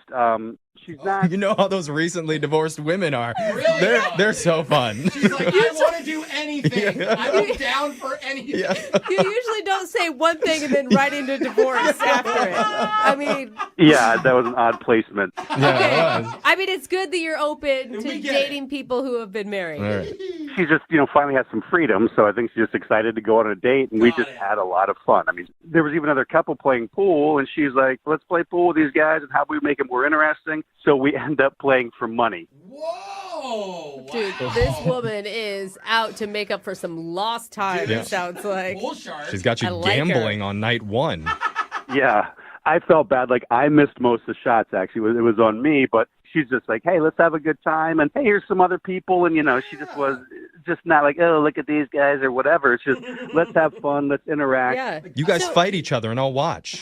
She's not. You know how those recently divorced women are. Really? They're so fun. She's like, I want to do anything. I'm down for anything. Yeah. You usually don't say one thing and then right into divorce after it. I mean... Yeah, that was an odd placement. Yeah, it was. I mean, it's good that you're open to We get dating people who have been married. All right. She just, finally has some freedom, so I think she's just excited to go on a date, and we just had a lot of fun. I mean, there was even another couple playing pool, and she's like, let's play pool with these guys, and how do we make it more interesting? So we end up playing for money. Whoa. Dude, this woman is out to make up for some lost time, Yeah. it sounds like. Bull shark. She's got you I like her. gambling on night one. Yeah, I felt bad. Like, I missed most of the shots, actually. It was on me, but she's just like, hey, let's have a good time, and hey, here's some other people, and, she just was just not like, oh, look at these guys or whatever. It's just, let's have fun, let's interact. Yeah. You guys fight each other and I'll watch.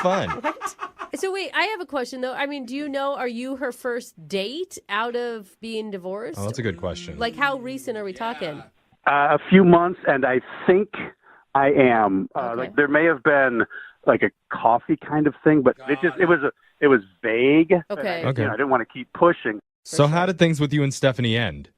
Fun. So wait, I have a question though. I mean, do you know, are you her first date out of being divorced? Oh, that's a good question. Like, how recent are we talking? A few months, and I think I am. Okay. Like, there may have been like a coffee kind of thing, but it was vague. Okay. I didn't want to keep pushing. So how did things with you and Stephanie end?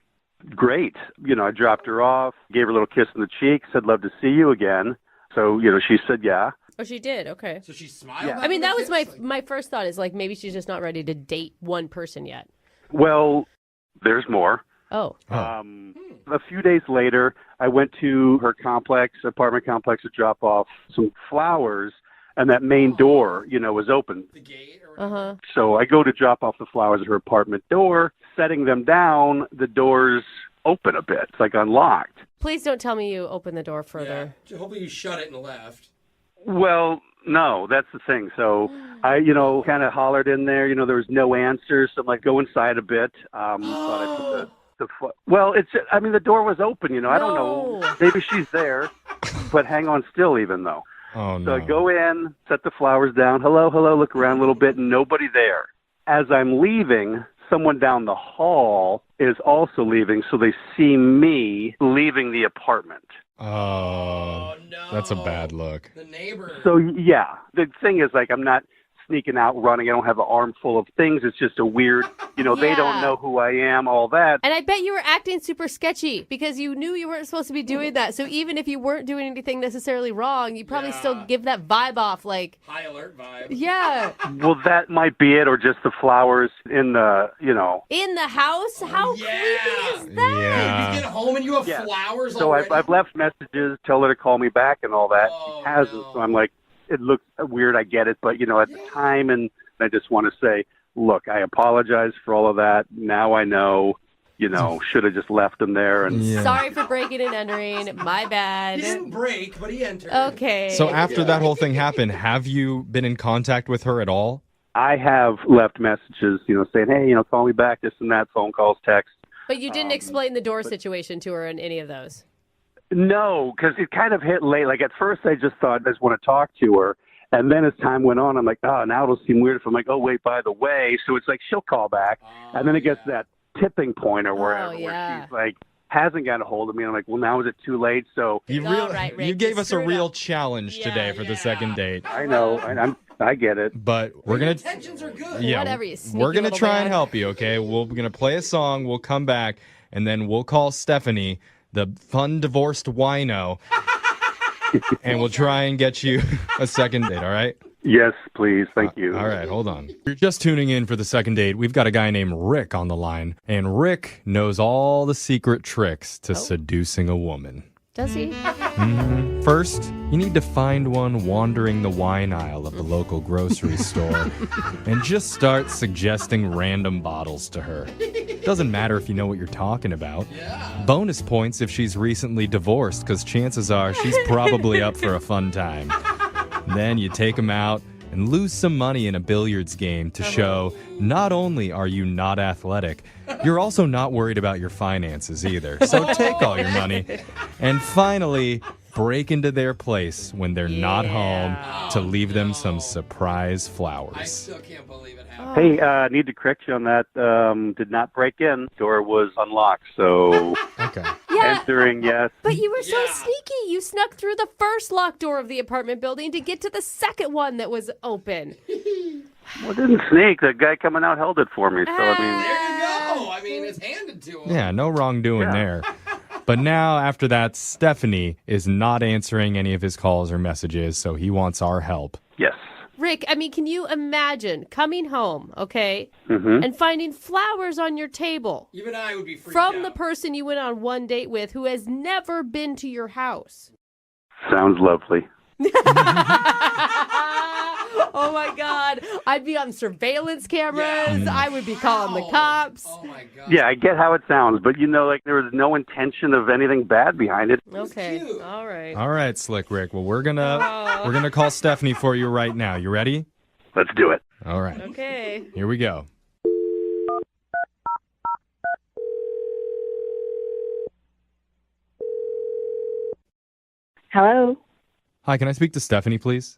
Great. I dropped her off, gave her a little kiss on the cheek, said, love to see you again. So, she said, yeah. Oh, she did. Okay. So she smiled. Yeah. I mean, that was my first thought is like maybe she's just not ready to date one person yet. Well, there's more. Oh. A few days later, I went to her apartment complex, to drop off some flowers, and that main door, was open. The gate or Uh-huh. So I go to drop off the flowers at her apartment door, setting them down, the door's open a bit. It's like unlocked. Please don't tell me you opened the door further. Yeah. Hopefully you shut it and left. Well, no, that's the thing. So I, kind of hollered in there. There was no answer. So I'm like, go inside a bit. Thought I put well, the door was open. I don't know. Maybe she's there, but hang on still even though. Oh, no. So I go in, set the flowers down. Hello, look around a little bit, and nobody there. As I'm leaving, someone down the hall is also leaving, so they see me leaving the apartment. Oh, no. That's a bad look. The neighbor. So, yeah, the thing is, like, I'm not sneaking out, running. I don't have an arm full of things. It's just a weird, they don't know who I am, all that. And I bet you were acting super sketchy because you knew you weren't supposed to be doing that. So even if you weren't doing anything necessarily wrong, you probably still give that vibe off, like high alert vibe. Yeah. Well, that might be it, or just the flowers in the, In the house? How creepy is that? Yeah. You get home and you have flowers So already? I've left messages, tell her to call me back and all that. She hasn't, so I'm like, it looks weird, I get it, but, at the time, and I just want to say, look, I apologize for all of that. Now I know, should have just left him there. And Sorry for breaking and entering. My bad. He didn't break, but he entered. Okay. So after that whole thing happened, have you been in contact with her at all? I have left messages, saying, hey, call me back, this and that, phone calls, text. But you didn't explain the door situation to her in any of those. No, because it kind of hit late. Like, at first I just thought I just want to talk to her. And then as time went on, I'm like, oh, now it'll seem weird if I'm like, oh, wait, by the way. So it's like she'll call back. And then it gets that tipping point or wherever where she's like, hasn't got a hold of me. I'm like, well, now is it too late? So You gave us a real challenge today for the second date. I know. I get it. But we're going to... Intentions are good. Yeah, Whatever, you sneaky we're going to little try man. and help you, okay? We're going to play a song. We'll come back, and then we'll call Stephanie, the fun divorced wino, and we'll try and get you a second date, all right? Yes, please. Thank you. All right, hold on. You're just tuning in for the second date. We've got a guy named Rick on the line, and Rick knows all the secret tricks to seducing a woman. Does he? First, you need to find one wandering the wine aisle of the local grocery store and just start suggesting random bottles to her. Doesn't matter if you know what you're talking about. Bonus points if she's recently divorced, because chances are she's probably up for a fun time. Then you take them out and lose some money in a billiards game to show not only are you not athletic, you're also not worried about your finances either. So take all your money. And finally, break into their place when they're not home to leave them some surprise flowers. I still can't believe it happened. Hey, need to correct you on that. Did not break in. Door was unlocked, so okay. Entering, yes. But you were so sneaky. You snuck through the first locked door of the apartment building to get to the second one that was open. Well, it didn't sneak. The guy coming out held it for me. So, There you go. I mean, it's handed to him. Yeah, no wrongdoing there. But now, after that, Stephanie is not answering any of his calls or messages, so he wants our help. Yes. Rick, I mean, can you imagine coming home, okay, Mhm. and finding flowers on your table Even I would be freaked from out. the person you went on one date with who has never been to your house? Sounds lovely. Oh my God. I'd be on surveillance cameras. I would be calling the cops. Oh my God. Yeah, I get how it sounds, but there was no intention of anything bad behind it. Okay. All right. All right, Slick Rick. Well, we're gonna call Stephanie for you right now. You ready? Let's do it. All right. Okay. Here we go. Hello, Hi, can I speak to Stephanie, please?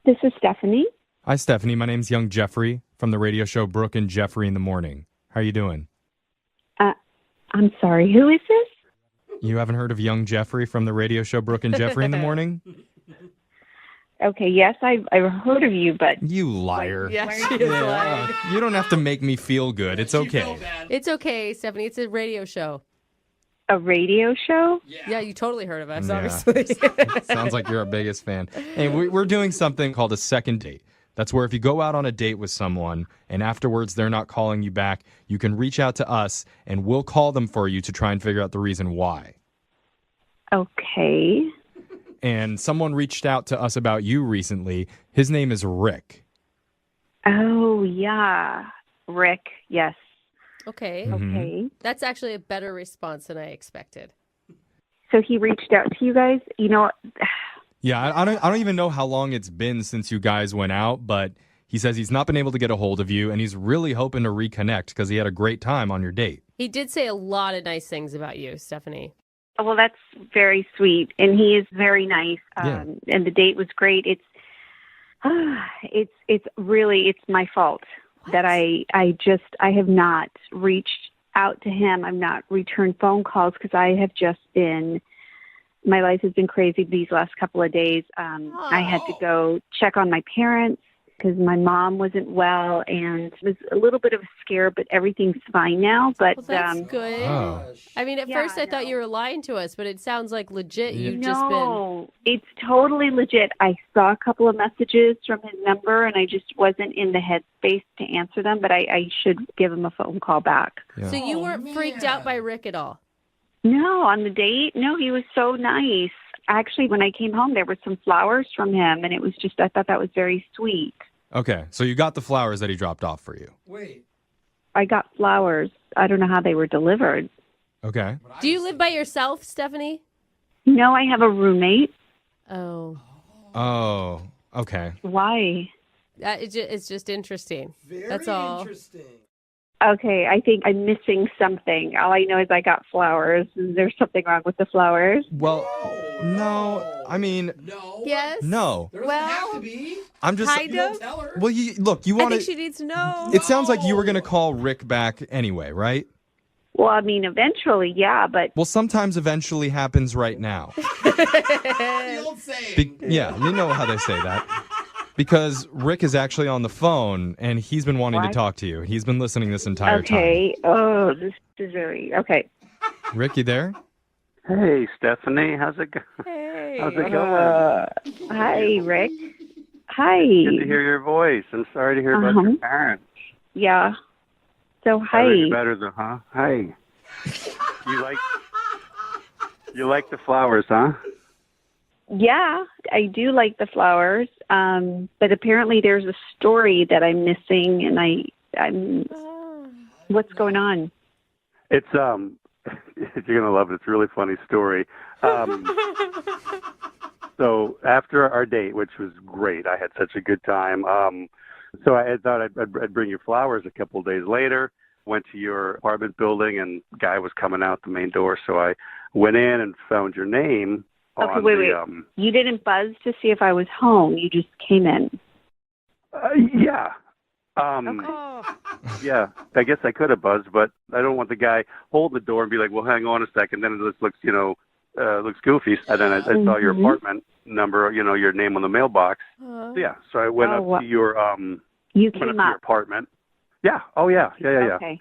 this is Stephanie. Hi, Stephanie. My name's Young Jeffrey from the radio show Brooke and Jeffrey in the Morning. How are you doing? I'm sorry, who is this? You haven't heard of Young Jeffrey from the radio show Brooke and Jeffrey in the Morning? Okay, yes, I've heard of you, but You liar. Yes, she is lying. You don't have to make me feel good. It's okay. It's okay, Stephanie. It's a radio show. a radio show? Yeah, you totally heard of us, Yeah. obviously. Sounds like you're our biggest fan. Hey, we're doing something called a second date. That's where if you go out on a date with someone and afterwards they're not calling you back, you can reach out to us and we'll call them for you to try and figure out the reason why. Okay. And someone reached out to us about you recently. His name is Rick. Oh, yeah. Rick, yes. Okay. Mhm. Okay. That's actually a better response than I expected. So he reached out to you guys. You know, Yeah, I don't even know how long it's been since you guys went out, but he says he's not been able to get a hold of you and he's really hoping to reconnect because he had a great time on your date. He did say a lot of nice things about you, Stephanie. well, that's very sweet, and he is very nice. Yeah. And the date was great. It's really my fault that I have not reached out to him. I've not returned phone calls because I have just been. My life has been crazy these last couple of days. I had to go check on my parents because my mom wasn't well and it was a little bit of a scare, but everything's fine now. But Well, that's good. Oh. I mean, at first I thought you were lying to us, but it sounds like legit. You've just been. No, it's totally legit. I saw a couple of messages from his number, and I just wasn't in the headspace to answer them, but I should give him a phone call back. So you weren't freaked out by Rick at all? No, on the date, no, he was so nice. Actually, when I came home, there were some flowers from him, and it was just, I thought that was very sweet. Okay, so you got the flowers that he dropped off for you. Wait. I got flowers. I don't know how they were delivered. Okay. Do you live by yourself, Stephanie? No, I have a roommate. Oh. Oh, okay. Why? It's just interesting. That's all. Interesting. Okay, I think I'm missing something. All I know is I got flowers. Is there something wrong with the flowers? Well, no. I mean, Yes. no. There doesn't have to be. I'm just. Kind of. Well, you want I to. think she needs to know. It sounds like you were going to call Rick back anyway, right? Well, I mean, eventually, yeah, but Well, sometimes eventually happens right now. The old saying. Yeah, you know how they say that. Because Rick is actually on the phone, and he's been wanting to What? talk to you. He's been listening this entire okay. Oh, this is very okay. time. Rick, you there? Hey, Stephanie, how's it going? Hey. How's it going? Hi, Rick. Hi. Good to hear your voice. I'm sorry to hear about your parents. Yeah. So hi. Better, better though, huh? Hi. You like the flowers, huh? Yeah, I do like the flowers. But apparently there's a story that I'm missing, and I'm. What's going on? It's you're gonna love it. It's a really funny story. So after our date, which was great, I had such a good time. So I thought I'd bring you flowers a couple of days later. Went to your apartment building, and guy was coming out the main door. So I went in and found your name. Okay, on wait. the, You didn't buzz to see if I was home. You just came in. Yeah. Yeah, I guess I could have buzzed, but I don't want the guy holding the door and be like, well, hang on a second. Then it just looks, looks goofy. And then I saw your apartment number, your name on the mailbox. Yeah, so I went up to your, You went came up to your up. apartment. Yeah, oh yeah. Okay.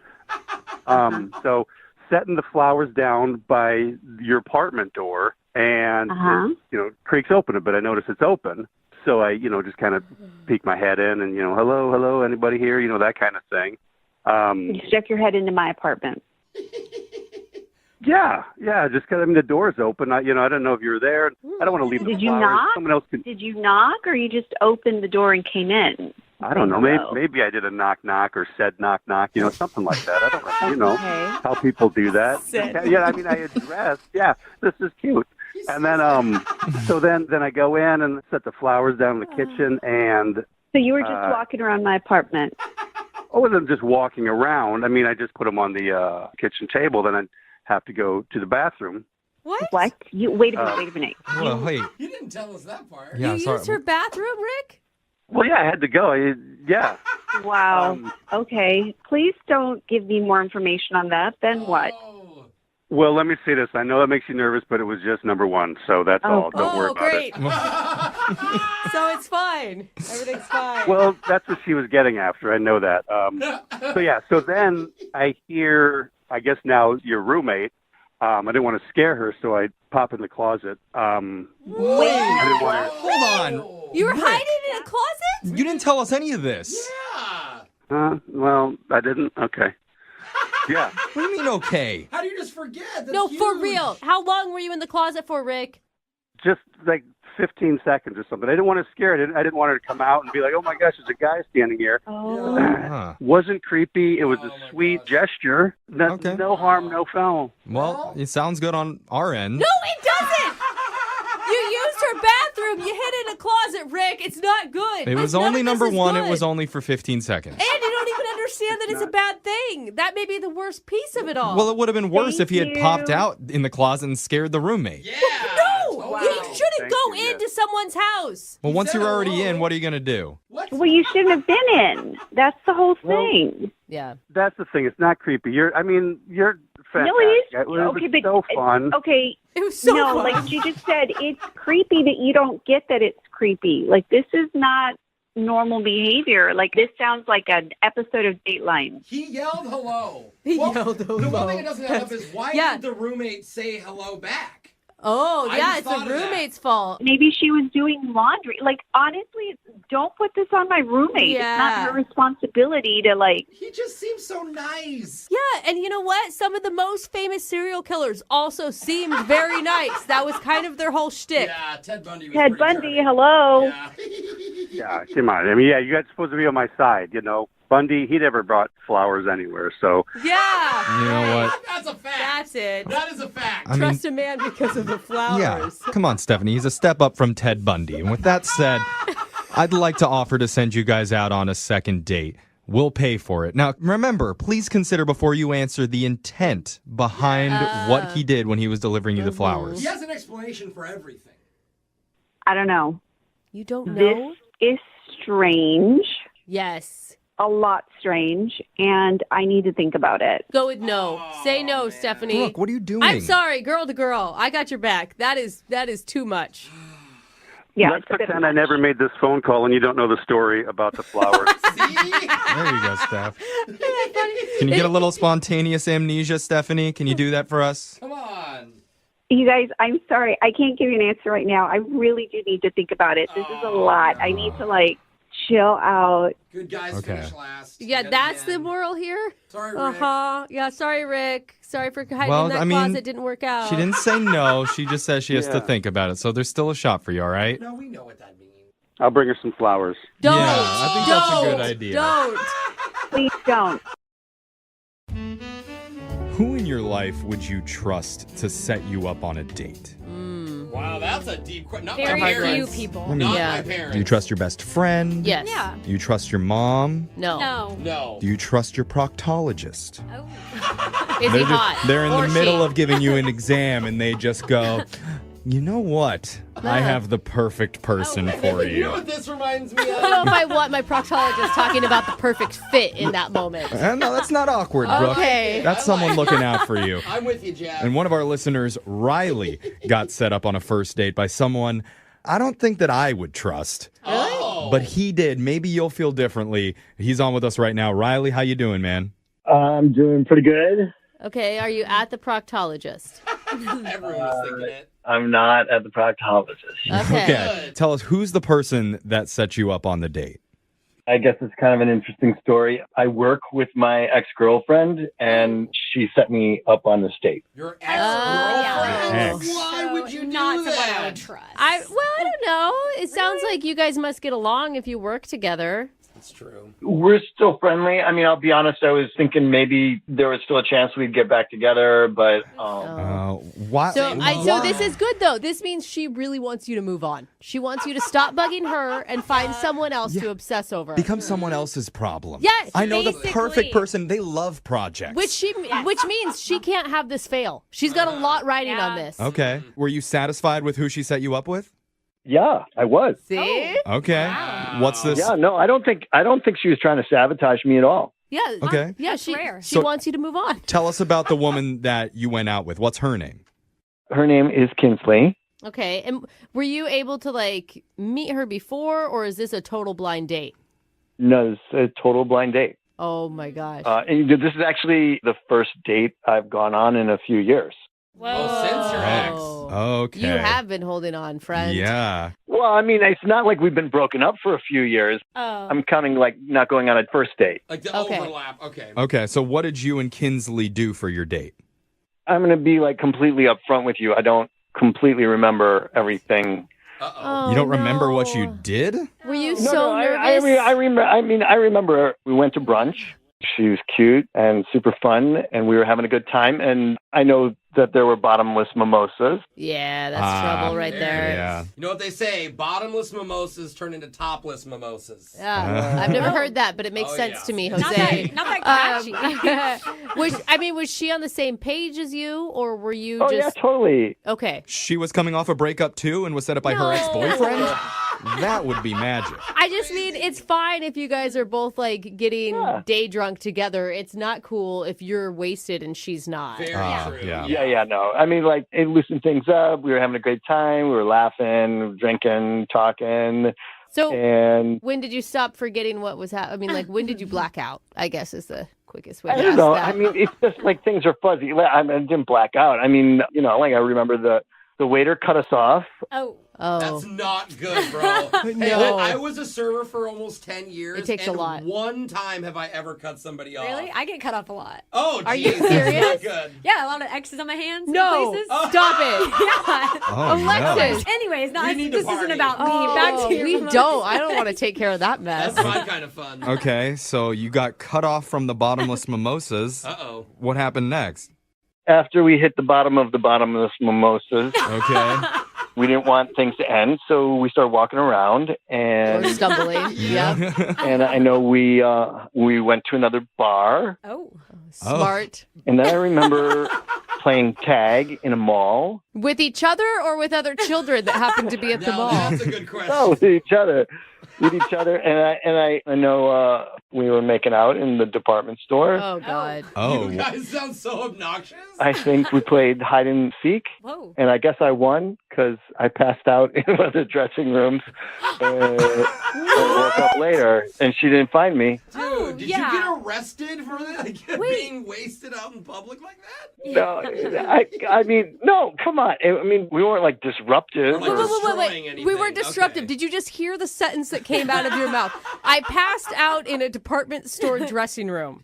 So setting the flowers down by your apartment door, and it, creaks open a bit. I notice it's open. So I, just kind of peek my head in and, hello, anybody here? that kind of thing. You stuck your head into my apartment. Yeah, just because, the door's open. I don't know if you were there. I don't want to leave the Did you flowers. knock? Someone else could. Did you knock, or you just opened the door and came in? I don't know. Hello. Maybe I did a knock or said knock, something like that. I don't know. Okay. How people do that. Said. Yeah, I addressed. Yeah, this is cute. And then, so then I go in and set the flowers down in the kitchen, and So you were just walking around my apartment. I wasn't just walking around. I just put them on the kitchen table. Then I'd have to go to the bathroom. What? You wait a minute. Well, wait. You didn't tell us that part. Yeah, You sorry. used her bathroom, Rick? Well, yeah, I had to go. Yeah. Wow. Okay. Please don't give me more information on that. Then what? Well, let me say this. I know that makes you nervous, but it was just number one, so that's all. Don't worry about great. it. So it's fine. Everything's fine. Well, that's what she was getting after. I know that. So then I hear, I guess now your roommate. I didn't want to scare her, so I pop in the closet. I didn't want her. Hold on. You were Rick, hiding in a closet? You didn't tell us any of this. Well, I didn't. Okay. Yeah. What do you mean, okay? How do you just forget? That's No, for huge. real. How long were you in the closet for, Rick? Just like 15 seconds or something. I didn't want to scare her. I didn't want her to come out and be like, oh my gosh, there's a guy standing here. Huh. Wasn't creepy. It was a sweet gesture. No harm, no foul. Well, it sounds good on our end. No, it doesn't! You used her bathroom. You hid in a closet, Rick. It's not good. It was None only of this number is one. good. It was only for 15 seconds. And you don't even understand that it's a bad thing. That may be the worst piece of it all. Well, it would have been worse if he had Thank popped you. out in the closet and scared the roommate. No! You shouldn't Thank go you, into someone's house. Well, once you're already in, what are you going to do? Well, you shouldn't have been in. That's the whole thing. Yeah. That's the thing. It's not creepy. You're fantastic. No, it is. It was Okay, but so fun. Okay. It was so no, fun. like you just said, it's creepy that you don't get that it's creepy. Like this is not normal behavior. Like, this sounds like an episode of Dateline. He yelled hello. He yelled hello. The one thing it doesn't add up is why did the roommate say hello back? Oh, I yeah, just it's thought the of that. roommate's fault. Maybe she was doing laundry. Like, honestly, don't put this on my roommate. It's Yeah. not her responsibility to, like... He just seems so nice. Yeah, and you know what? Some of the most famous serial killers also seemed very nice. That was kind of their whole shtick. Yeah, Ted Bundy was Ted Bundy, hello. Yeah, come on. I mean, yeah, you guys are supposed to be on my side, you know. Bundy, he never brought flowers anywhere, so... Yeah. You know what? That's a fact. That's it. That is a fact. I mean- Trust a man because of the flowers. Yeah. Come on, Stephanie. He's a step up from Ted Bundy. And with that said, I'd like to offer to send you guys out on a second date. We'll pay for it. Now, remember, please consider before you answer the intent behind what he did when he was delivering you the flowers. He has an explanation for everything. I don't know. You don't know? This is strange. Yes. A lot strange, and I need to think about it. Go with no. Say no, Stephanie. Brooke, what are you doing? I'm sorry, girl to girl. I got your back. That is too much. Yeah, Let's pretend I never made this phone call and you don't know the story about the flowers. There you go, Steph. Can you get a little spontaneous amnesia, Stephanie? Can you do that for us? Come on. You guys, I'm sorry. I can't give you an answer right now. I really do need to think about it. This is a lot. I need to, like, chill out. Good guys finish last. Yeah, that's the moral here. Sorry, Rick. Uh-huh. Yeah, sorry, Rick. Sorry for hiding Well, in that I mean, closet. Didn't work out. She didn't say no. She just says she has to Yeah. think about it. So there's still a shot for you, all right? No, we know what that means. I'll bring her some flowers. Don't. Yeah, I think that's a good idea. Don't. Please don't. Who in your life would you trust to set you up on a date? Wow, that's a deep question. Not Very my few parents. people. I mean, Not Yeah. my parents. Do you trust your best friend? Yes. Yeah. Do you trust your mom? No. No. No. Do you trust your proctologist? Is he hot? They're in Or the middle she? of giving you an exam and they just go, you know what? I have the perfect person for You know you. what this reminds me I don't know of? if I want my proctologist talking about the perfect fit in that moment. No, that's not awkward, Brooke. Okay. That's someone looking out for you. I'm with you, Jack. And one of our listeners, Riley, got set up on a first date by someone I don't think that I would trust. Oh. But he did. Maybe you'll feel differently. He's on with us right now. Riley, how you doing, man? I'm doing pretty good. Okay, are you at the proctologist? Everyone was thinking it. I'm not at the proctologist. Okay. Tell us, who's the person that set you up on the date? I guess it's kind of an interesting story. I work with my ex-girlfriend, and she set me up on this date. Your ex-girlfriend? Ex. Why would you do Not someone I that? would trust. I don't know. It sounds like you guys must get along if you work together. That's true. We're still friendly. I mean, I'll be honest, I was thinking maybe there was still a chance we'd get back together, but Why? So this is good though. This means she really wants you to move on. She wants you to stop bugging her and find someone else to obsess over. Become someone else's problem. Yes, I know the basically. perfect person. They love projects. Which means she can't have this fail. She's got a lot riding on this. Okay. Were you satisfied with who she set you up with? yeah, I was. See? Okay. What's this? Yeah, no, I don't think she was trying to sabotage me at all. Yeah. Okay. Yeah, she So- wants you to move on. Tell us about the woman that you went out with. What's her name? Her name is Kinsley. Okay. And were you able to like meet her before, or is this a total blind date? No, it's a total blind date. Oh my gosh. And this is actually the first date I've gone on in a few years. Oh, since your ex. Okay. You have been holding on, friend. Yeah. Well, I mean, it's not like we've been broken up for a few years. Oh. I'm counting like not going on a first date. Like the overlap. Okay. Okay. So what did you and Kinsley do for your date? I'm going to be like completely upfront with you. I don't completely remember everything. Oh, You don't remember what you did? Were you No, so no, nervous? I remember we went to brunch. She was cute and super fun, and we were having a good time. And I know that there were bottomless mimosas. Yeah, that's trouble right there. Yeah. You know what they say? Bottomless mimosas turn into topless mimosas. Yeah, I've never heard that, but it makes sense to me, Jose. Not that catchy. Was she on the same page as you, or were you Oh, just yeah, totally. okay? She was coming off a breakup too and was set up by her ex-boyfriend? That would be magic. I just mean it's fine if you guys are both like getting day drunk together. It's not cool if you're wasted and she's not. Very true. Yeah, no. I mean, like, it loosened things up. We were having a great time. We were laughing, drinking, talking. So And when did you stop forgetting what was happening? I mean, like, when did you black out? I guess is the quickest way to I ask don't know. that. I mean, it's just like things are fuzzy. I didn't black out. I mean, like I remember the waiter cut us off. Oh. That's not good, bro. Hey, No. I was a server for almost 10 years. It takes a and lot. one time have I ever cut somebody off. Really? I get cut off a lot. Oh, Are geez, you that's serious? not good. Yeah, a lot of X's on my hands. in No, places. stop it. Yeah. Oh, Alexis. Anyways, We need to this isn't party. about me. Back to your we remote. don't. I don't want to take care of that mess. That's my kind of fun. Okay, so you got cut off from the bottomless mimosas. Uh-oh. What happened next? After we hit the bottomless mimosas, Okay. we didn't want things to end, so we started walking around, Or and stumbling. Yeah. and I know we went to another bar, Oh. Smart. and then I remember playing tag in a mall. With each other or with other children that happened to be at the Now, mall? that's a good question. No, with each other. And I know we were making out in the department store. Oh, God. Oh. You guys sound so obnoxious. I think we played hide and seek, Whoa. and I guess I won because I passed out in one of the dressing rooms and woke up later, and she didn't find me. Dude, did yeah. you get arrested for that? Like, being wasted out in public like that? No, I mean, no, come on. I mean, we weren't like disruptive. Or, like, destroying anything. We were disruptive. Okay. Did you just hear the sentence that came out of your mouth? I passed out in a department store dressing room.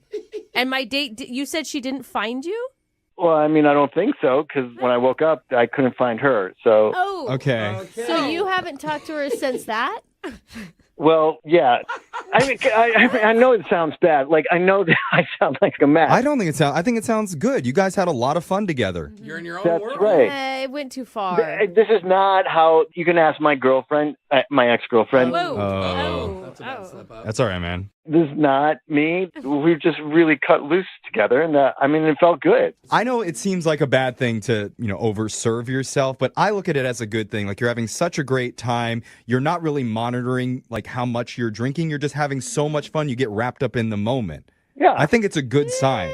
And my date, you said she didn't find you? Well, I mean, I don't think so because when I woke up, I couldn't find her. So, Oh. Okay. So you haven't talked to her since that? well, yeah. I mean, I know it sounds bad. Like, I know that I sound like a mess. I don't think it sounds. I think it sounds good. You guys had a lot of fun together. You're in your own That's world. right. It went too far. This is not how you can ask my girlfriend, my ex-girlfriend. Whoa. Oh. That's a bad slip up. That's all right, man. This is not me. We just really cut loose together, and I mean, it felt good. I know it seems like a bad thing to, overserve yourself, but I look at it as a good thing. Like, you're having such a great time. You're not really monitoring, like, how much you're drinking. You're just having so much fun. You get wrapped up in the moment. Yeah. I think it's a good sign.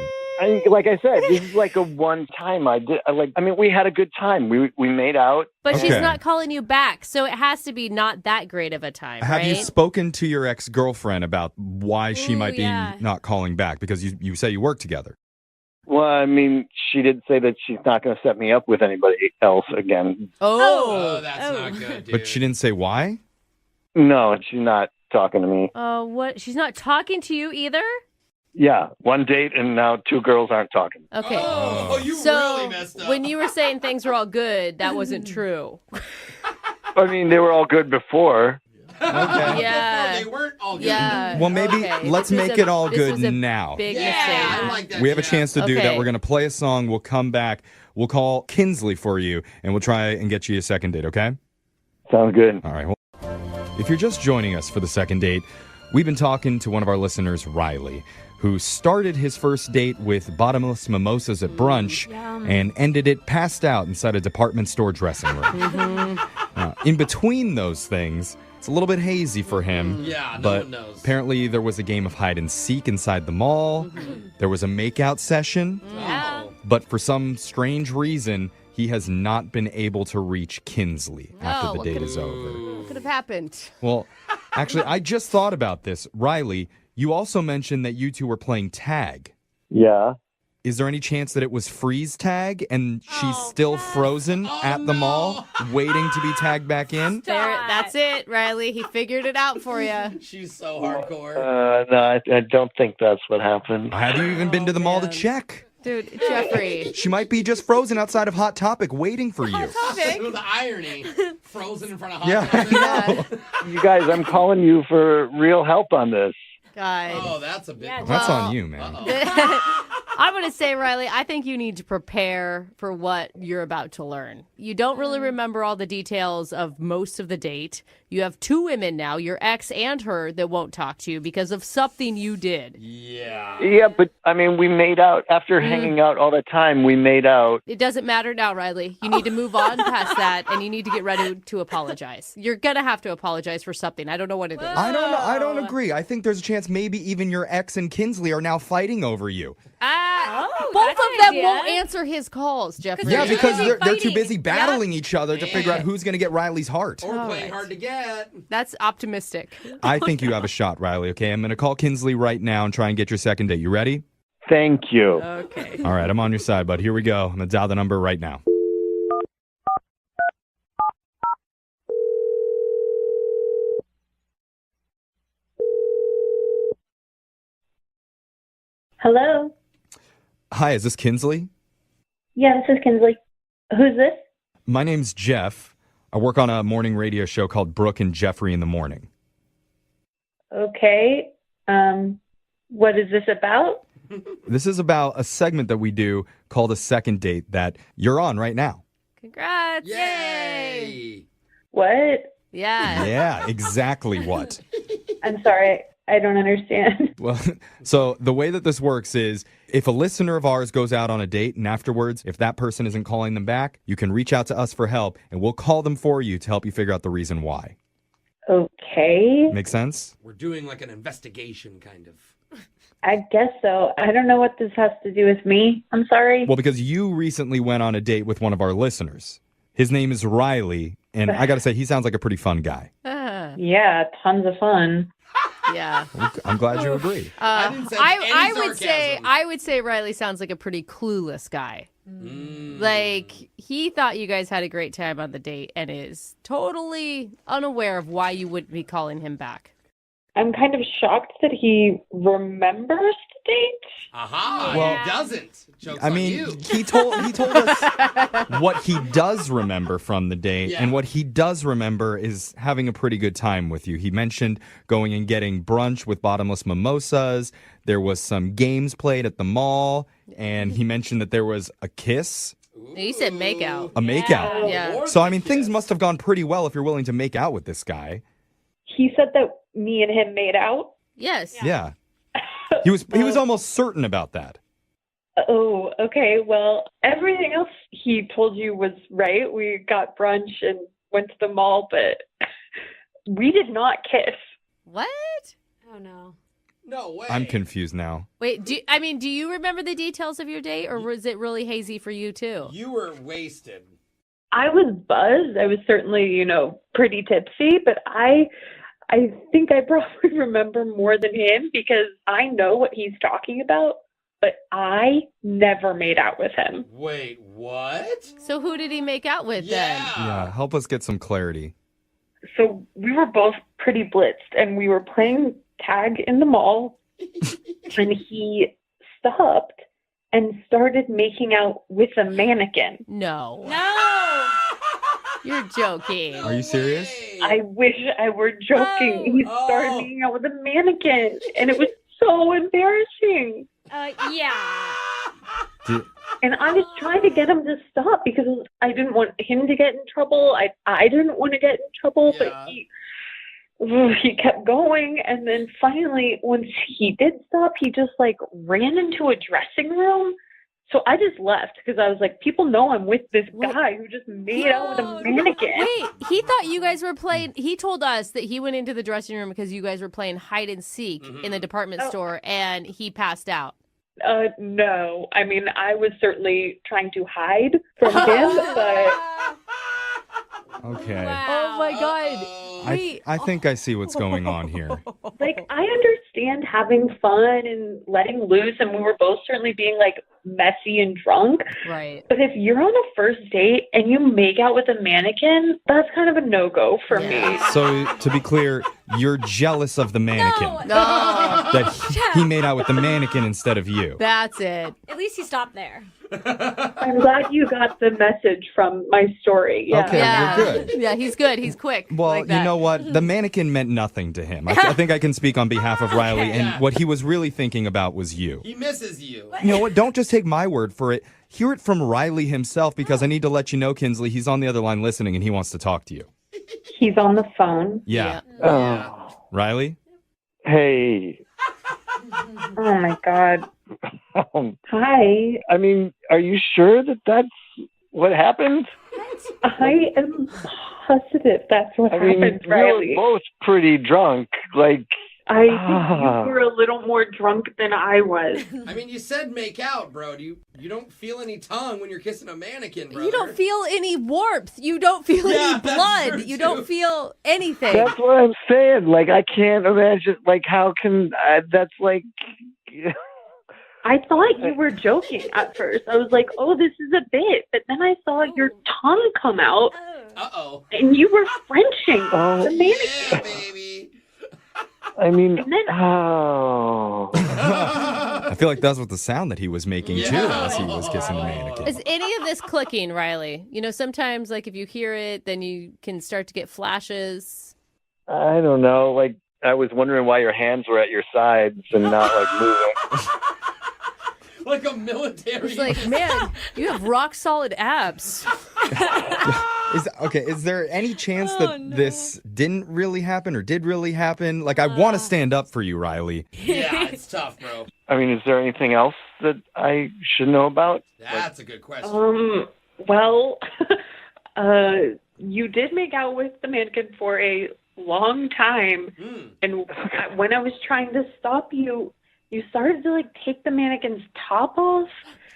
Like I said, this is like a one time we had a good time. We made out. But she's Okay. not calling you back, so it has to be not that great of a time, Have right? you spoken to your ex-girlfriend about why she Ooh, might be yeah. not calling back? Because you say you work together. Well, I mean, she did say that she's not going to set me up with anybody else again. Oh, that's not good, dude. But she didn't say why? No, she's not talking to me. What? She's not talking to you either? Yeah, one date and now two girls aren't talking. Okay. Oh, you So really messed up. when you were saying things were all good, that wasn't true. I mean, they were all good before. Yeah. They weren't all good. Yeah. Well, maybe Okay. let's This was make a- it all this good was a now. Big Yeah, mistake. I like that. We have a Jeff. chance to do that. Okay. We're going to play a song. We'll come back. We'll call Kinsley for you, and we'll try and get you a second date, okay? Sounds good. All right. Well, if you're just joining us for the second date, we've been talking to one of our listeners, Riley, who started his first date with bottomless mimosas at brunch and ended it passed out inside a department store dressing room. In between those things, it's a little bit hazy for him. Yeah, no but one knows. apparently there was a game of hide and seek inside the mall. There was a makeout session. Yeah. But for some strange reason, he has not been able to reach Kinsley after the date is over. What could have happened? Well, actually, I just thought about this. Riley, you also mentioned that you two were playing tag. Yeah. Is there any chance that it was freeze tag and she's still frozen at the mall, waiting to be tagged back in? That's it, Riley. He figured it out for you. She's so hardcore. No, I don't think that's what happened. Have you even been to the mall to check? Dude, Jeffrey. She might be just frozen outside of Hot Topic waiting for you. The irony. Frozen in front of Hot Yeah, Topic. I know. You guys, I'm calling you for real help on this. God. Oh, that's a big one. That's on you, man. I'm going to say, Riley, I think you need to prepare for what you're about to learn. You don't really remember all the details of most of the date. You have two women now, your ex and her, that won't talk to you because of something you did. Yeah. Yeah, but I mean, we made out after hanging out all the time. We made out. It doesn't matter now, Riley. You need to move on past that, and you need to get ready to apologize. You're going to have to apologize for something. I don't know what it is. I don't know. I don't agree. I think there's a chance maybe even your ex and Kinsley are now fighting over you. both of them won't answer his calls, Jeffrey. Yeah, because they're too busy battling each other to figure out who's going to get Riley's heart. Or playing hard to get. That's optimistic. I think you have a shot, Riley, okay? I'm going to call Kinsley right now and try and get your second date. You ready? Thank you. Okay. All right, I'm on your side, bud. Here we go. I'm going to dial the number right now. Hello. Hi, is this Kinsley? Yeah, this is Kinsley. Who's this? My name's Jeff. I work on a morning radio show called Brooke and Jeffrey in the Morning. Okay. What is this about? This is about a segment that we do called A Second Date that you're on right now. Congrats. Yay. What? Yeah. Yeah, exactly what. I'm sorry. I don't understand. Well, so the way that this works is if a listener of ours goes out on a date and afterwards, if that person isn't calling them back, you can reach out to us for help and we'll call them for you to help you figure out the reason why. Okay. Make sense? We're doing like an investigation kind of. I guess so. I don't know what this has to do with me. I'm sorry. Well, because you recently went on a date with one of our listeners. His name is Riley, and I got to say, he sounds like a pretty fun guy. Yeah, tons of fun. Yeah. I'm glad you agree. I would say Riley sounds like a pretty clueless guy. Like, he thought you guys had a great time on the date and is totally unaware of why you wouldn't be calling him back. I'm kind of shocked that he remembers the date. Aha, Well, he doesn't. Joke's I on mean, you. he told us what he does remember from the date, and what he does remember is having a pretty good time with you. He mentioned going and getting brunch with bottomless mimosas. There was some games played at the mall, and he mentioned that there was a kiss. He said make out. A makeout. Yeah. So, I mean, things must have gone pretty well if you're willing to make out with this guy. He said that me and him made out. Yes. Yeah. He was almost certain about that. Oh, okay. Well, everything else he told you was right. We got brunch and went to the mall, but we did not kiss. What? Oh, no. No way. I'm confused now. Wait, do you remember the details of your date, or was it really hazy for you too? You were wasted. I was buzzed. I was certainly, pretty tipsy, but I think I probably remember more than him because I know what he's talking about, but I never made out with him. Wait, what? So who did he make out with then? Yeah, help us get some clarity. So we were both pretty blitzed, and we were playing tag in the mall, and he stopped and started making out with a mannequin. No. No! You're joking. Are you serious? I wish I were joking. He started making out with a mannequin, and it was so embarrassing. Yeah. And I was trying to get him to stop because I didn't want him to get in trouble. I didn't want to get in trouble, but he kept going. And then finally, once he did stop, he just ran into a dressing room. So I just left because I was like, people know I'm with this guy who just made out with a mannequin. Wait, he thought you guys were playing. He told us that he went into the dressing room because you guys were playing hide and seek in the department store, and he passed out. No. I mean, I was certainly trying to hide from him, but... Okay. Oh, my God. I think I see what's going on here. I understand having fun and letting loose, and we were both certainly being, messy and drunk. Right. But if you're on a first date and you make out with a mannequin, that's kind of a no-go for me. So, to be clear, you're jealous of the mannequin. No. That he made out with the mannequin instead of you. That's it. At least he stopped there. I'm glad you got the message from my story. Yeah. Okay, we're good. Yeah, he's good. He's quick. Well, you know what? The mannequin meant nothing to him. I think I can speak on behalf of Riley, and what he was really thinking about was you. He misses you. You know what? Don't just take my word for it. Hear it from Riley himself, because I need to let you know, Kinsley, he's on the other line listening, and he wants to talk to you. He's on the phone. Yeah. Riley? Hey. Oh, my God. Hi. I mean, are you sure that that's what happened? I am positive that's what happened, we Riley. were both pretty drunk. I think you were a little more drunk than I was. I mean, you said make out, bro. You don't feel any tongue when you're kissing a mannequin, brother. You don't feel any warmth. You don't feel any blood. You don't feel anything. That's what I'm saying. Like, I can't imagine. Like, how can that's like? I thought you were joking at first. I was like, "Oh, this is a bit," but then I saw your tongue come out. Uh-oh. And you were Frenching Oh, the mannequin. Yeah, baby. I mean, And then, I feel like that's what the sound that he was making too as he was kissing the mannequin. Is any of this clicking, Riley? You know, sometimes like if you hear it, then you can start to get flashes. I don't know. Like, I was wondering why your hands were at your sides and not like moving. Like a military. It's like, man, you have rock solid abs. Is there any chance that this didn't really happen or did really happen? Like, I want to stand up for you, Riley. Yeah, it's tough, bro. I mean, is there anything else that I should know about? That's a good question. well, you did make out with the mannequin for a long time, and when I was trying to stop you, you started to like take the mannequin's top off.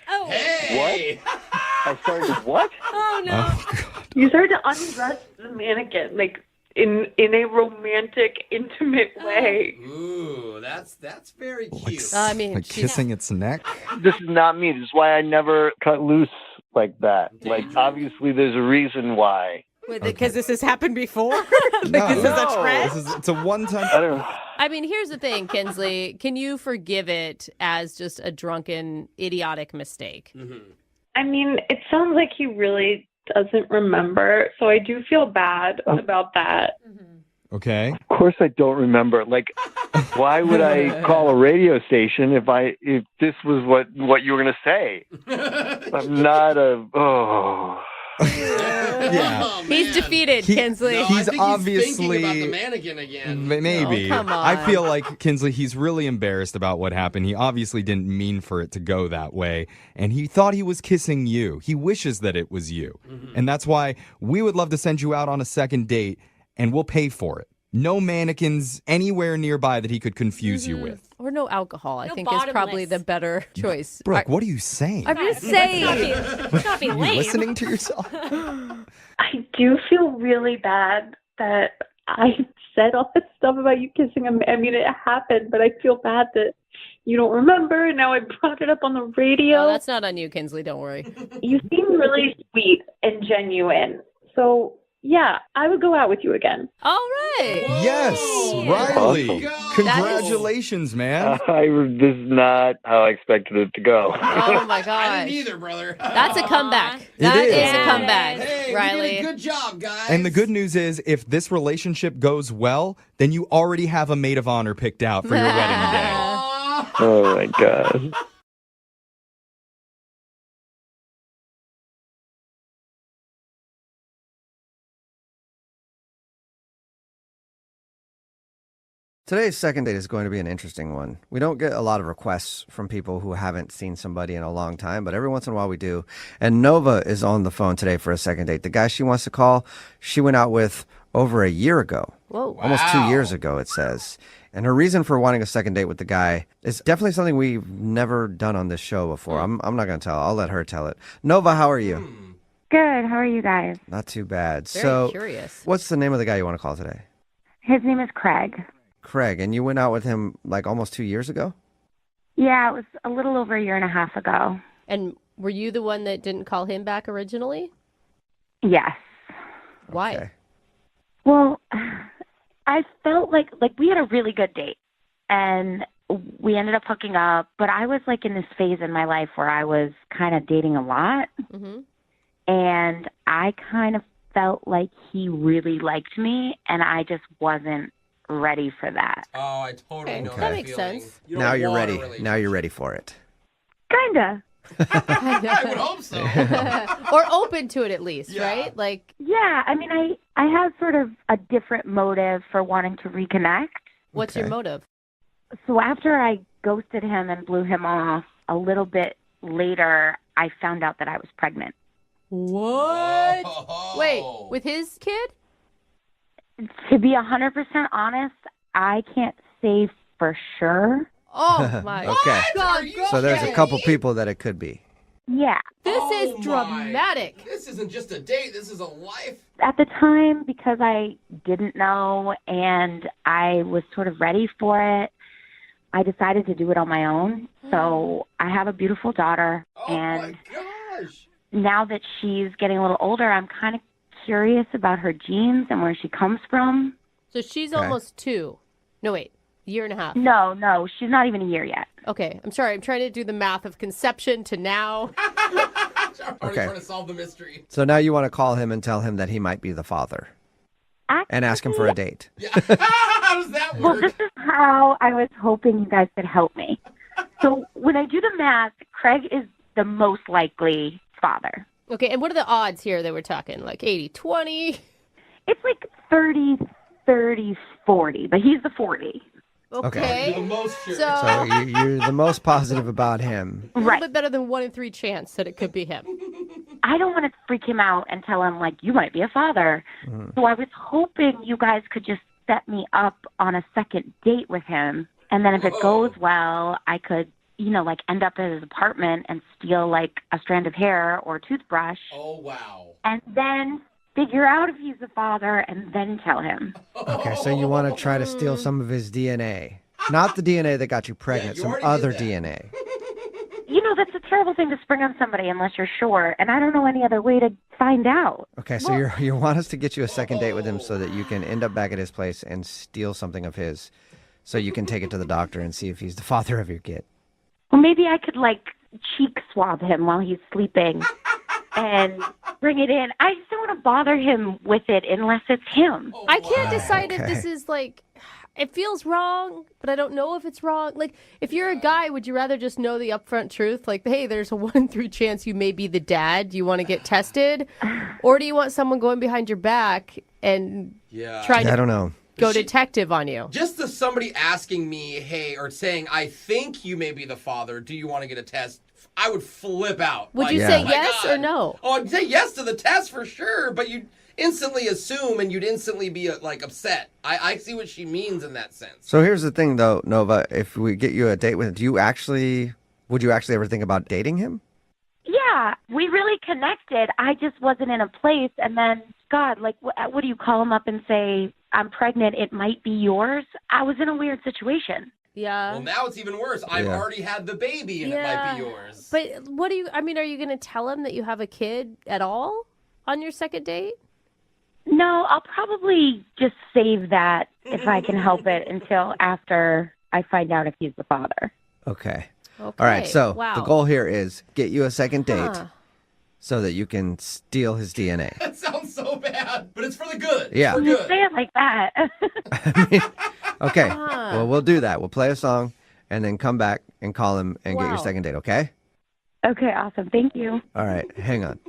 Oh, hey! What? I started what? Oh no! Oh, God. You started to undress the mannequin, like in a romantic, intimate way. Ooh, that's very cute. I mean, Like kissing its neck? This is not me. This is why I never cut loose like that. Like, obviously, there's a reason why. Because this has happened before? No, this is a trend? it's a one-time. I don't know. I mean, here's the thing, Kinsley. Can you forgive it as just a drunken, idiotic mistake? Mm-hmm. I mean, it sounds like he really doesn't remember, so I do feel bad about that. Okay. Of course I don't remember. Like, why would I call a radio station if this was what you were going to say? I'm not Yeah. Oh, He's defeated, Kinsley. No, He's I think obviously he's thinking about the mannequin again. Maybe. Oh, come on. I feel like Kinsley, he's really embarrassed about what happened. He obviously didn't mean for it to go that way. And he thought he was kissing you. He wishes that it was you. And that's why we would love to send you out on a second date, and we'll pay for it. No mannequins anywhere nearby that he could confuse you with. Or no alcohol, I No think is probably bottomless. the better choice. Brooke, what are you saying? I'm just saying. Not be Are you lame. listening to yourself? I do feel really bad that I said all this stuff about you kissing him. I mean, it happened, but I feel bad that you don't remember. Now I brought it up on the radio. No, that's not on you, Kinsley. Don't worry. You seem really sweet and genuine. So, yeah, I would go out with you again. All right. Yes, Riley. Awesome. Congratulations, man. this is not how I expected it to go. Oh, my I gosh. didn't either, brother. That's a comeback. It That is. is a comeback, Hey, Riley. we did a good job, guys. And the good news is, if this relationship goes well, then you already have a maid of honor picked out for your wedding day. Oh my God. Today's second date is going to be an interesting one. We don't get a lot of requests from people who haven't seen somebody in a long time, but every once in a while we do. And Nova is on the phone today for a second date. The guy she wants to call, she went out with over a year ago. Whoa. Almost 2 years ago, it says. And her reason for wanting a second date with the guy is definitely something we've never done on this show before. I'm not going to tell. I'll let her tell it. Nova, how are you? Good. How are you guys? Not too bad. Very so, curious. what's the name of the guy you want to call today? His name is Craig. Craig. And you went out with him like almost 2 years ago? Yeah, it was a little over a year and a half ago. And were you the one that didn't call him back originally? Yes. Why? Okay. Well, I felt like we had a really good date, and we ended up hooking up. But I was like in this phase in my life where I was kind of dating a lot, and I kind of felt like he really liked me, and I just wasn't ready for that. Oh, I totally know That that makes feeling. sense. You don't Now you're want a ready. relationship. Now you're ready for it. Kinda. I would hope so. Or open to it at least, Yeah. right? Like, Yeah, I mean, I have sort of a different motive for wanting to reconnect. what's your motive? So after I ghosted him and blew him off, a little bit later, I found out that I was pregnant. What? Oh. Wait, with his kid? To be 100% honest, I can't say for sure. Oh my Okay. God. So there's a couple people that it could be. Yeah. This is dramatic. This isn't just a date. This is a life. At the time, because I didn't know and I was sort of ready for it, I decided to do it on my own. So I have a beautiful daughter. And now that she's getting a little older, I'm kind of curious about her genes and where she comes from. So she's almost 2. No, wait. Year and a half. No, she's not even a year yet. Okay, I'm sorry. I'm trying to do the math of conception to now. Okay. Trying to solve the mystery. So now you want to call him and tell him that he might be the father. And ask him for a date. How does that work? Well, this is how I was hoping you guys could help me. So when I do the math, Craig is the most likely father. Okay, and what are the odds here that we're talking? Like 80-20? It's like 30-40, but he's the 40. Okay. The most sure. So you're the most positive about him. A little bit better than 1 in 3 chance that it could be him. I don't want to freak him out and tell him, like, you might be a father. So I was hoping you guys could just set me up on a second date with him. And then if it goes well, I could, like end up at his apartment and steal, like, a strand of hair or a toothbrush. Oh, wow. And then figure out if he's the father and then tell him. Okay, so you want to try to steal some of his DNA. Not the DNA that got you pregnant, some other DNA. That's a terrible thing to spring on somebody unless you're sure, and I don't know any other way to find out. Okay, so you want us to get you a second date with him so that you can end up back at his place and steal something of his so you can take it to the doctor and see if he's the father of your kid. Well, maybe I could, like, cheek swab him while he's sleeping and bring it in. I just don't want to bother him with it unless it's him. I can't decide if this is like, it feels wrong, but I don't know if it's wrong. Like, if you're a guy, would you rather just know the upfront truth? Like, hey, there's a 1 in 3 chance you may be the dad. Do you want to get tested? Or do you want someone going behind your back and trying to I don't know. Go detective on you? Just somebody asking me, hey, or saying, I think you may be the father. Do you want to get a test? I would flip out. Would you say yes or no? Oh, I'd say yes to the test for sure, but you'd instantly assume and you'd instantly be upset. I see what she means in that sense. So here's the thing, though, Nova. If we get you a date with him, would you actually ever think about dating him? Yeah, we really connected. I just wasn't in a place. And then, God, like, what do you call him up and say, I'm pregnant, it might be yours? I was in a weird situation. Yeah. Well, now it's even worse. I've already had the baby and it might be yours. But are you going to tell him that you have a kid at all on your second date? No, I'll probably just save that if I can help it until after I find out if he's the father. Okay. All right, so the goal here is get you a second date so that you can steal his DNA. That sounds so bad, but it's for the good. Yeah. You say it like that. Okay, well, we'll do that. We'll play a song and then come back and call him and get your second date, okay? Okay, awesome. Thank you. All right, hang on.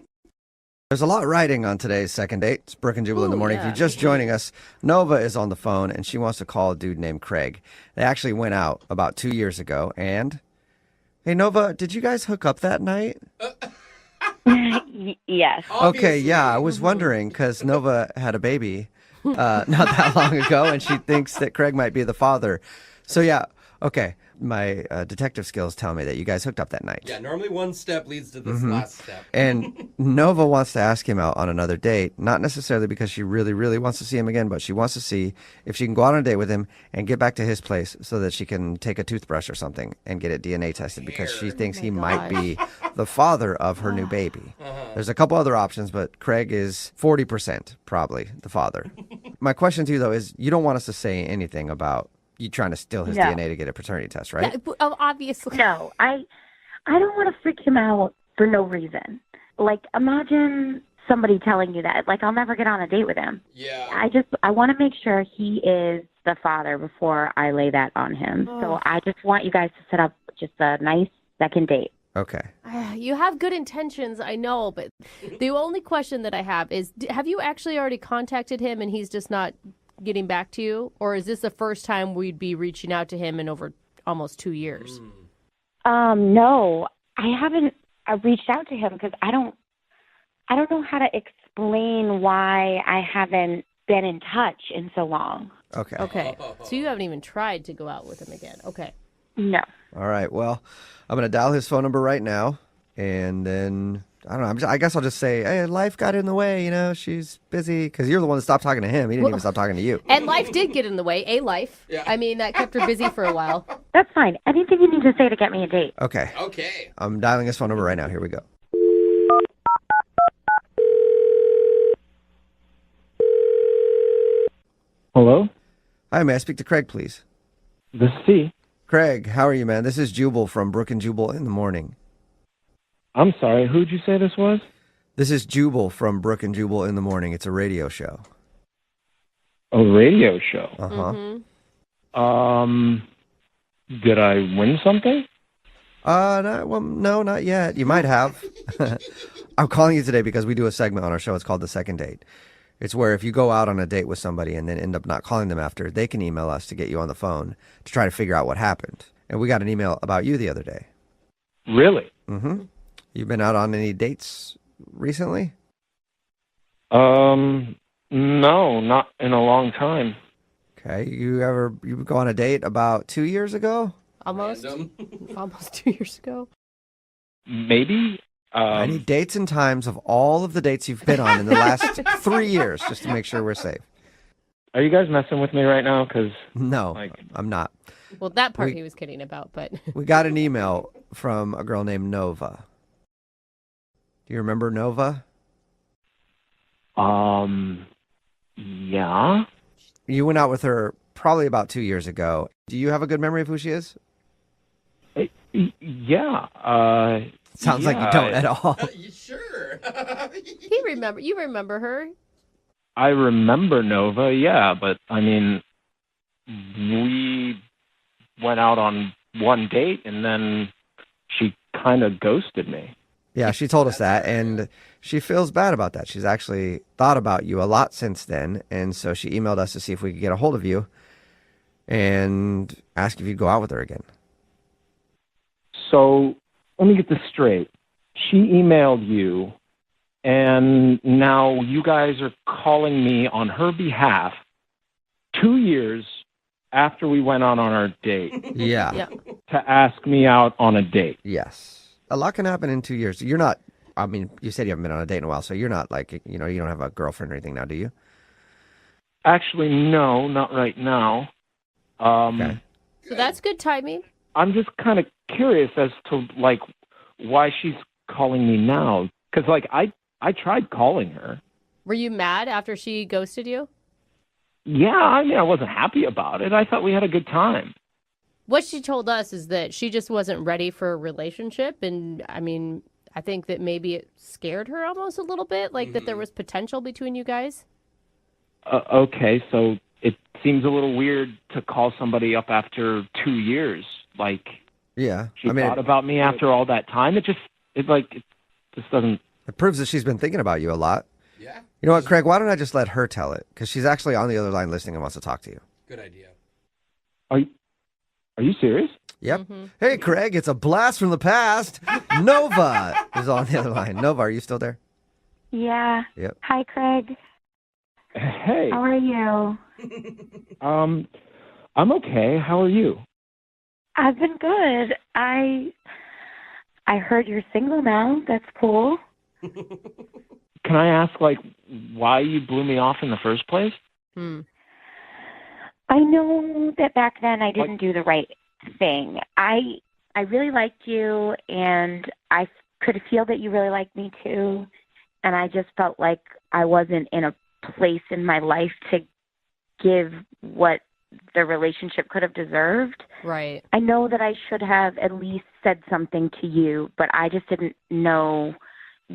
There's a lot riding on today's second date. It's Brooke and Jubal in the morning. If you're just joining us, Nova is on the phone, and she wants to call a dude named Craig. They actually went out about 2 years ago, and... Hey, Nova, did you guys hook up that night? Yes. Okay, yeah, I was wondering, because Nova had a baby not that long ago, and she thinks that Craig might be the father. So, yeah, okay. My detective skills tell me that you guys hooked up that night. Yeah, normally one step leads to this last step. And Nova wants to ask him out on another date, not necessarily because she really, really wants to see him again, but she wants to see if she can go out on a date with him and get back to his place so that she can take a toothbrush or something and get it DNA tested because she thinks he might be the father of her new baby. There's a couple other options, but Craig is 40% probably the father. My question to you, though, is you don't want us to say anything about you trying to steal his DNA to get a paternity test, right? Yeah, obviously. No, I don't want to freak him out for no reason. Like, imagine somebody telling you that. Like, I'll never get on a date with him. Yeah. I want to make sure he is the father before I lay that on him. So I just want you guys to set up just a nice second date. Okay. You have good intentions, I know, but the only question that I have is, have you actually already contacted him and he's just not getting back to you? Or is this the first time we'd be reaching out to him in over almost 2 years? No, I haven't reached out to him because I don't know how to explain why I haven't been in touch in so long. Okay. Okay. So you haven't even tried to go out with him again. Okay. No. All right. Well, I'm going to dial his phone number right now, and then I don't know. I guess I'll just say, hey, life got in the way. She's busy because you're the one that stopped talking to him. He didn't even stop talking to you. And life did get in the way. A life. Yeah. I mean, that kept her busy for a while. That's fine. Anything you need to say to get me a date. Okay. Okay. I'm dialing his phone number right now. Here we go. Hello? Hi, may I speak to Craig, please? This is C. Craig, how are you, man? This is Jubal from Brooke and Jubal in the Morning. I'm sorry, who'd you say this was? This is Jubal from Brooke and Jubal in the Morning. It's a radio show. A radio show? Uh-huh. Did I win something? No, not yet. You might have. I'm calling you today because we do a segment on our show. It's called The Second Date. It's where if you go out on a date with somebody and then end up not calling them after, they can email us to get you on the phone to try to figure out what happened. And we got an email about you the other day. Really? Mm-hmm. You've been out on any dates recently? No, not in a long time. Okay. You go on a date about 2 years ago? Almost 2 years ago. Maybe. I need dates and times of all of the dates you've been on in the last 3 years, just to make sure we're safe. Are you guys messing with me right now? Because no, I'm not. Well, that part he was kidding about, but we got an email from a girl named Nova. Do you remember Nova? Yeah. You went out with her probably about 2 years ago. Do you have a good memory of who she is? Yeah. Sounds like you don't at all. You sure? You remember her? I remember Nova, yeah, but I mean, we went out on one date and then she kind of ghosted me. Yeah, she told us that, and she feels bad about that. She's actually thought about you a lot since then, and so she emailed us to see if we could get a hold of you and ask if you'd go out with her again. So let me get this straight. She emailed you, and now you guys are calling me on her behalf 2 years after we went on our date. Yeah. To ask me out on a date. Yes. A lot can happen in 2 years. You're not, I mean, you said you haven't been on a date in a while, so you're not like, you don't have a girlfriend or anything now, do you? Actually, no, not right now. Okay. So that's good timing. I'm just kind of curious as to, like, why she's calling me now. Because, like, I tried calling her. Were you mad after she ghosted you? Yeah, I mean, I wasn't happy about it. I thought we had a good time. What she told us is that she just wasn't ready for a relationship. And, I mean, I think that maybe it scared her almost a little bit, like that there was potential between you guys. Okay, so it seems a little weird to call somebody up after 2 years. Like, yeah, she thought about me after all that time. It just doesn't. It proves that she's been thinking about you a lot. Yeah. You know what, Craig? Why don't I just let her tell it? Because she's actually on the other line listening and wants to talk to you. Good idea. Are you serious? Yep. Mm-hmm. Hey, Craig, it's a blast from the past. Nova is on the other line. Nova, are you still there? Yeah. Yep. Hi, Craig. Hey. How are you? I'm okay. How are you? I've been good. I heard you're single now. That's cool. Can I ask, like, why you blew me off in the first place? I know that back then I didn't do the right thing. I really liked you, and I could feel that you really liked me too. And I just felt like I wasn't in a place in my life to give what the relationship could have deserved. Right. I know that I should have at least said something to you, but I just didn't know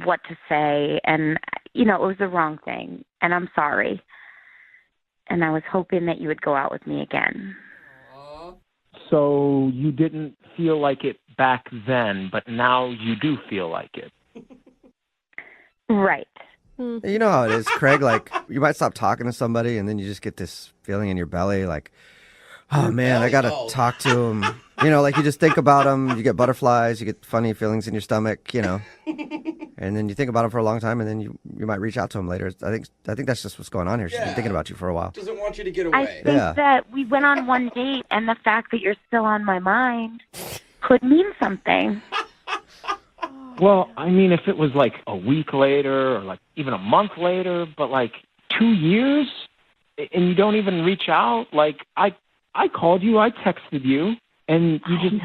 what to say. And, it was the wrong thing. And I'm sorry. And I was hoping that you would go out with me again. So you didn't feel like it back then, but now you do feel like it. Right. You know how it is, Craig. Like, you might stop talking to somebody, and then you just get this feeling in your belly, like, oh, man, I got to talk to him. Like, you just think about him. You get butterflies. You get funny feelings in your stomach, And and then you think about him for a long time, and then you might reach out to him later. I think that's just what's going on here. She's been thinking about you for a while. Doesn't want you to get I away. think that we went on one date, and the fact that you're still on my mind could mean something. Well, I mean, if it was like a week later or like even a month later, but like 2 years and you don't even reach out, like I called you, I texted you, and you just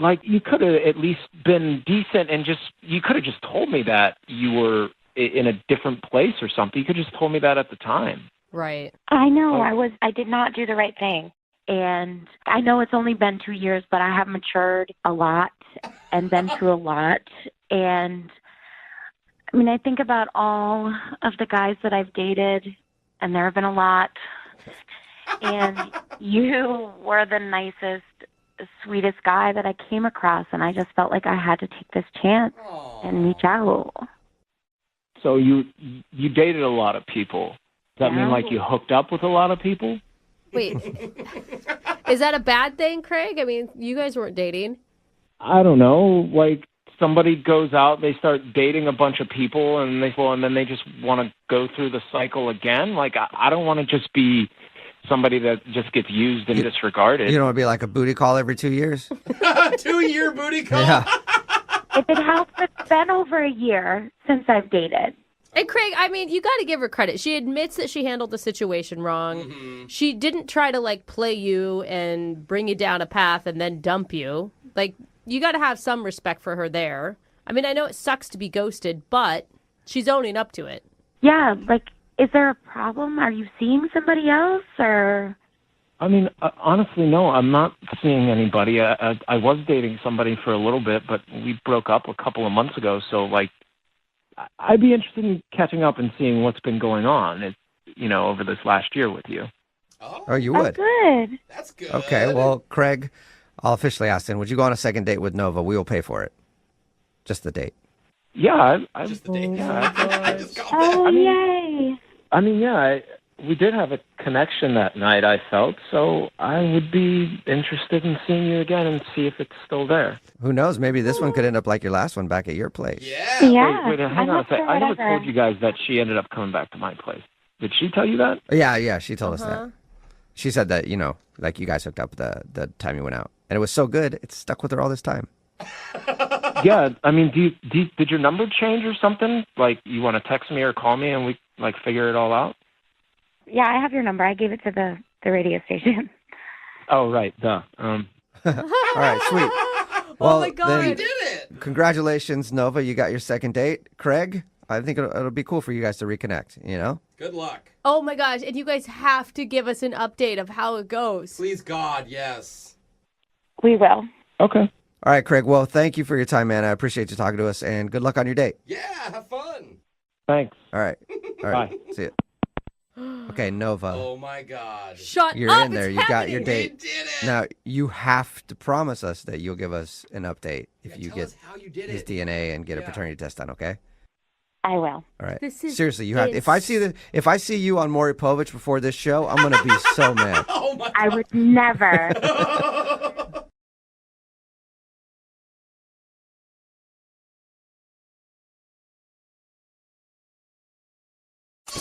like you could have at least been decent and you could have just told me that you were in a different place or something. You could have just told me that at the time. Right. I know. I did not do the right thing. And I know it's only been 2 years, but I have matured a lot and been through a lot. And I mean, I think about all of the guys that I've dated, and there have been a lot. And you were the nicest, sweetest guy that I came across. And I just felt like I had to take this chance and reach out. So you dated a lot of people. Does that mean like you hooked up with a lot of people? Wait, is that a bad thing, Craig? I mean, you guys weren't dating. I don't know. Like somebody goes out, they start dating a bunch of people, and then they just want to go through the cycle again. Like I don't want to just be somebody that just gets used and disregarded. You don't want to be like a booty call every 2 years? 2-year booty call? Yeah. If it helps, it's been over a year since I've dated. And Craig, I mean, you got to give her credit. She admits that she handled the situation wrong. Mm-hmm. She didn't try to like play you and bring you down a path and then dump you. Like, you got to have some respect for her there. I mean, I know it sucks to be ghosted, but she's owning up to it. Yeah, like, is there a problem? Are you seeing somebody else, or? I mean, honestly, no, I'm not seeing anybody. I was dating somebody for a little bit, but we broke up a couple of months ago, so like, I'd be interested in catching up and seeing what's been going on, over this last year with you. Oh, you would? Good. That's good. Okay, well, Craig, I'll officially ask him, would you go on a second date with Nova? We will pay for it. Just the date. Yeah, Just the date. I just got Oh, that. yay. I mean, yeah, we did have a connection that night, I felt, so I would be interested in seeing you again and see if it's still there. Who knows? Maybe this one could end up like your last one back at your place. Yeah. Yeah. Wait, hang on a second. I never told you guys that she ended up coming back to my place. Did she tell you that? Yeah, she told us that. She said that, like you guys hooked up the time you went out. And it was so good, it stuck with her all this time. Yeah, I mean, did your number change or something? Like, you want to text me or call me and we, like, figure it all out? Yeah, I have your number. I gave it to the radio station. Oh, right, duh. All right, sweet. Well, oh, my God. then, You did it. Congratulations, Nova. You got your second date. Craig, I think it'll be cool for you guys to reconnect, Good luck. Oh, my gosh. And you guys have to give us an update of how it goes. Please, God, yes. We will. Okay. All right, Craig. Well, thank you for your time, man. I appreciate you talking to us, and good luck on your date. Yeah, have fun. Thanks. All right. Bye. See you. Okay, Nova. Oh, my God. Shut You're up. in there. It's You got your happening. date. We did it. Now, you have to promise us that you'll give us an update if you tell get us how you did his it. DNA and get a paternity test done, okay? I will. All right. This is Seriously, you have. If I see you on Maury Povich before this show, I'm gonna be so mad. Oh, my God. I would never.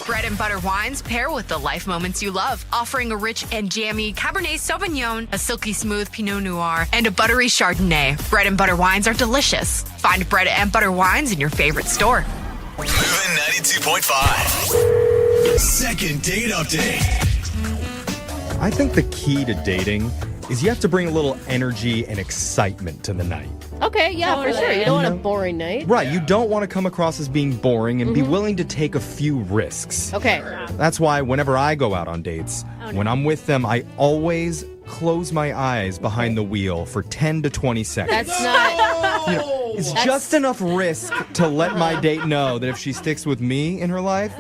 Bread and butter wines pair with the life moments you love, offering a rich and jammy Cabernet Sauvignon, a silky smooth Pinot Noir, and a buttery Chardonnay. Bread and butter wines are delicious. Find bread and butter wines in your favorite store. Moving 92.5. Second date update. I think the key to dating is you have to bring a little energy and excitement to the night. Okay, yeah, for sure. You don't want a boring night. Right, you don't want to come across as being boring and be willing to take a few risks. Okay. That's why whenever I go out on dates, when I'm with them, I always close my eyes behind the wheel for 10 to 20 seconds. That's not... It's just enough risk to let my date know that if she sticks with me in her life,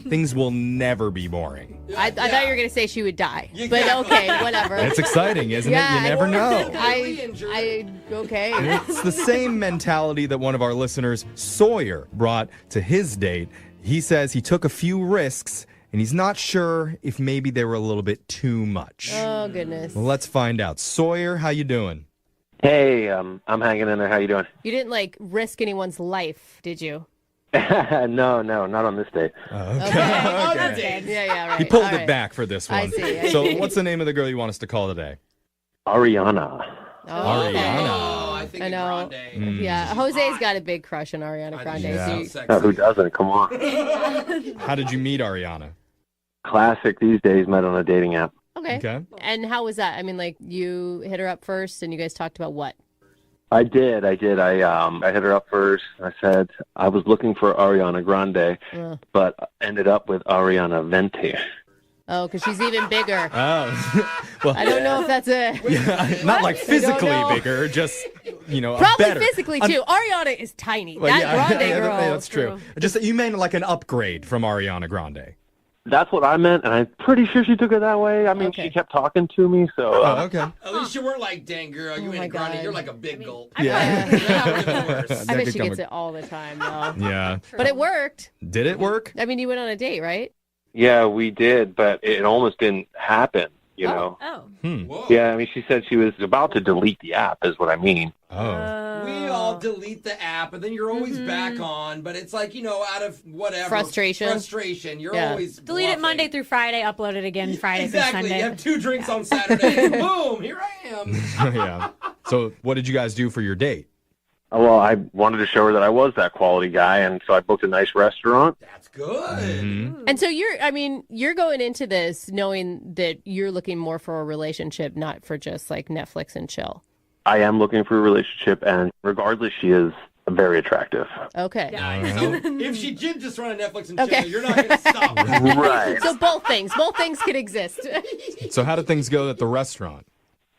things will never be boring. I thought you were going to say she would die. But okay, whatever. It's exciting, isn't it? You never know. Okay. It's the same mentality that one of our listeners, Sawyer, brought to his date. He says he took a few risks, and he's not sure if maybe they were a little bit too much. Oh, goodness. Well, let's find out. Sawyer, how you doing? Hey, I'm hanging in there. How you doing? You didn't like risk anyone's life, did you? No, not on this date. Okay. Yeah, right. He pulled All it right. back for this one. I see. So what's the name of the girl you want us to call today? Ariana. Ariana. I think I know. Mm. Yeah, Jose's got a big crush on Ariana Grande. Yeah. So Who doesn't? Come on. How did you meet Ariana? Classic these days, met on a dating app. okay. And how was that? I mean, like you hit her up first, and you guys talked about what? I did. I hit her up first. I said I was looking for Ariana Grande, but ended up with Ariana Venti. Oh, because she's even bigger. Oh, well, I don't know if that's a not like I don't physically know. bigger, just Probably better. physically too. Ariana is tiny. Well, that Grande girl. that's true. Just you meant like an upgrade from Ariana Grande. That's what I meant, and I'm pretty sure she took it that way. I mean, she kept talking to me, so. Okay. At least you weren't like, dang girl, you ain't grinding. You're like a big gulp. Yeah. I bet she gets it all the time, though. Yeah. But it worked. Did it work? I mean, you went on a date, right? Yeah, we did, but it almost didn't happen, you know? Oh. Yeah, I mean, she said she was about to delete the app, is what I mean. Oh. We all delete the app, and then you're always back on. But it's like, out of whatever. Frustration. You're always delete it Monday through Friday, upload it again Friday through Exactly. Sunday. You have 2 drinks on Saturday, and boom, here I am. Yeah. So what did you guys do for your date? Well, I wanted to show her that I was that quality guy, and so I booked a nice restaurant. That's good. And so you're going into this knowing that you're looking more for a relationship, not for just like Netflix and chill. I am looking for a relationship, and regardless, she is very attractive. Okay. So if she did just run a Netflix and chill, Okay. you're not going to stop. Right. So both things can exist. So how did things go at the restaurant?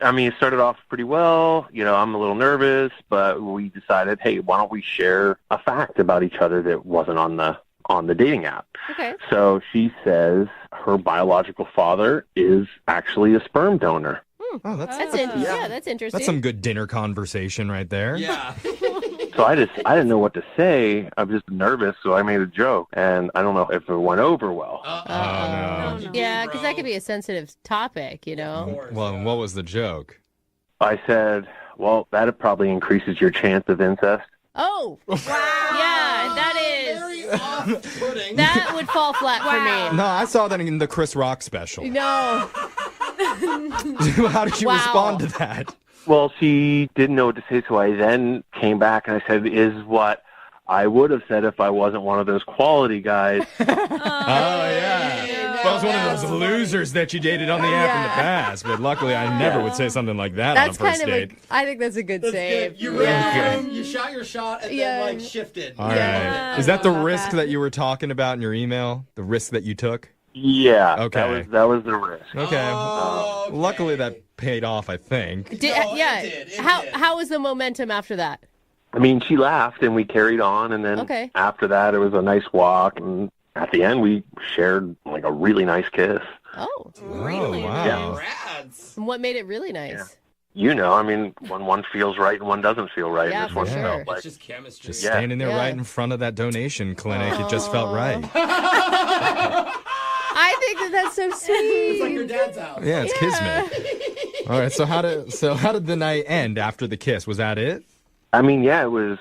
I mean, it started off pretty well. I'm a little nervous, but we decided, hey, why don't we share a fact about each other that wasn't on the dating app? Okay. So she says her biological father is actually a sperm donor. Oh, that's interesting. That's some good dinner conversation right there. Yeah. So I didn't know what to say. I was just nervous, so I made a joke, and I don't know if it went over well. Yeah, because that could be a sensitive topic, Well, what was the joke? I said, well, that probably increases your chance of incest. Oh, wow. Yeah, that is. That would fall flat for me. No, I saw that in the Chris Rock special. No. How did you respond to that? Well, she didn't know what to say, so I then came back and I said, is what I would have said if I wasn't one of those quality guys. Oh, yeah. Well, I was one of those losers that you dated on the app in the past, but luckily I never would say something like that on a first date. I think that's a good save. You read the room, you shot your shot, and then shifted. All right. Is that the risk that you were talking about in your email? The risk that you took? Yeah. Okay. That was the risk. Okay. Luckily that paid off, I think. How was the momentum after that? I mean, she laughed and we carried on, and then after that it was a nice walk, and at the end we shared like a really nice kiss. Oh, really? Wow. Yeah. And what made it really nice? I mean, when one feels right and one doesn't feel right. Yeah, this for one sure. felt like It's just chemistry. Just standing there right in front of that donation clinic, it just felt right. I think that's so sweet. It's like your dad's house. Yeah, it's kismet. All right, so how did the night end after the kiss? Was that it? I mean, yeah, it was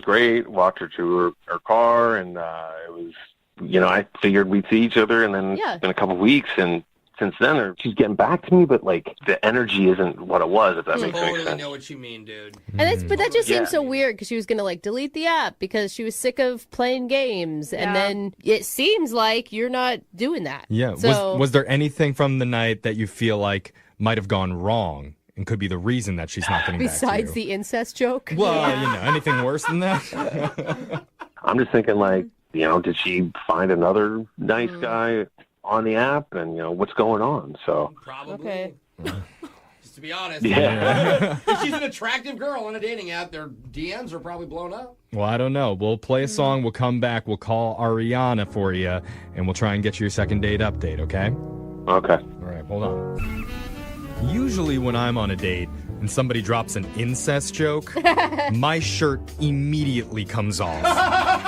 great. Walked her to her car, and it was, I figured we'd see each other, and then in a couple of weeks, and since then, she's getting back to me, but like the energy isn't what it was. If that makes any sense. I know what you mean, dude. And but that just seems so weird because she was gonna delete the app because she was sick of playing games, and then it seems like you're not doing that. Yeah. So, was there anything from the night that you feel like might have gone wrong and could be the reason that she's not getting back to you? Besides the incest joke. Well, anything worse than that? I'm just thinking, like, did she find another nice guy on the app, and what's going on? So probably. Okay. Just to be honest. Yeah. If she's an attractive girl on a dating app, their DMs are probably blown up. Well, I don't know. We'll play a song. We'll come back. We'll call Ariana for you, and we'll try and get you your second date update, okay? Okay. All right, hold on. Usually when I'm on a date, and somebody drops an incest joke, my shirt immediately comes off.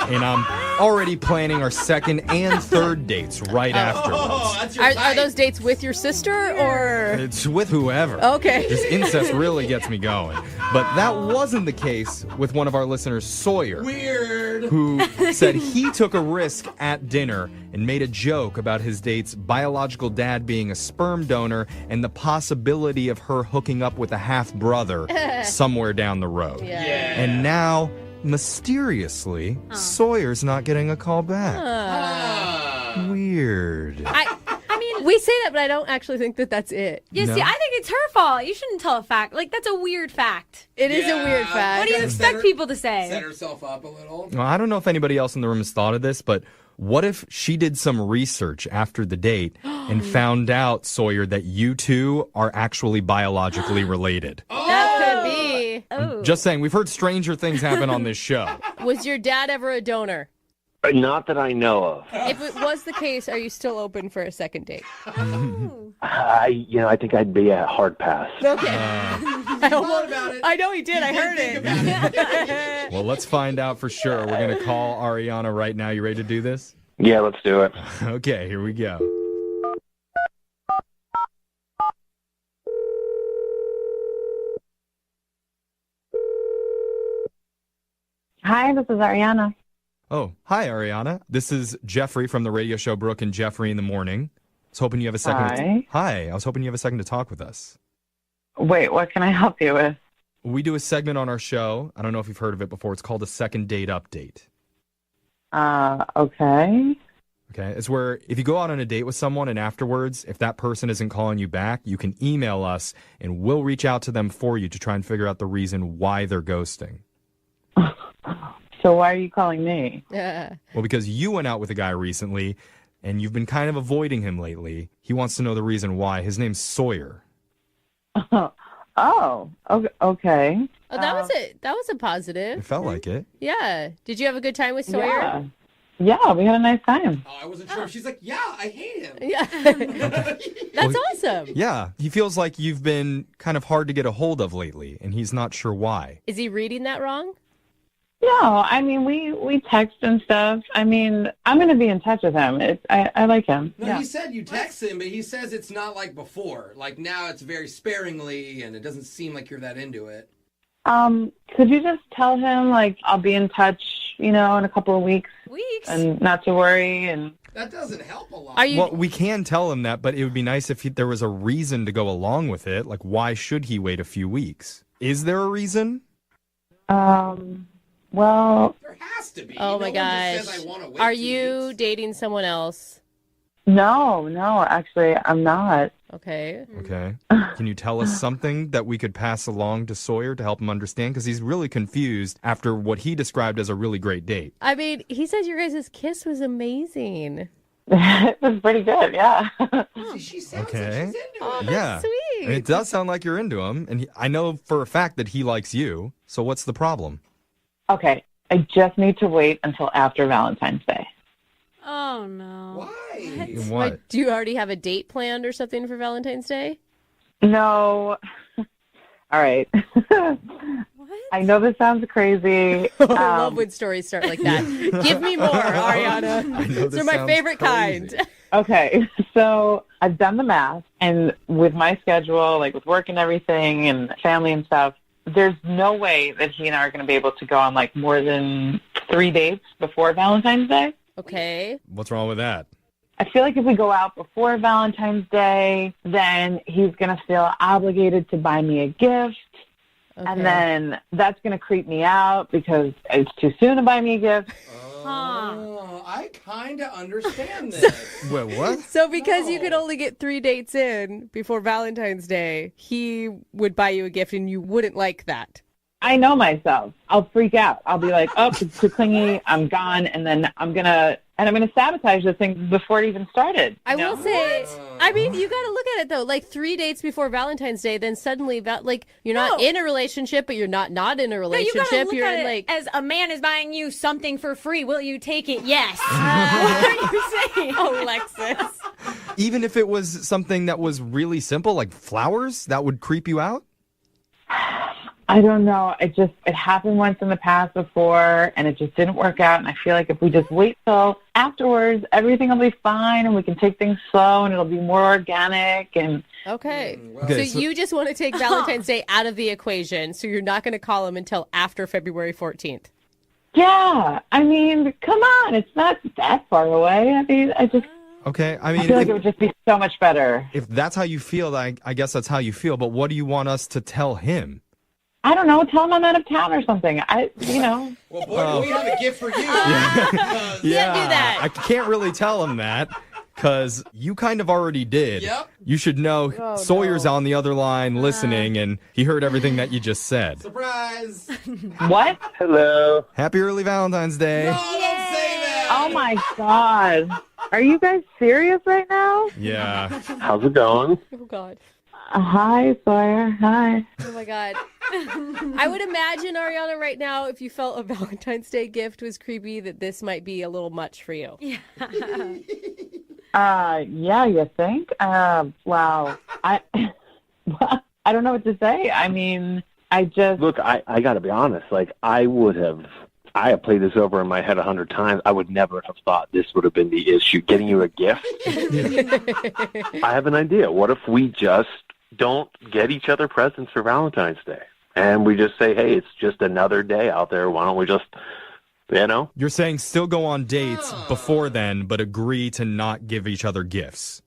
And I'm already planning our second and third dates right afterwards. Are those dates with your sister or? It's with whoever. Okay. This incest really gets me going. But that wasn't the case with one of our listeners, Sawyer. Weird. Who said he took a risk at dinner and made a joke about his date's biological dad being a sperm donor and the possibility of her hooking up with a half-brother somewhere down the road. Yeah. And now, mysteriously, Sawyer's not getting a call back. Weird. I mean, we say that, but I don't actually think that that's it. Yeah, see, I think it's her fault. You shouldn't tell a fact. Like, that's a weird fact. It is a weird fact. What do you expect people to say? Set herself up a little. Well, I don't know if anybody else in the room has thought of this, but what if she did some research after the date and found out, Sawyer, that you two are actually biologically related? That could be. Just saying, we've heard stranger things happen on this show. Was your dad ever a donor? Not that I know of. If it was the case, are you still open for a second date? I think I'd be a hard pass. Okay. I know he did. I heard it. Well, let's find out for sure. We're going to call Ariana right now. You ready to do this? Yeah, let's do it. Okay, here we go. Hi, this is Ariana. Oh, hi, Ariana. This is Jeffrey from the radio show Brooke and Jeffrey in the Morning. I was hoping you have a second. Hi. I was hoping you have a second to talk with us. Wait, what can I help you with? We do a segment on our show. I don't know if you've heard of it before. It's called a second date update. Okay. Okay. It's where if you go out on a date with someone and afterwards, if that person isn't calling you back, you can email us and we'll reach out to them for you to try and figure out the reason why they're ghosting. So why are you calling me? Yeah. Well, because you went out with a guy recently and you've been kind of avoiding him lately. He wants to know the reason why. His name's Sawyer. Oh, okay. Oh, that was it. That was a positive. It felt like it. Yeah. Did you have a good time with Sawyer? Yeah, we had a nice time. Oh, I wasn't sure. She's like, yeah, I hate him. Yeah. That's awesome. Yeah. He feels like you've been kind of hard to get a hold of lately, and he's not sure why. Is he reading that wrong? No, I mean, we text and stuff. I mean, I'm going to be in touch with him. I like him. No, yeah. he said you text him, but he says it's not like before. Like now it's very sparingly, and it doesn't seem like you're that into it. Could you just tell him, like, I'll be in touch, in a couple of weeks? And not to worry, and... That doesn't help a lot. Well, we can tell him that, but it would be nice if there was a reason to go along with it. Like, why should he wait a few weeks? Is there a reason? Well... There has to be. Oh, my gosh. Just says, I wanna wait Are 2 you weeks. dating someone else? No, actually, I'm not. Okay. Okay. Can you tell us something that we could pass along to Sawyer to help him understand? Because he's really confused after what he described as a really great date. I mean, he says your guys' kiss was amazing. It was pretty good, yeah. She sounds Okay. like she's into Oh, it. that's Yeah. sweet. And it does sound like you're into him. And I know for a fact that he likes you. So what's the problem? Okay, I just need to wait until after Valentine's Day. Oh, no. Why? What? Like, do you already have a date planned or something for Valentine's Day? No. All right. I know this sounds crazy. I love when stories start like that. Give me more, Ariana. I know They're my favorite kind. Okay, so I've done the math, and with my schedule, like with work and everything and family and stuff, there's no way that he and I are going to be able to go on like more than 3 dates before Valentine's Day. Okay. What's wrong with that? I feel like if we go out before Valentine's Day, then he's going to feel obligated to buy me a gift. Okay. And then that's going to creep me out because it's too soon to buy me a gift. Oh, I kind of understand this. Wait, what? So because you could only get 3 dates in before Valentine's Day, he would buy you a gift and you wouldn't like that. I know myself. I'll freak out. I'll be like, oh, it's too clingy. I'm gone. And then I'm going to sabotage this thing before it even started. I will say, I mean, you got to look at it though. Like 3 dates before Valentine's Day, then suddenly, you're not in a relationship, but you're not in a relationship. No, you gotta look you're at in it as a man is buying you something for free. Will you take it? Yes. What are you saying? Alexis. Even if it was something that was really simple, like flowers, that would creep you out? I don't know. It happened once in the past before, and it just didn't work out. And I feel like if we just wait till afterwards, everything will be fine, and we can take things slow, and it'll be more organic. And Okay, so you just want to take Valentine's Day out of the equation, so you're not going to call him until after February 14th. Yeah, I mean, come on, it's not that far away. I mean, Okay, I feel like it would just be so much better. If that's how you feel, I guess that's how you feel. But what do you want us to tell him? I don't know. Tell him I'm out of town or something. Well, boy, do we have a gift for you. Yeah, do that. I can't really tell him that because you kind of already did. Yep. You should know Sawyer's on the other line listening, and he heard everything that you just said. Surprise! What? Hello. Happy early Valentine's Day. No, don't say that. Oh my God. Are you guys serious right now? Yeah. How's it going? Oh, God. Hi, Sawyer. Hi. Oh, my God. I would imagine, Ariana, right now, if you felt a Valentine's Day gift was creepy, that this might be a little much for you. Yeah. Yeah, you think? Wow. I don't know what to say. I mean, Look, I got to be honest. Like, I have played this over in my head 100 times. I would never have thought this would have been the issue. Getting you a gift? I have an idea. What if we just don't get each other presents for Valentine's Day? And we just say, hey, it's just another day out there. Why don't we just, You're saying still go on dates before then, but agree to not give each other gifts.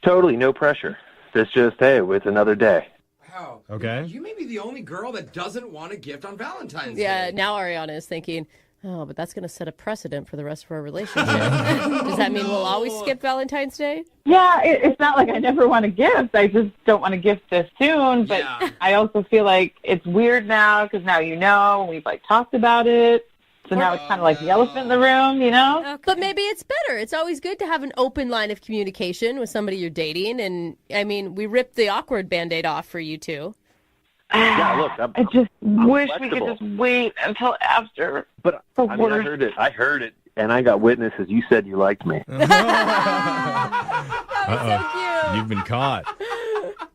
Totally, no pressure. It's just, hey, it's another day. Wow. Okay. You may be the only girl that doesn't want a gift on Valentine's Day. Yeah, now Ariana is thinking, oh, but that's going to set a precedent for the rest of our relationship. Does that mean we'll always skip Valentine's Day? Yeah, it's not like I never want a gift. I just don't want a gift this soon. But I also feel like it's weird now because now and we've talked about it. So now it's kind of like the elephant in the room, Okay. But maybe it's better. It's always good to have an open line of communication with somebody you're dating. And, I mean, we ripped the awkward Band-Aid off for you two. Yeah, look, I just wish flexible. we could just wait until after. But I heard it, and I got witnesses. You said you liked me. So You've been caught.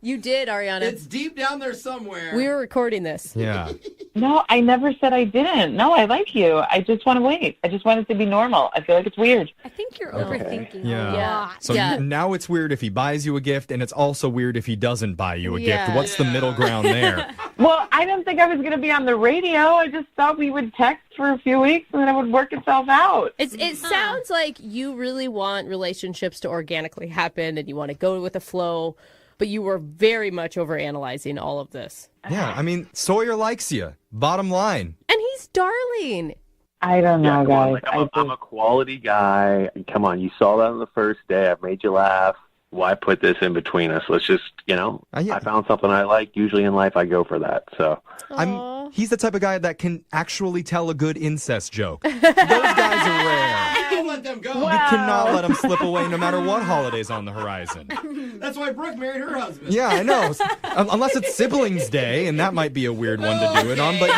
You did, Ariana. It's deep down there somewhere. We were recording this. Yeah. No, I never said I didn't. No, I like you. I just want to wait. I just want it to be normal. I feel like it's weird. I think you're overthinking Yeah. a lot. So now it's weird if he buys you a gift, and it's also weird if he doesn't buy you a gift. What's the middle ground there? Well, I didn't think I was going to be on the radio. I just thought we would text for a few weeks and then it would work itself out. It sounds like you really want relationships to organically happen and you want to go with the flow, but you were very much overanalyzing all of this. Yeah, I mean, Sawyer likes you. Bottom line. And he's darling. I don't know, guys. I'm a quality guy. Come on, you saw that on the first day. I made you laugh. Why put this in between us? Let's just, I found something I like. Usually in life, I go for that. So he's the type of guy that can actually tell a good incest joke. Those guys are rare. Don't let them go. You cannot let them slip away no matter what holiday's on the horizon. That's why Brooke married her husband. Yeah, I know. Unless it's Siblings Day, and that might be a weird one to do it on, but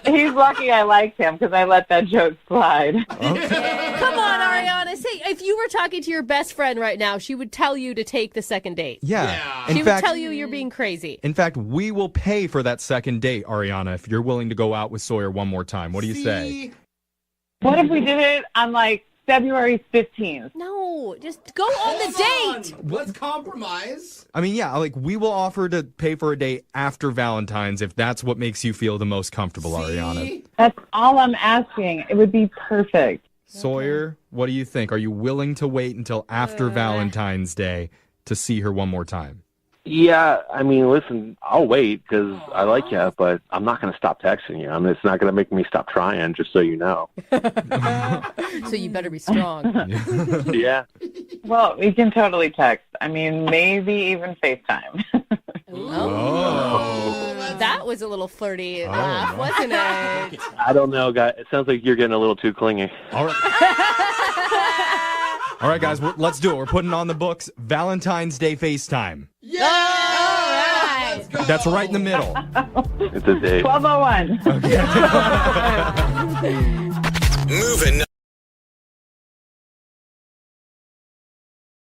He's lucky I liked him because I let that joke slide. Come on, Ariana. Say, if you were talking to your best friend right now, she would tell you to take the second date. Yeah. She would tell you you're being crazy. In fact, we will pay for that second date, Ariana, if you're willing to go out with Sawyer one more time. What do you say? What if we did it on February 15th? No, just go on the date. Let's compromise. I mean, yeah, we will offer to pay for a date after Valentine's if that's what makes you feel the most comfortable, Ariana. That's all I'm asking. It would be perfect. Sawyer, what do you think? Are you willing to wait until after Valentine's Day to see her one more time? Yeah, I mean, listen, I'll wait because I like you, but I'm not going to stop texting you. I mean, it's not going to make me stop trying, just so you know. So you better be strong. Yeah. Well, we can totally text. I mean, maybe even FaceTime. That was a little flirty laugh, wasn't it? I don't know, guys. It sounds like you're getting a little too clingy. All right, guys, let's do it. We're putting on the books Valentine's Day FaceTime. Yeah! All right. Let's go. That's right in the middle. It's a date. 12:01. Moving